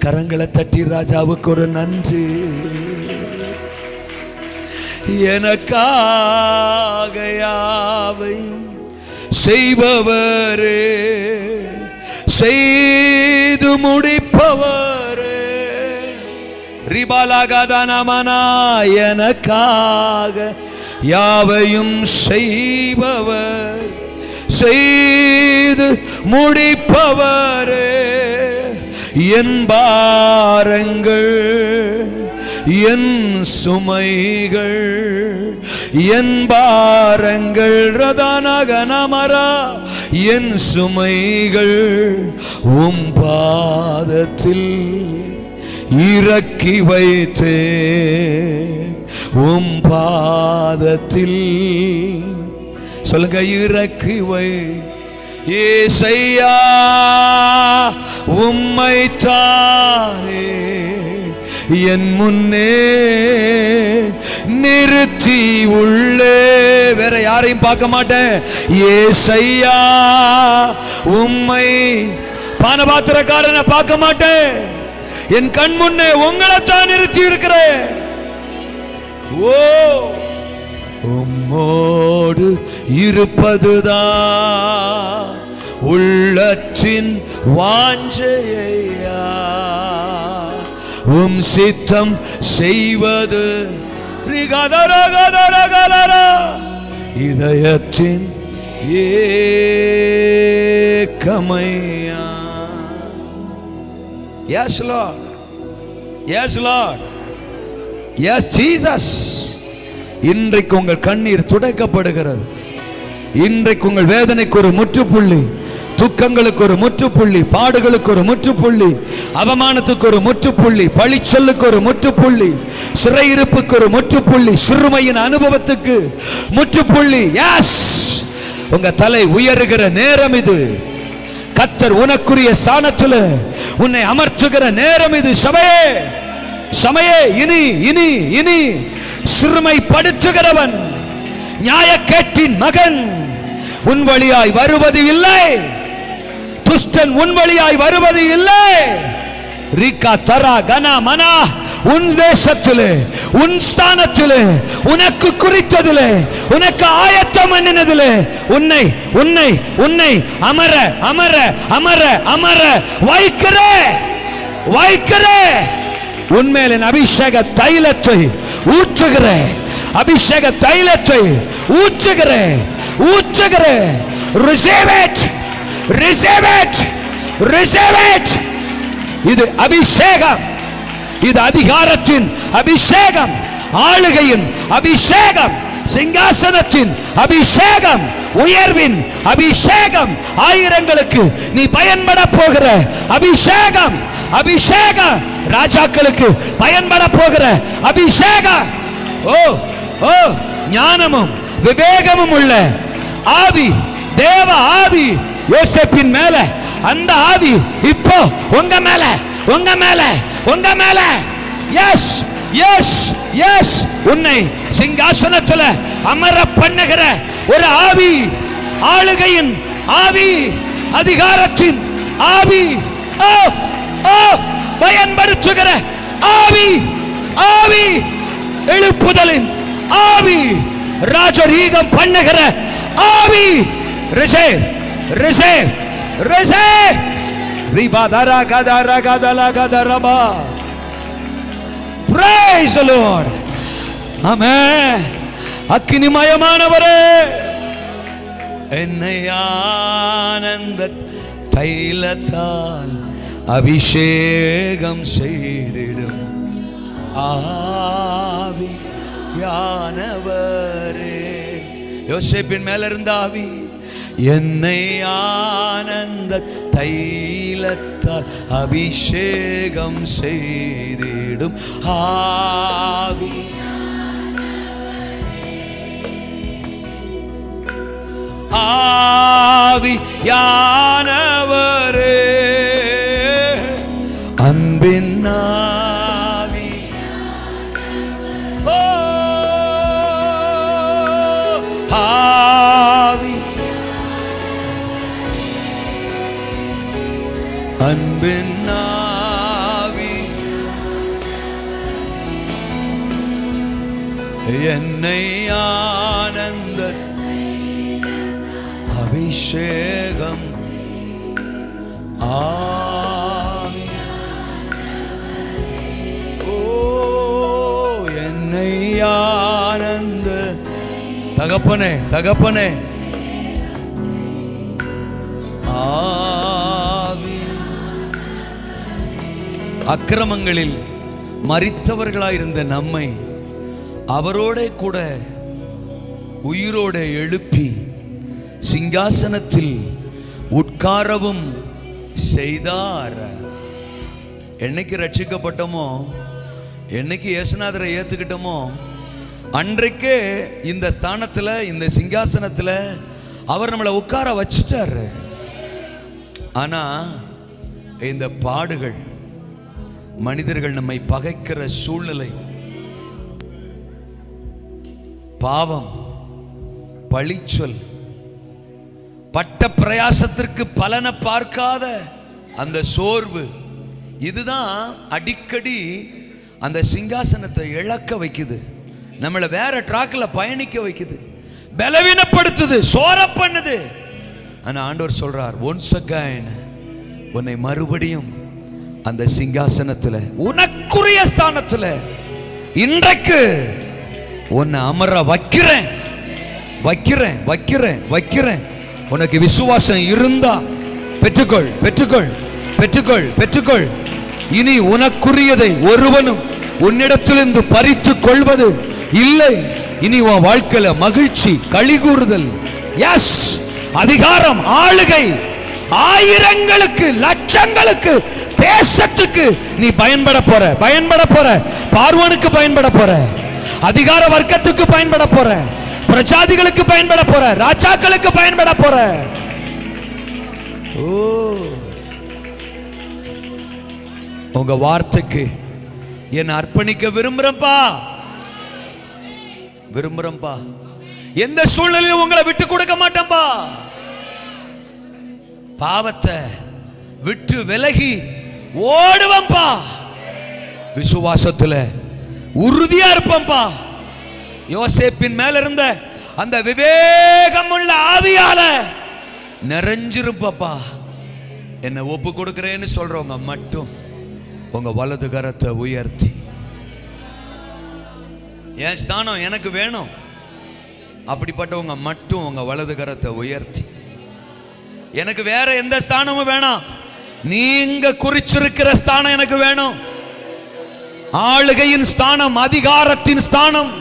கரங்களை தட்டி ராஜாவுக்கு ஒரு நன்றி. எனக்காக யாவை செய்பவரே, செய்து முடிப்பவரே, ரிபாலகதனமனா, எனக்காக யாவையும் செய்பவர், செய்து முடிப்பவரே, என் பாரங்கள், என் சுமைகள், என் பாரங்கள் ரதனகனமரா, என் சுமைகள் உம் பாதத்தில் இறக்கி வைத்தே, உம் பாதத்தில். சொல்லுங்க, இறக்கி வை. ஏசையா, உம்மைத்தானே என் முன்னே நிறுத்தி உள்ளே, வேற யாரையும் பார்க்க மாட்டேன். ஏசையா, உம்மை, பானபாத்திரக்காரனை பார்க்க மாட்டேன். என் கண் முன்னே உங்களைத்தான் நிறுத்தி இருக்கிறேன். ஓ, உம்மோடு இருப்பதுதான் உள்ளத்தின் வாஞ்சையா, உம் சித்தம் செய்வது இதயத்தின் ஏக்கமையா. Yes Lord, yes Lord, yes Jesus. இன்றைக்கு உங்கள் கண்ணீர் துடைக்கப்படுகிறது. இன்றைக்கு உங்கள் வேதனைக்கு ஒரு முற்றுப்புள்ளி, துக்கங்களுக்கு ஒரு முற்றுப்புள்ளி, பாடுகளுக்கு ஒரு முற்றுப்புள்ளி, அவமானத்துக்கு ஒரு முற்றுப்புள்ளி, பழிச்சொல்லுக்கு ஒரு முற்றுப்புள்ளி, சிறையிருப்புக்கு ஒரு முற்றுப்புள்ளி, சிறுமையின் அனுபவத்துக்கு முற்றுப்புள்ளி. எஸ், உங்க தலை உயருகிற நேரம் இது. கர்த்தர் உனக்குரிய ஸ்தானத்தில் உன்னை அமர்த்துகிற நேரம் இது. சபையே, சபையே, இனி இனி இனி சிறுமைப்படுத்துகிறவன், நியாயக்கேட்டின் மகன் உன் வழியாய் வருவது இல்லை. துஷ்டன் உன் வழியாய் வருவது இல்லை. ரிகா தரா கனா மனா, உன் தேசத்திலே, உன் ஸ்தானத்திலே, உனக்கு குறித்ததிலே, உனக்கு ஆயத்தம் பண்ணினதிலே உன்னை உன்னை உன்னை அமர அமர அமர அமர வைக்கிறே வைக்கிறே. உன்மேல் என் அபிஷேக தைலத்தை ஊற்றுகிறேன், அபிஷேக தைலத்தை ஊற்றுகிறேன் ஊற்றுகிறேன். Receive it, receive it, receive it. இது அபிஷேகம், இது அதிகாரத்தின் அபிஷேகம், ஆளுகையின் அபிஷேகம், சிங்காசனத்தின் அபிஷேகம், உயர்வின் அபிஷேகம், ஆயிரங்களுக்கு நீ பயன்பட போகிற அபிஷேகம், அபிஷேகம், ராஜாக்களுக்கு பயன்பட போகிற அபிஷேகம். ஓ ஓ, ஞானமும் விவேகமும் உள்ள ஆவி, தேவ ஆவி யோசேப்பின் மேல அந்த ஆவி இப்போ உங்க மேல, உங்க மேல, உங்க மேல. எஸ் எஸ் எஸ், உன்னை சிங்காசனத்துல அமர பண்ணுகிற ஒரு ஆவி, ஆளுகையின் ஆவி, அதிகாரத்தின் ஆவி, பயன்படுத்துகிற ஆவி, ஆவி, எழுப்புதலின் ஆவி, ராஜரீகம் பண்ணுகிற ஆவி. ரிசே ரிசே ரிசே ரிபாதரா கதரா கதலா கதரபா. Praise the Lord. ஆமென். அக்கினிமயமானவரே, என்னை ஆனந்த தைலத்தால் அபிஷேகம் செய்திடும் ஆவியானவரே. யோசேப்பின் மேல இருந்த ஆவி, என்னை ஆனந்த தைலத்தால் அபிஷேகம் செய்திடும் ஆவி, ஆவியானவரே, அன்பின் ஆவி, ஆவி, அன்பின் ஆவி, என்னை ஆனந்த அபிஷேகம் ஆவி, ஓ என்னை ஆனந்த தகப்பனே, தகப்பனே, ஆவி. அக்கிரமங்களில் மரித்தவர்களாயிருந்த நம்மை அவரோட கூட உயிரோட எழுப்பி சிங்காசனத்தில் உட்காரவும் செய்தார். என்னைக்கு ரட்சிக்கப்பட்டோமோ, என்னைக்கு இயேசுநாதரை ஏத்துக்கிட்டோமோ, அன்றைக்கே இந்த ஸ்தானத்துல, இந்த சிங்காசனத்துல அவர் நம்மளை உட்கார வச்சுட்டாரு. ஆனா இந்த பாடுகள், மனிதர்கள் நம்மை பகைக்கிற சூழ்நிலை, பாவம், பழிச்சொல், பட்ட பிரயாசத்திற்கு பலனை பார்க்காத அந்த சோர்வு, இதுதான் அடிக்கடி அந்த சிங்காசனத்தை இழக்க வைக்குது, நம்மளை வேற ட்ராக்ல பயணிக்க வைக்குது, பலவீனப்படுத்துது, சோர பண்ணுது. ஆனா ஆண்டவர் சொல்றார், ஒன்ஸ் அகைன் உன்னை மறுபடியும் அந்த சிங்காசனத்துல, உனக்குரிய ஸ்தானத்துல இன்றைக்கு உன்னை அமர வைக்கிறேன், வைக்கிறேன், வைக்கிறேன், வைக்கிறேன். உனக்கு விசுவாசம் இருந்தா பெற்றுக்கொள், பெற்றுக்கொள், பெற்றுக்கொள், பெற்றுக்கொள். இனி உனக்குரியதை ஒருவனும் உன்னிடத்திலிருந்து பறித்து கொள்வது இல்லை. இனி உன் வாழ்க்கையில மகிழ்ச்சி, களிகூறுதல், எஸ், அதிகாரம், ஆளுகை, ஆயிரங்களுக்கு, லட்சங்களுக்கு, தேசத்துக்கு நீ பயன்பட போற, பயன்பட போற. பார்வோனுக்கு பயன்பட போற, அதிகார வர்க்கத்துக்கு பயன்பட போற, பிரஜாதிகளுக்கு பயன்பட போற, ராஜாக்களுக்கு பயன்பட போற. ஓ, உங்க வார்த்தைக்கு என்ன அர்ப்பணிக்க விரும்புறேன்ப்பா, விரும்புறேன்ப்பா. எந்த சூழ்நிலையும் உங்களை விட்டு கொடுக்க மாட்டேன்பா. பாவத்தை விட்டு விலகி ஓடுவம்பா, விசுவாசத்துல உறுதியா இருப்பம்பா. யோசேப்பின் மேல இருந்த அந்த விவேகம் உள்ள ஆவியால நிறைஞ்சிருப்பா. என்ன ஒப்பு கொடுக்கிறேன்னு சொல்றவங்க மட்டும் உங்க வலது கரத்தை உயர்த்தி, என் ஸ்தானம் எனக்கு வேணும் அப்படிப்பட்டவங்க மட்டும் உங்க வலது கரத்தை உயர்த்தி, எனக்கு வேற எந்த ஸ்தானமும் வேணாம், நீங்க குறிச்சிருக்கிற ஸ்தானம் எனக்கு வேணும். ஆளுகையின் ஸ்தானம், அதிகாரத்தின் ஸ்தானம்,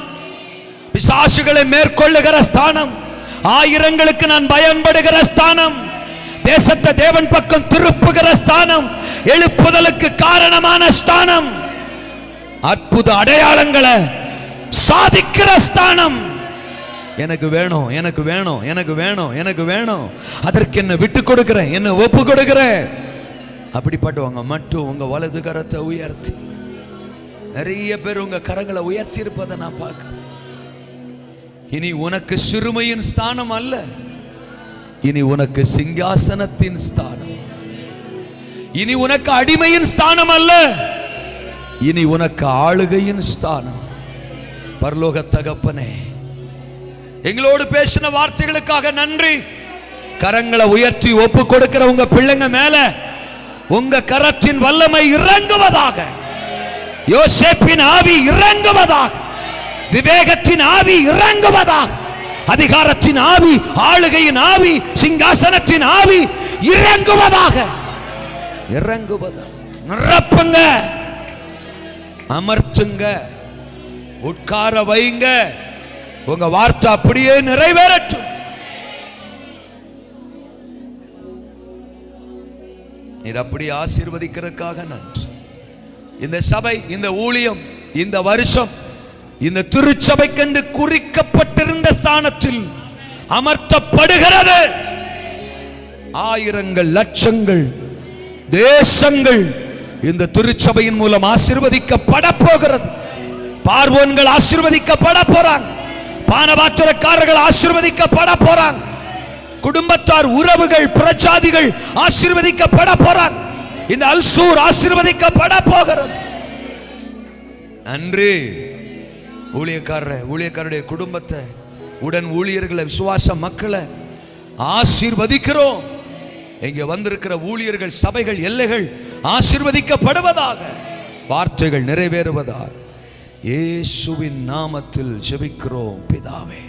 பிசாசுகளை மேற்கொள்ளுகிற ஸ்தானம், ஆயிரங்களுக்கு நான் பயன்படுகிற ஸ்தானம், தேசத்தை தேவன் பக்கம் திருப்புகிற ஸ்தானம், எழுப்புதலுக்கு காரணமான ஸ்தானம், அற்புத அடையாளங்களை சாதிக்கிற ஸ்தானம். எனக்கு வேணும், எனக்கு வேணும், எனக்கு வேணும், எனக்கு வேணும், அதற்கு என்ன விட்டு கொடுக்கிறேன், என்ன ஒப்பு கொடுக்கிறேன். அப்படிப்பட்டவங்க மட்டும் உங்க வலது கரத்தை உயர்த்தி, நிறைய பேர் உங்க கரங்களை உயர்த்தி இருப்பதை நான் பார்க்கிறேன். இனி உனக்கு சிறுமையின் ஸ்தானம் அல்ல, இனி உனக்கு சிங்காசனத்தின் ஸ்தானம். இனி உனக்கு அடிமையின் ஸ்தானம் அல்ல, இனி உனக்கு ஆளுகையின் ஸ்தானம். பரலோக தகப்பனே, எங்களோடு பேசின வார்த்தைகளுக்காக நன்றி. கரங்களை உயர்த்தி ஒப்பு கொடுக்கிற உங்க பிள்ளைங்க மேல உங்க கரத்தின் வல்லமை இறங்குவதாக. யோசேப்பின் ஆவி இறங்குவதாக, விவேகத்தின் ஆவி இறங்குவதாக, அதிகாரத்தின் ஆவி, ஆளுகையின் ஆவி, சிங்காசனத்தின் ஆவி இறங்குவதாக. இறங்குவதாக. நிரப்புங்க, அமர்த்துங்க, உட்கார வைங்க. உங்க வார்த்தை அப்படியே நிறைவேறட்டும். இது அப்படி ஆசீர்வதிக்கிறதுக்காக நன்றி. இந்த சபை, இந்த ஊழியம், இந்த வருஷம் இந்த திருச்சபைக்கென்று குறிக்கப்பட்டிருந்த ஸ்தானத்தில் அமர்த்தப்படுகிறது. ஆயிரங்கள், லட்சங்கள், தேசங்கள் இந்த திருச்சபையின் மூலம் ஆசீர்வதிக்கப்பட போகிறது. பார்வோன்கள் ஆசீர்வதிக்கப்பட போறாங்க, பானபாத்திரக்காரர்கள் ஆசீர்வதிக்கப்பட போறாங்க, குடும்பத்தார், உறவுகள், பிரஜாதிகள் ஆசீர்வதிக்கப்பட போறாங்க. இந்த அல்சூர் ஆசீர்வதிக்கப்பட போகிறது. நன்றி. ஊழியக்காரருடைய குடும்பத்தை, உடன் ஊழியர்களை, விசுவாச மக்களை ஆசீர்வதிக்கிறோம். இங்கே வந்திருக்கிற ஊழியர்கள், சபைகள், எல்லைகள் ஆசீர்வதிக்கப்படுவதாக, வார்த்தைகள் நிறைவேறுவதாக. இயேசுவின் நாமத்தில் ஜெபிக்கிறோம் பிதாவே.